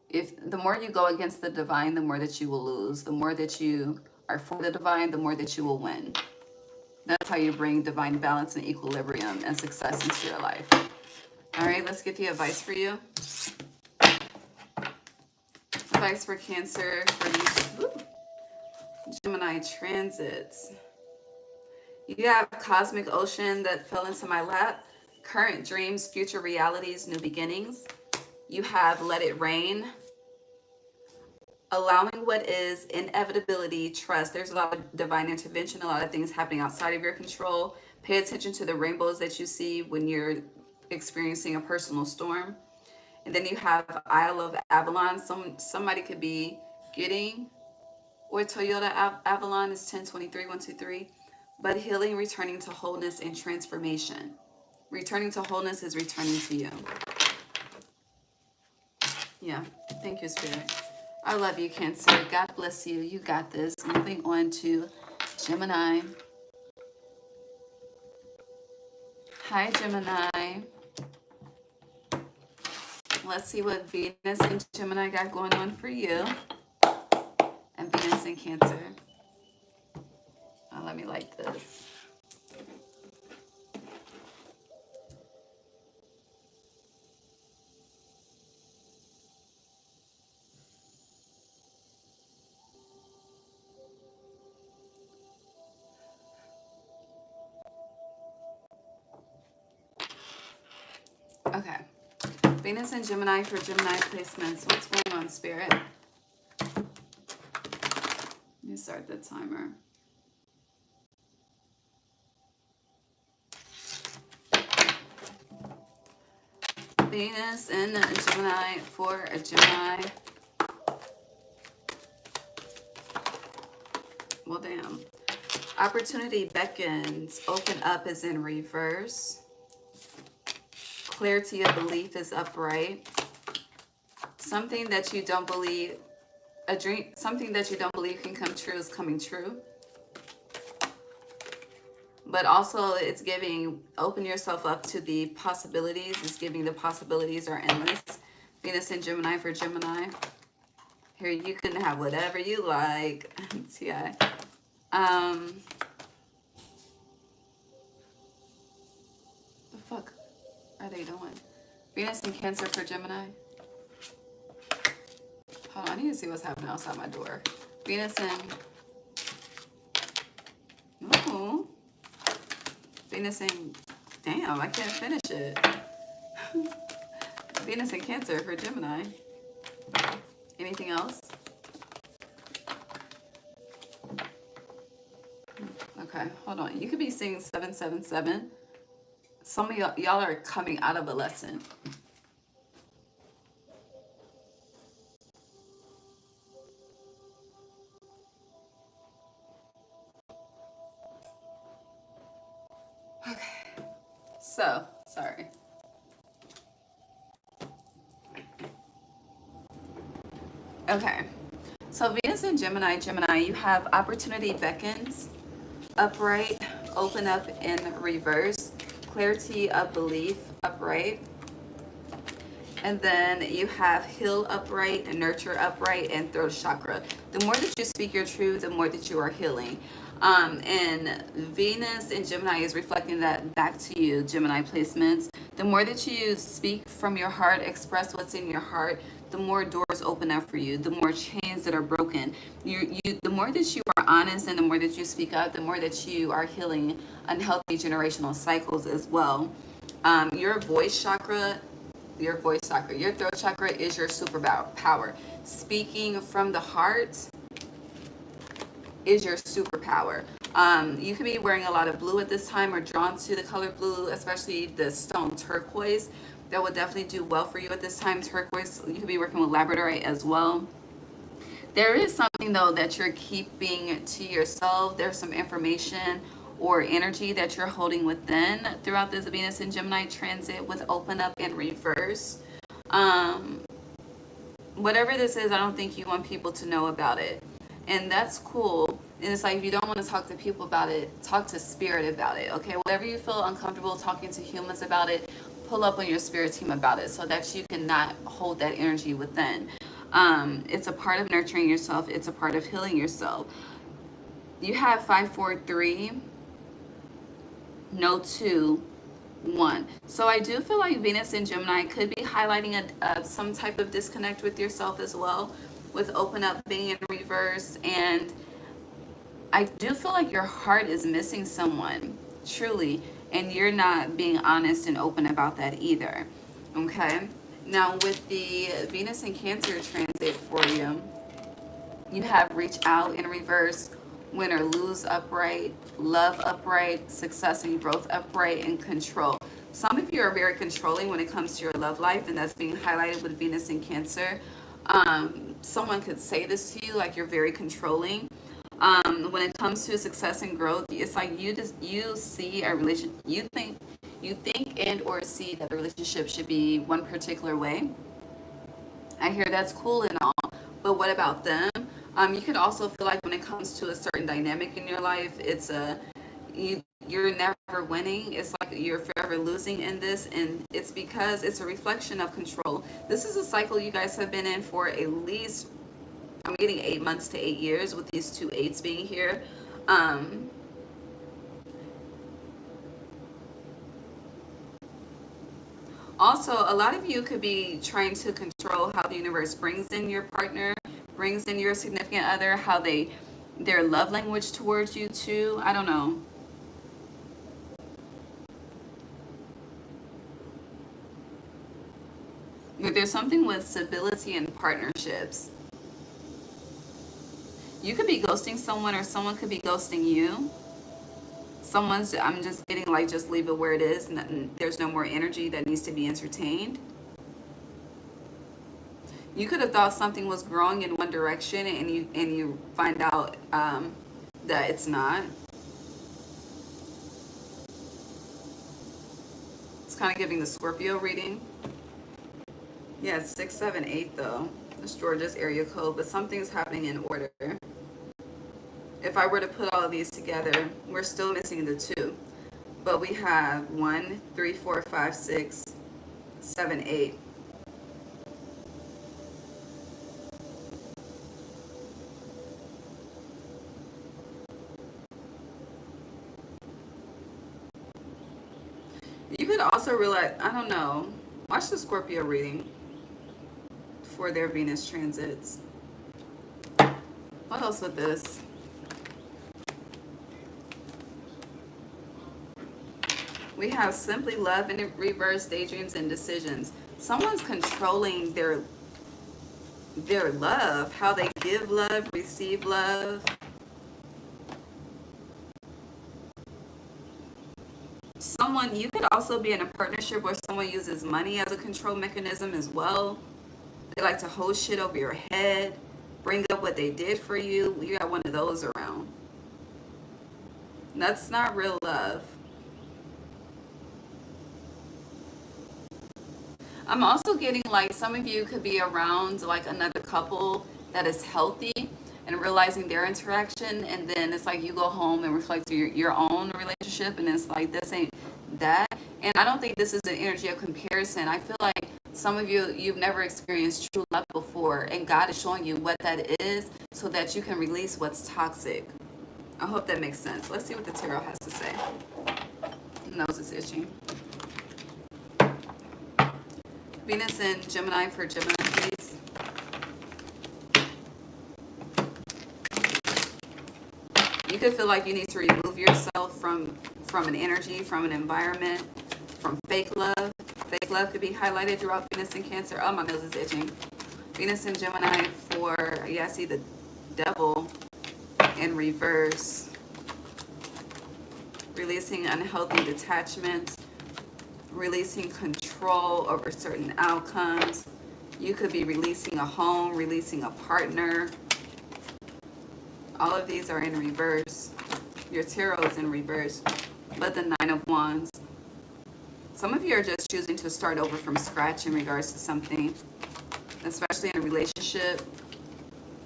If the more you go against the divine, the more that you will lose. The more that you are for the divine, the more that you will win. That's how you bring divine balance and equilibrium and success into your life. All right, let's get the advice for you. Advice for Cancer for you. Gemini transits. You have cosmic ocean that fell into my lap. Current dreams, future realities, new beginnings. You have let it rain. Allowing what is, inevitability, trust. There's a lot of divine intervention, a lot of things happening outside of your control. Pay attention to the rainbows that you see when you're experiencing a personal storm. And then you have Isle of Avalon. Somebody could be getting, or Toyota Avalon is 1023 123. But healing, returning to wholeness and transformation. Returning to wholeness is returning to you. Yeah, thank you, Spirit. I love you, Cancer. God bless you. You got this. Moving on to Gemini. Hi, Gemini. Let's see what Venus and Gemini got going on for you. And Venus and Cancer. Let me light this. Okay. Venus and Gemini for Gemini placements. What's going on, Spirit? Let me start the timer. Venus and Gemini for a Gemini. Well, damn. Opportunity beckons. Open up is in reverse. Clarity of belief is upright. Something that you don't believe, a dream, something that you don't believe can come true is coming true. But also it's giving, open yourself up to the possibilities. It's giving the possibilities are endless. Venus and Gemini for Gemini. Here, you can have whatever you like. Yeah. The fuck are they doing? Venus and Cancer for Gemini. Hold on, I need to see what's happening outside my door. Venus and... Oh. Venus and... Damn, I can't finish it. Venus and Cancer for Gemini. Anything else? Okay, hold on. You could be seeing 777. Some of y'all are coming out of a lesson. Okay. So, sorry. Okay. So Venus and Gemini, you have opportunity beckons, upright, open up in reverse, clarity of belief, upright. And then you have heal upright, nurture upright, and throat chakra. The more that you speak your truth, the more that you are healing. And Venus and Gemini is reflecting that back to you, Gemini placements. The more that you speak from your heart, express what's in your heart, the more doors open up for you, the more chains that are broken. The more that you are honest and the more that you speak up, the more that you are healing unhealthy generational cycles as well. Your voice chakra, your throat chakra is your superpower. Speaking from the heart is your superpower. You could be wearing a lot of blue at this time or drawn to the color blue, especially the stone turquoise. That will definitely do well for you at this time. Turquoise, you could be working with labradorite as well. There is something though that you're keeping to yourself. There's some information or energy that you're holding within throughout this Venus and Gemini transit with open up and reverse. Whatever this is, I don't think you want people to know about it. And that's cool. And it's like, if you don't want to talk to people about it, talk to spirit about it, okay? Whatever you feel uncomfortable talking to humans about it, pull up on your spirit team about it so that you cannot hold that energy within. It's a part of nurturing yourself. It's a part of healing yourself. You have 5, 4, 3, no 2, 1. So I do feel like Venus and Gemini could be highlighting some type of disconnect with yourself as well, with open up being in reverse and I do feel like your heart is missing someone, truly, and you're not being honest and open about that either. Okay? Now, with the Venus and Cancer transit for you, you have reach out in reverse, win or lose upright, love upright, success and growth upright, and control. Some of you are very controlling when it comes to your love life, and that's being highlighted with Venus and Cancer. Someone could say this to you, like you're very controlling. When it comes to success and growth, it's like you see a relation, you think and or see that a relationship should be one particular way. I hear that's cool and all, but what about them? You could also feel like when it comes to a certain dynamic in your life, it's you're never winning. It's like you're forever losing in this, and it's because it's a reflection of control. This is a cycle you guys have been in for at least, I'm getting 8 months to 8 years with these two eights being here. Also, a lot of you could be trying to control how the universe brings in your partner, brings in your significant other, how their love language towards you too. I don't know. But there's something with stability and partnerships. You could be ghosting someone, or someone could be ghosting you. I'm just getting like, just leave it where it is, and there's no more energy that needs to be entertained. You could have thought something was growing in one direction, and you find out that it's not. It's kind of giving the Scorpio reading. Yeah, it's 678 though. It's Georgia's area code, but something's happening in order. If I were to put all of these together, we're still missing the 2. But we have 1, 3, 4, 5, 6, 7, 8. You could also realize, I don't know, watch the Scorpio reading for their Venus transits. What else with this? We have simply love in reverse, daydreams and decisions. Someone's controlling their love, how they give love, receive love. You could also be in a partnership where someone uses money as a control mechanism as well. They like to hold shit over your head, bring up what they did for you. You got one of those around. That's not real love. I'm also getting like some of you could be around like another couple that is healthy and realizing their interaction, and then it's like you go home and reflect your own relationship, and it's like this ain't that. And I don't think this is an energy of comparison. I feel like some of you've never experienced true love before, and God is showing you what that is so that you can release what's toxic. I hope that makes sense. Let's see what the tarot has to say. Nose is itching. Venus and Gemini for Gemini, please. You could feel like you need to remove yourself from an energy, from an environment, from fake love. Fake love could be highlighted throughout Venus and Cancer. Oh, my nose is itching. Venus and Gemini for, yeah, I see the Devil in reverse. Releasing unhealthy detachment. Releasing control over certain outcomes. You could be releasing a home, releasing a partner. All of these are in reverse. Your tarot is in reverse, but the Nine of Wands. Some of you are just choosing to start over from scratch in regards to something, especially in a relationship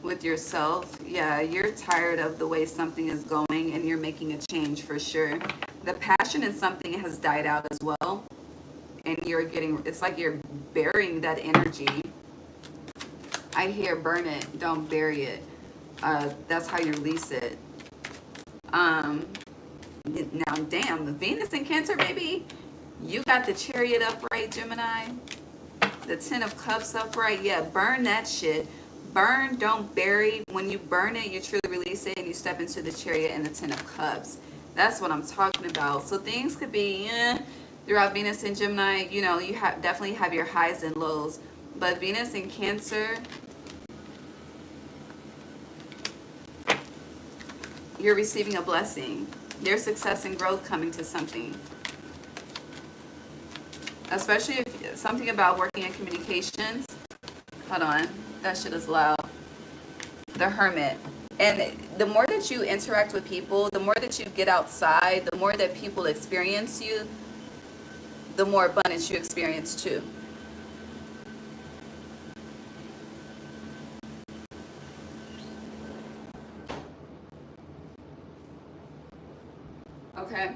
with yourself. Yeah, you're tired of the way something is going, and you're making a change for sure. The passion in something has died out as well, and it's like you're burying that energy. I hear burn it, don't bury it. That's how you release it. Now, damn, the Venus in Cancer, baby. You got the Chariot upright, Gemini. The Ten of Cups upright. Yeah, burn that shit. Burn, don't bury. When you burn it, you truly release it, and you step into the Chariot and the Ten of Cups. That's what I'm talking about. So things could be throughout Venus and Gemini. You know, you definitely have your highs and lows. But Venus in Cancer, you're receiving a blessing. There's success and growth coming to something. Especially if something about working in communications. Hold on, that shit is loud. The Hermit. And the more that you interact with people, the more that you get outside, the more that people experience you, the more abundance you experience too. Okay.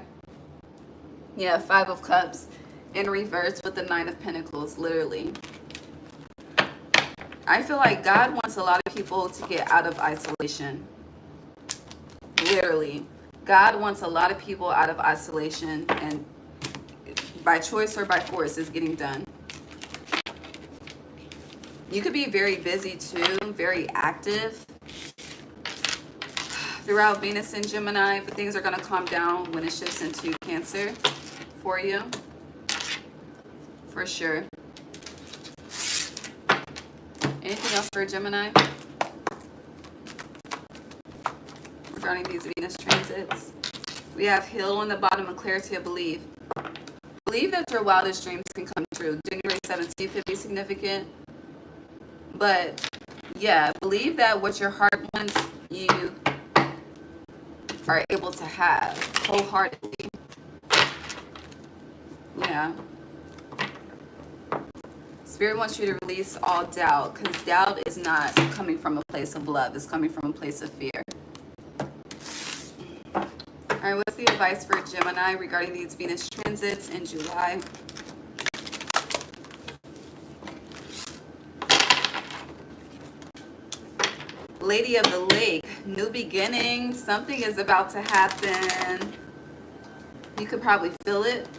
Yeah, Five of Cups in reverse with the Nine of Pentacles, literally. I feel like God wants a lot of people to get out of isolation. Literally. God wants a lot of people out of isolation, and by choice or by force is getting done. You could be very busy too, very active throughout Venus and Gemini, but things are going to calm down when it shifts into Cancer for you. For sure. Anything else for Gemini regarding these Venus transits? We have heal on the bottom and clarity of belief. Believe that your wildest dreams can come true. January 17th could be significant. But yeah, believe that what your heart wants, you are able to have wholeheartedly. Yeah. Spirit wants you to release all doubt, because doubt is not coming from a place of love. It's coming from a place of fear. All right, what's the advice for Gemini regarding these Venus transits in July? Lady of the Lake, new beginning. Something is about to happen. You could probably feel it.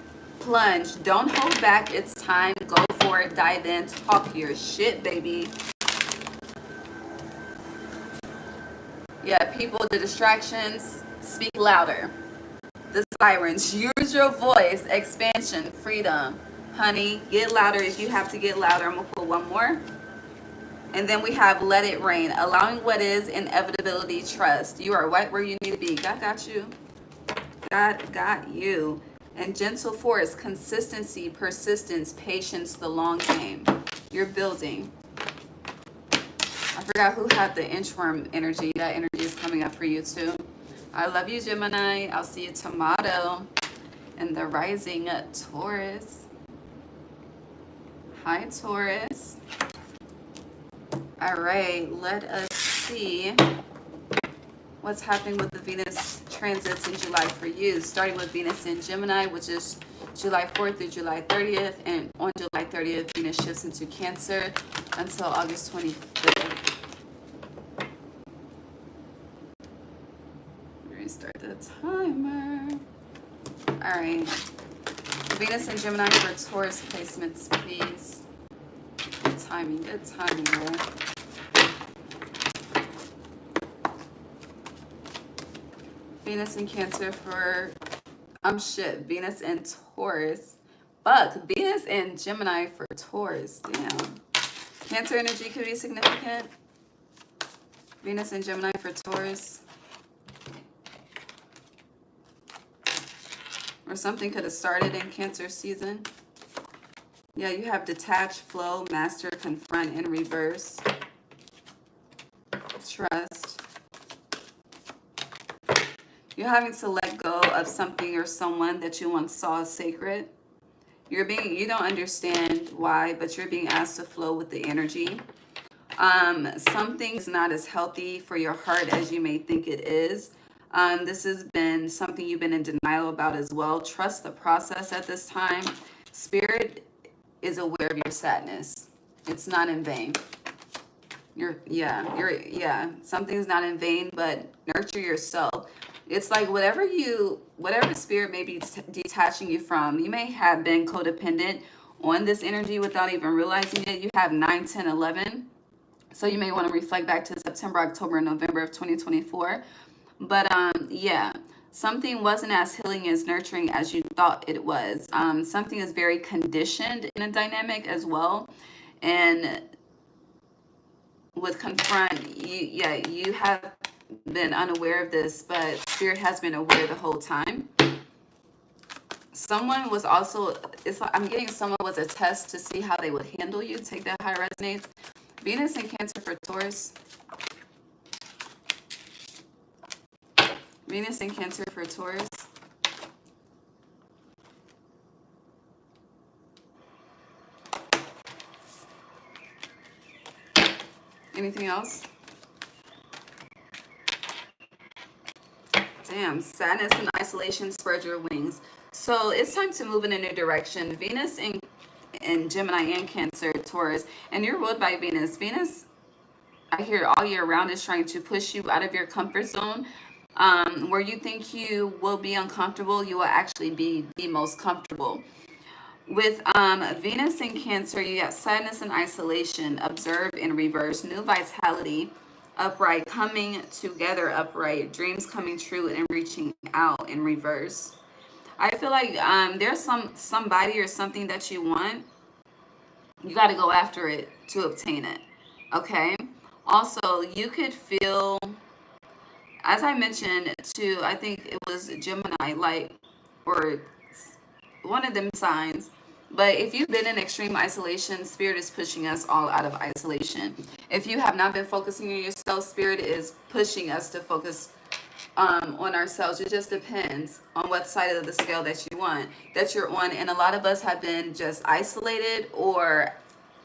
Plunge. Don't hold back. It's time. Go for it. Dive in. Talk your shit, baby. Yeah, people, the distractions, speak louder. The sirens, use your voice. Expansion, freedom. Honey, get louder if you have to get louder. I'm going to put one more. And then we have let it rain. Allowing what is, inevitability, trust. You are right where you need to be. God got you. God got you. And gentle force, consistency, persistence, patience, the long game. You're building. I forgot who had the inchworm energy. That energy is coming up for you too. I love you, Gemini. I'll see you tomorrow. And the rising at Taurus. Hi, Taurus. All right, let us see what's happening with the Venus transits in July for you. Starting with Venus in Gemini, which is July 4th through July 30th. And on July 30th, Venus shifts into Cancer until August 25th. Restart the timer. All right. Venus and Gemini for Taurus placements, please. Good timing, bro. Venus and Cancer for, Venus and Taurus. Fuck, Venus and Gemini for Taurus, damn. Cancer energy could be significant. Venus and Gemini for Taurus. Or something could have started in Cancer season. Yeah, you have detach, flow, master, confront, in reverse. Trust. You're having to let go of something or someone that you once saw as sacred. You don't understand why, but you're being asked to flow with the energy. Something's not as healthy for your heart as you may think it is. This has been something you've been in denial about as well. Trust the process at this time. Spirit is aware of your sadness. It's not in vain. Something's not in vain, but nurture yourself. It's like whatever spirit may be detaching you from, you may have been codependent on this energy without even realizing it. You have 9, 10, 11. So you may want to reflect back to September, October, and November of 2024. But yeah, something wasn't as healing as nurturing as you thought it was. Something is very conditioned in a dynamic as well. And with confront, you have been unaware of this, but spirit has been aware the whole time. Someone was also, it's like I'm getting someone was a test to see how they would handle you. Take that high resonates. Venus and Cancer for Taurus. Venus and Cancer for Taurus. Anything else? Damn, sadness and isolation spread your wings. So it's time to move in a new direction. Venus in Gemini and Cancer, Taurus, and you're ruled by Venus. Venus, I hear all year round, is trying to push you out of your comfort zone. Where you think you will be uncomfortable, you will actually be the most comfortable. With Venus in Cancer, you got sadness and isolation, observe in reverse, new vitality, upright, coming together upright, dreams coming true and reaching out in reverse. I feel like there's somebody or something that you want. You got to go after it to obtain it. Okay. Also, you could feel, as I mentioned to, I think it was Gemini, like, or one of them signs. But if you've been in extreme isolation, spirit is pushing us all out of isolation. If you have not been focusing on yourself, spirit is pushing us to focus on ourselves. It just depends on what side of the scale that you want, that you're on. And a lot of us have been just isolated or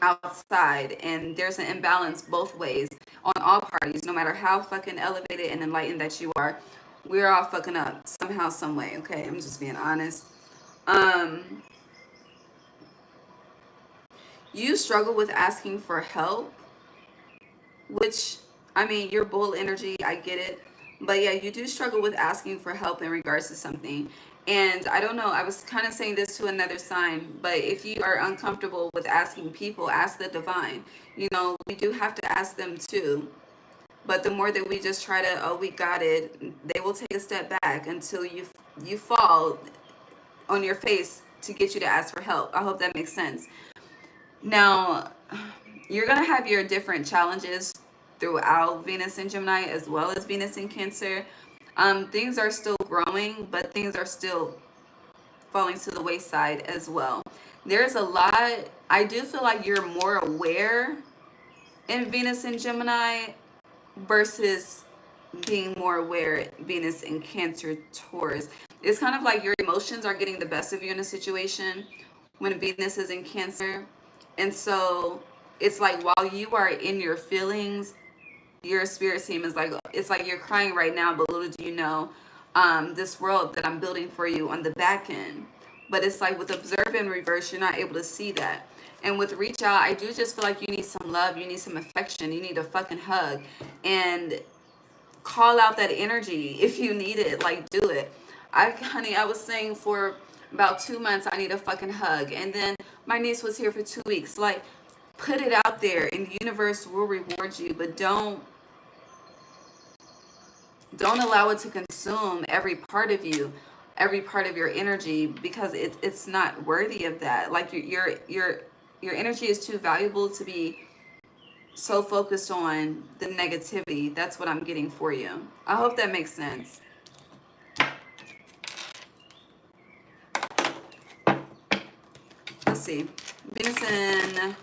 outside, and there's an imbalance both ways on all parties. No matter how fucking elevated and enlightened that you are, we're all fucking up somehow, some way. Okay, I'm just being honest. You struggle with asking for help, which, I mean, your bull energy, I get it. But yeah, you do struggle with asking for help in regards to something. And I don't know, I was kind of saying this to another sign, but if you are uncomfortable with asking people, ask the divine. You know, we do have to ask them too. But the more that we just try to, oh, we got it, they will take a step back until you fall on your face to get you to ask for help. I hope that makes sense. Now, you're going to have your different challenges throughout Venus in Gemini as well as Venus in Cancer. Things are still growing, but things are still falling to the wayside as well. There's a lot. I do feel like you're more aware in Venus in Gemini versus being more aware Venus in Cancer, Taurus. It's kind of like your emotions are getting the best of you in a situation when Venus is in Cancer. And so it's like while you are in your feelings, your spirit team is like, it's like you're crying right now, but little do you know, this world that I'm building for you on the back end. But it's like with observe in reverse, you're not able to see that. And with reach out, I do just feel like you need some love, you need some affection, you need a fucking hug. And call out that energy if you need it, like do it. Honey, I was saying for about 2 months I need a fucking hug, and then my niece was here for 2 weeks. Like, put it out there and the universe will reward you, but don't allow it to consume every part of you, every part of your energy, because it's not worthy of that. Like your energy is too valuable to be so focused on the negativity. That's what I'm getting for you. I hope that makes sense. Let's see. Venus in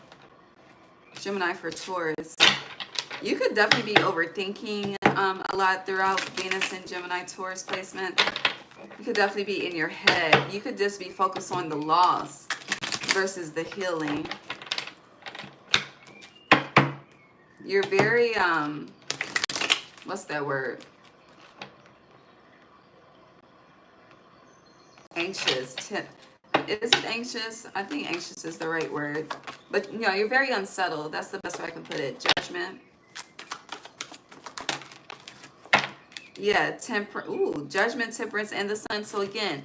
Gemini for Taurus. You could definitely be overthinking a lot throughout Venus and Gemini Taurus placement. You could definitely be in your head. You could just be focused on the loss versus the healing. You're very, what's that word? Anxious. Is it anxious? I think anxious is the right word. But, you know, you're very unsettled. That's the best way I can put it. Judgment. Yeah, judgment, temperance, and the sun. So again,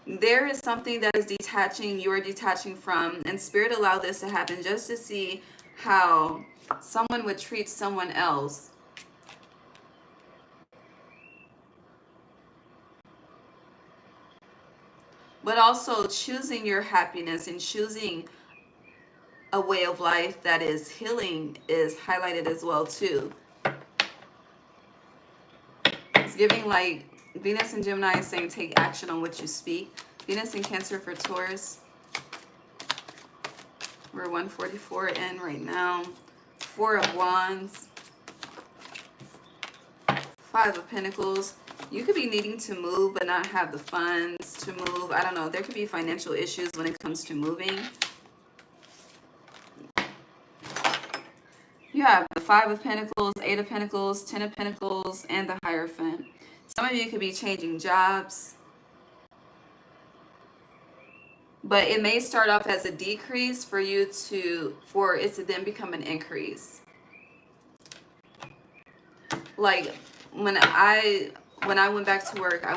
there is something that is detaching, you are detaching from, and spirit allowed this to happen just to see how someone would treat someone else but also choosing your happiness and choosing a way of life that is healing is highlighted as well too. It's giving like Venus and Gemini is saying take action on what you speak. Venus and Cancer for Taurus. We're 144 in right now. 4 of Wands. 5 of Pentacles. You could be needing to move but not have the funds to move. I don't know. There could be financial issues when it comes to moving. You have the 5 of Pentacles, 8 of Pentacles, 10 of Pentacles, and the Hierophant. Some of you could be changing jobs. But it may start off as a decrease for it to then become an increase. Like when I went back to work, I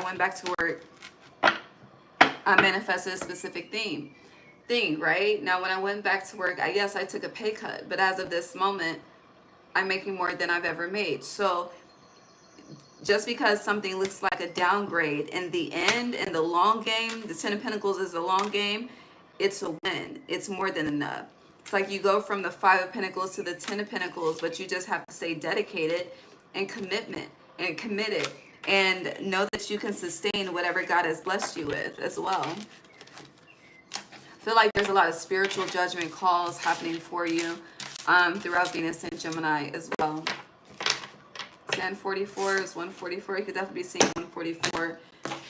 manifested a specific thing, right? Now when I went back to work, I took a pay cut, but as of this moment, I'm making more than I've ever made. So just because something looks like a downgrade, in the end, in the long game, the 10 of Pentacles is the long game, it's a win. It's more than enough. It's like you go from the 5 of Pentacles to the 10 of Pentacles, but you just have to stay dedicated and committed and know that you can sustain whatever God has blessed you with as well. I feel like there's a lot of spiritual judgment calls happening for you throughout Venus and Gemini as well. 1044 is 144. You could definitely be seeing 144.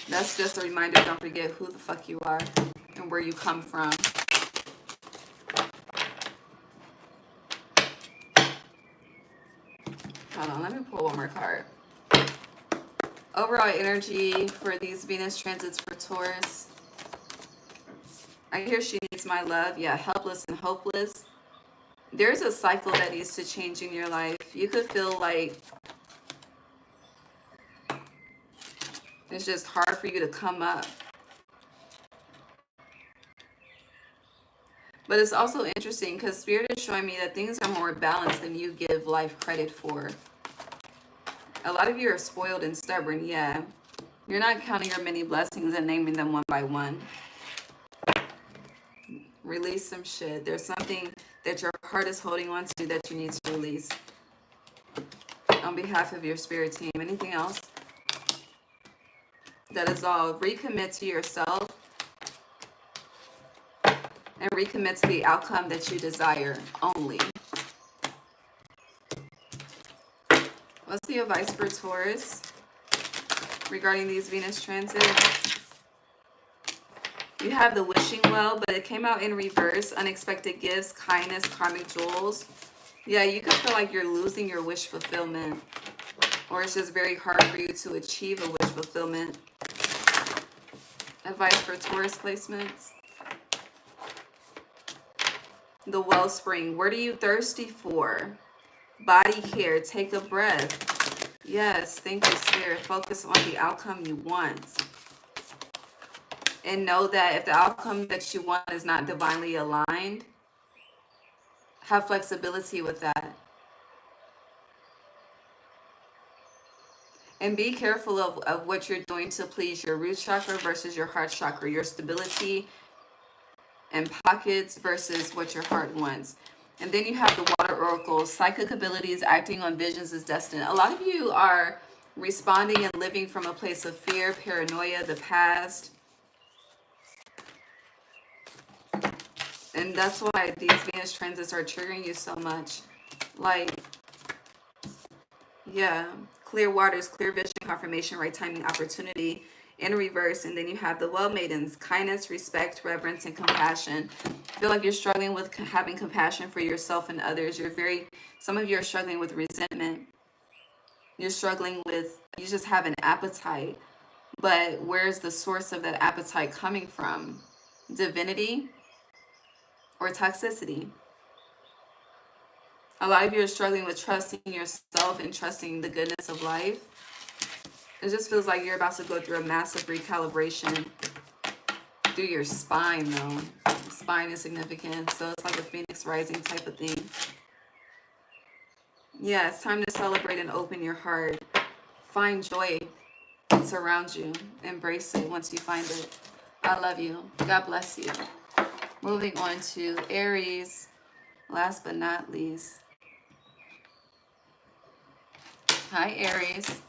That's just a reminder. Don't forget who the fuck you are and where you come from. Hold on, let me pull one more card. Overall energy for these Venus transits for Taurus. I hear she needs my love. Yeah, helpless and hopeless. There's a cycle that needs to change in your life. You could feel like it's just hard for you to come up. But it's also interesting because Spirit is showing me that things are more balanced than you give life credit for. A lot of you are spoiled and stubborn, yeah. You're not counting your many blessings and naming them one by one. Release some shit. There's something that your heart is holding on to that you need to release. On behalf of your spirit team. Anything else? That is all. Recommit to yourself. And recommit to the outcome that you desire only. What's the advice for Taurus regarding these Venus transits? You have the wishing well, but it came out in reverse. Unexpected gifts, kindness, karmic jewels. Yeah, you could feel like you're losing your wish fulfillment. Or it's just very hard for you to achieve a wish fulfillment. Advice for Taurus placements. The wellspring. What are you thirsty for? Body care. Take a breath. Yes, thank you, Spirit. Focus on the outcome you want. And know that if the outcome that you want is not divinely aligned, have flexibility with that. And be careful of what you're doing to please your root chakra versus your heart chakra. Your stability and pockets versus what your heart wants. And then you have the water oracle. Psychic abilities, acting on visions is destined. A lot of you are responding and living from a place of fear, paranoia, the past. And that's why these Venus transits are triggering you so much. Like, yeah, clear waters, clear vision, confirmation, right timing, opportunity in reverse. And then you have the well maidens, kindness, respect, reverence, and compassion. I feel like you're struggling with having compassion for yourself and others. Some of you are struggling with resentment. You're struggling with, you just have an appetite. But where's the source of that appetite coming from? Divinity or toxicity? A lot of you are struggling with trusting yourself and trusting the goodness of life. It just feels like you're about to go through a massive recalibration through your spine, though. The spine is significant, so it's like a phoenix rising type of thing. Yeah, it's time to celebrate and open your heart. Find joy that surrounds you. Embrace it once you find it. I love you. God bless you. Moving on to Aries. Last but not least. Hi, Aries.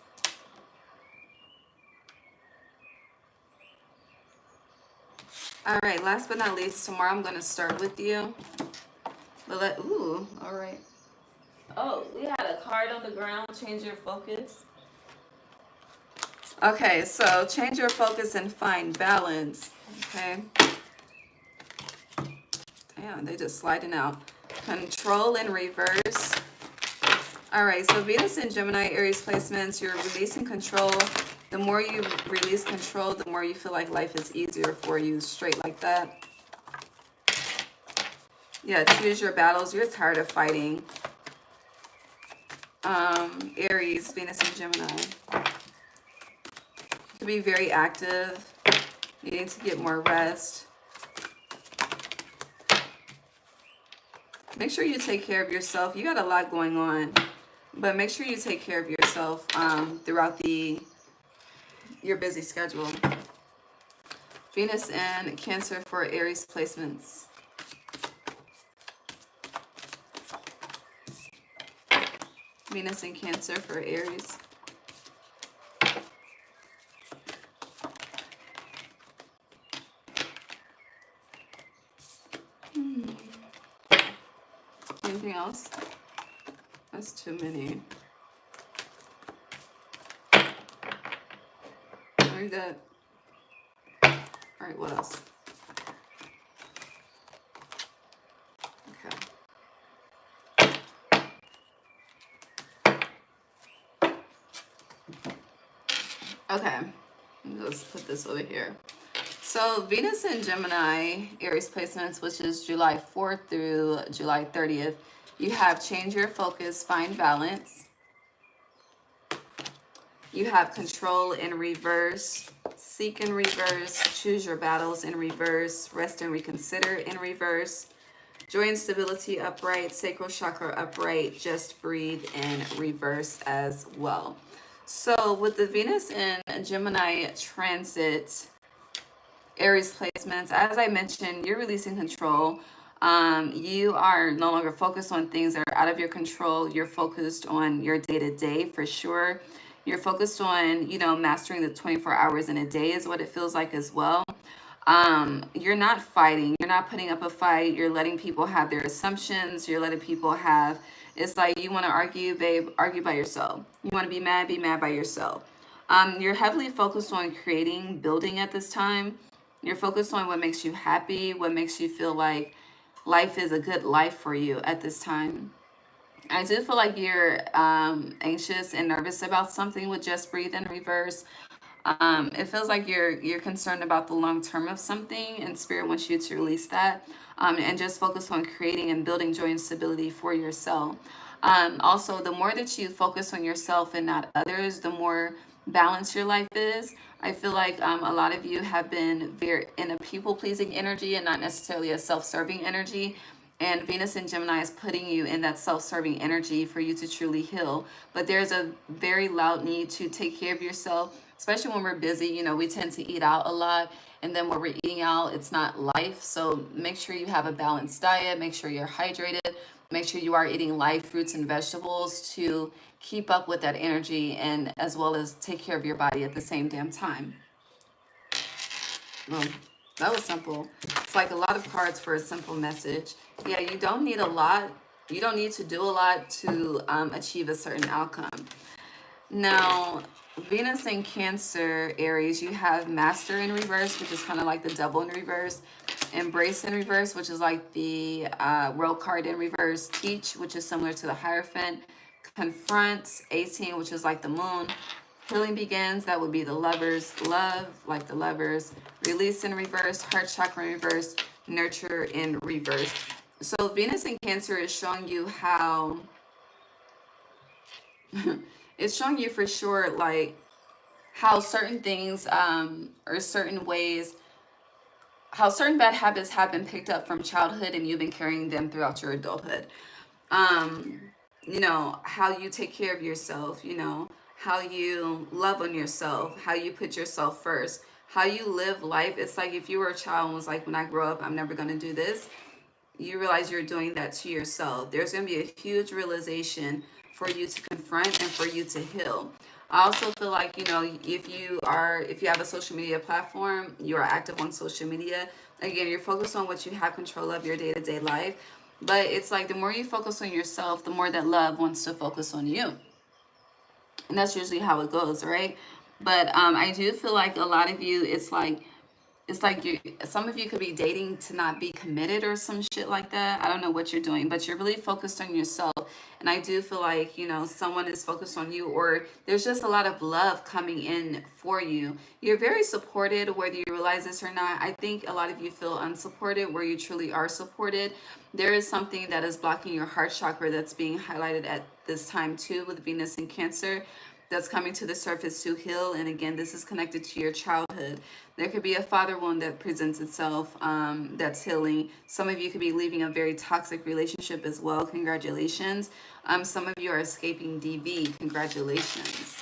All right, last but not least, tomorrow I'm going to start with you. But ooh, all right. Oh, we had a card on the ground. Change your focus. Okay, so change your focus and find balance. Okay. Damn, they just sliding out. Control in reverse. All right, so Venus in Gemini, Aries placements, you're releasing control. The more you release control, the more you feel like life is easier for you, straight like that. Yeah, choose your battles. You're tired of fighting. Aries, Venus in Gemini. To be very active, needing to get more rest. Make sure you take care of yourself. You got a lot going on, but make sure you take care of yourself throughout your busy schedule. Venus in Cancer for Aries placements. Venus in Cancer for Aries. Anything else? That's too many. Very good. All right, what else? Okay, let's put this over here. So Venus in Gemini, Aries placements, which is July 4th through July 30th. You have change your focus, find balance. You have control in reverse, seek in reverse, choose your battles in reverse, rest and reconsider in reverse, joy and stability upright, sacral chakra upright, just breathe in reverse as well. So with the Venus in Gemini transit, Aries placements, as I mentioned, you're releasing control. You are no longer focused on things that are out of your control. You're focused on your day-to-day for sure. You're focused on, mastering the 24 hours in a day is what it feels like as well. You're not fighting. You're not putting up a fight. You're letting people have their assumptions. You're letting people have, it's like you want to argue, babe, argue by yourself. You want to be mad by yourself. You're heavily focused on creating, building at this time. You're focused on what makes you happy, what makes you feel like life is a good life for you at this time. I do feel like you're anxious and nervous about something with Just Breathe in reverse. It feels like you're concerned about the long term of something, and Spirit wants you to release that and just focus on creating and building joy and stability for yourself. Also, the more that you focus on yourself and not others, the more balanced your life is. I feel like a lot of you have been very in a people-pleasing energy and not necessarily a self-serving energy. And Venus in Gemini is putting you in that self-serving energy for you to truly heal. But there's a very loud need to take care of yourself, especially when we're busy. We tend to eat out a lot. And then when we're eating out, it's not life. So make sure you have a balanced diet. Make sure you're hydrated. Make sure you are eating live fruits and vegetables to keep up with that energy, and as well as take care of your body at the same damn time. Well, that was simple. It's like a lot of cards for a simple message. Yeah, you don't need a lot. You don't need to do a lot to achieve a certain outcome. Now, Venus in Cancer, Aries, you have Master in reverse, which is kind of like the Devil in reverse. Embrace in reverse, which is like the World card in reverse. Teach, which is similar to the Hierophant. Confront, 18, which is like the Moon. Healing begins, that would be the Lovers. Love, like the Lovers. Release in reverse. Heart chakra in reverse. Nurture in reverse. So Venus in Cancer is showing you how it's showing you for sure like how certain things or certain ways, how certain bad habits have been picked up from childhood and you've been carrying them throughout your adulthood. How you take care of yourself, how you love on yourself, how you put yourself first. how you live life. It's like if you were a child and was like, when I grow up, I'm never going to do this. You realize you're doing that to yourself. There's going to be a huge realization for you to confront and for you to heal. I also feel like, you know, if you have a social media platform, you are active on social media. Again, you're focused on what you have control of, your day-to-day life. But it's like the more you focus on yourself, the more that love wants to focus on you. And that's usually how it goes, right? But I do feel like a lot of you, it's like you, some of you could be dating to not be committed or some shit like that. I don't know what you're doing, but you're really focused on yourself. And I do feel like, you know, someone is focused on you, or there's just a lot of love coming in for you. You're very supported, whether you realize this or not. I think a lot of you feel unsupported where you truly are supported. There is something that is blocking your heart chakra that's being highlighted at this time too, with Venus in Cancer, that's coming to the surface to heal. And again, this is connected to your childhood. There could be a father wound that presents itself, that's healing. Some of you could be leaving a very toxic relationship as well. Congratulations. Some of you are escaping DV. Congratulations.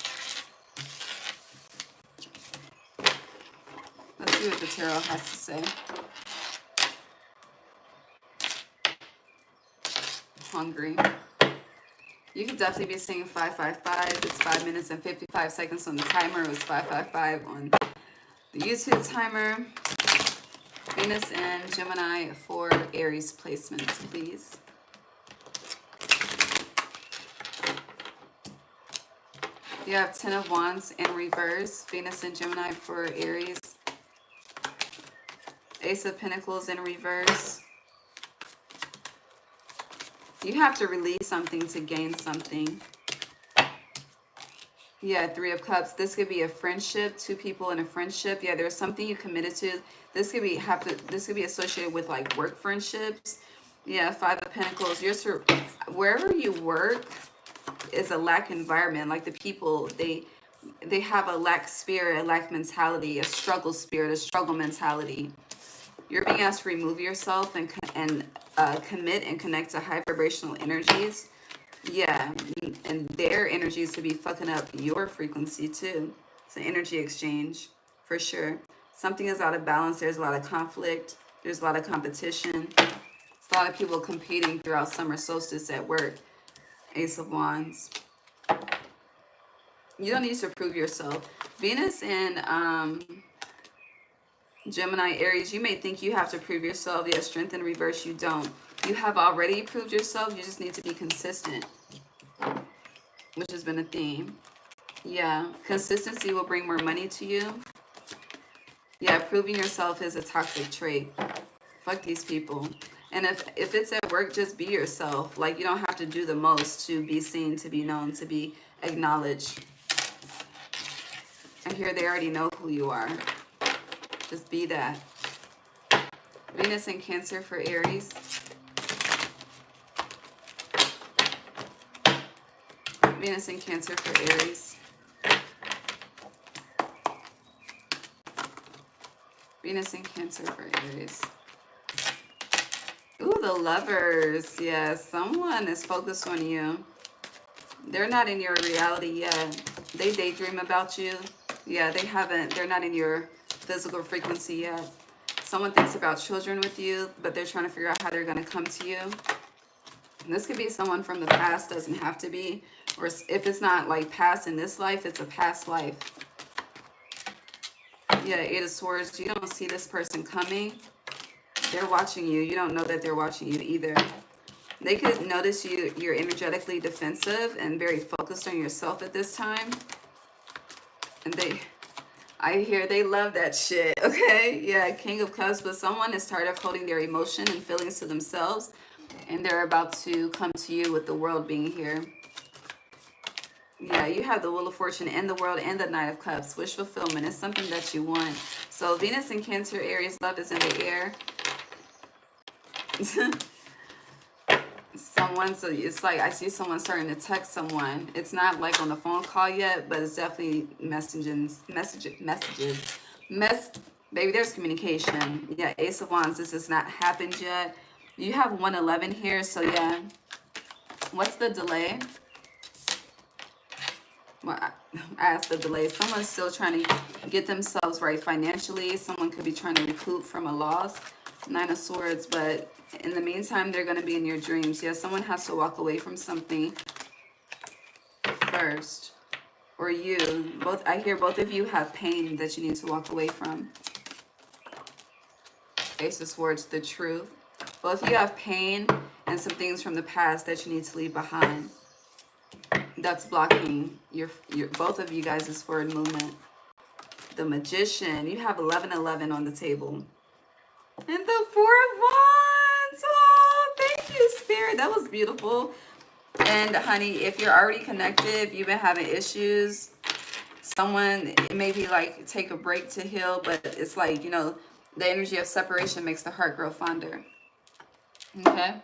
Let's see what the tarot has to say. Hungry. You could definitely be saying 555. It's 5 minutes and 55 seconds on the timer. It was 555 on the YouTube timer. Venus and Gemini for Aries placements, please. You have 10 of Wands in reverse. Venus and Gemini for Aries. Ace of Pentacles in reverse. You have to release something to gain something. Yeah, 3 of Cups. This could be a friendship, 2 people in a friendship. Yeah, there's something you committed to. This could be associated with like work friendships. Yeah, 5 of Pentacles. Wherever you work is a lack environment. Like the people, they have a lack spirit, a lack mentality, a struggle spirit, a struggle mentality. You're being asked to remove yourself and commit and connect to high vibrational energies. Yeah, and their energies to be fucking up your frequency too. It's an energy exchange for sure. Something is out of balance. There's a lot of conflict. There's a lot of competition. There's a lot of people competing throughout summer solstice at work. Ace of Wands. You don't need to prove yourself. Venus and Gemini, Aries, you may think you have to prove yourself. Yeah, Strength in reverse, you don't. You have already proved yourself. You just need to be consistent, which has been a theme. Yeah, consistency will bring more money to you. Yeah, proving yourself is a toxic trait. Fuck these people. And if it's at work, just be yourself. Like, you don't have to do the most to be seen, to be known, to be acknowledged. And here they already know who you are. Just be that. Venus in Cancer for Aries. Venus in Cancer for Aries. Venus in Cancer for Aries. Ooh, the Lovers. Yeah, someone is focused on you. They're not in your reality yet. They daydream about you. Yeah, they're not in your physical frequency yet. Someone thinks about children with you, but they're trying to figure out how they're going to come to you. And this could be someone from the past, doesn't have to be. Or if it's not like past in this life, it's a past life. Yeah, 8 of Swords. You don't see this person coming. They're watching you. You don't know that they're watching you either. They could notice you're energetically defensive and very focused on yourself at this time. And I hear they love that shit, okay? Yeah, King of Cups, but someone is tired of holding their emotion and feelings to themselves, and they're about to come to you with the World being here. Yeah, you have the Wheel of Fortune and the World and the Knight of Cups. Wish fulfillment is something that you want. So Venus in Cancer, Aries, love is in the air. So it's like I see someone starting to text someone. It's not like on the phone call yet, but it's definitely messages. Baby, there's communication. Yeah, Ace of Wands, this has not happened yet. You have 111 here, so yeah. What's the delay? as the delay. Someone's still trying to get themselves right financially. Someone could be trying to recoup from a loss. Nine of Swords, but in the meantime, they're going to be in your dreams. Yeah, someone has to walk away from something first. Or you. Both. I hear both of you have pain that you need to walk away from. Ace of Swords, the truth. Both of you have pain and some things from the past that you need to leave behind. That's blocking your both of you guys' forward movement. The Magician. You have 1111 on the table. And the Four of Wands. Oh, thank you, Spirit. That was beautiful. And honey, if you're already connected, if you've been having issues, someone, it may be like take a break to heal, but it's like, you know, the energy of separation makes the heart grow fonder. Okay.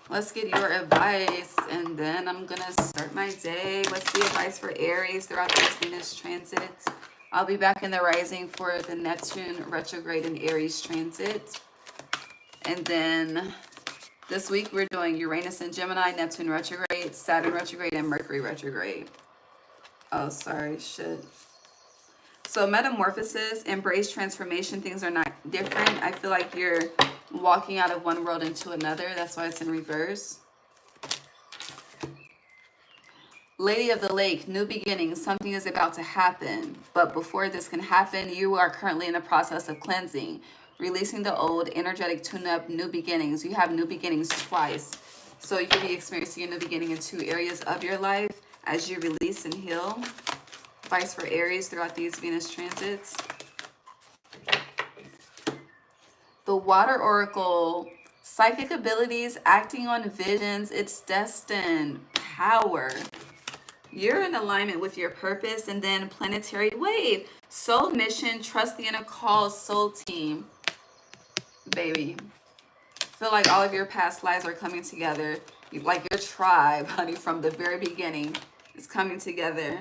Let's get your advice, and then I'm going to start my day. What's the advice for Aries throughout these Venus transits? I'll be back in the rising for the Neptune retrograde and Aries transit. And then this week we're doing Uranus and Gemini, Neptune retrograde, Saturn retrograde, and Mercury retrograde. Oh, sorry, shit. So metamorphosis, embrace transformation. Things are not different. I feel like you're walking out of one world into another. That's why it's in reverse. Lady of the Lake, new beginnings. Something is about to happen. But before this can happen, you are currently in the process of cleansing. Releasing the old, energetic tune-up, new beginnings. You have new beginnings twice. So you could be experiencing a new beginning in two areas of your life as you release and heal. Advice for Aries throughout these Venus transits. The Water Oracle, psychic abilities, acting on visions, it's destined, power. You're in alignment with your purpose. And then planetary wave, soul mission, trust the inner call, soul team. Baby, feel like all of your past lives are coming together. Like your tribe, honey, from the very beginning is coming together.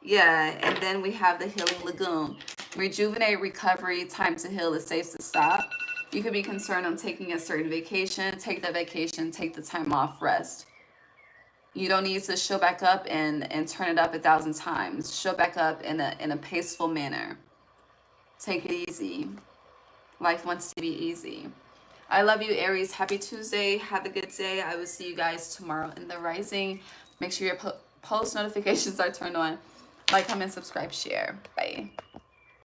Yeah, and then we have the Healing Lagoon. Rejuvenate, recovery, time to heal, it's safe to stop. You could be concerned on taking a certain vacation. Take that vacation, take the time off, rest. You don't need to show back up and turn it up 1,000 times. Show back up in a peaceful manner. Take it easy. Life wants to be easy. I love you, Aries. Happy Tuesday. Have a good day. I will see you guys tomorrow in the rising. Make sure your post notifications are turned on. Like, comment, subscribe, share. Bye.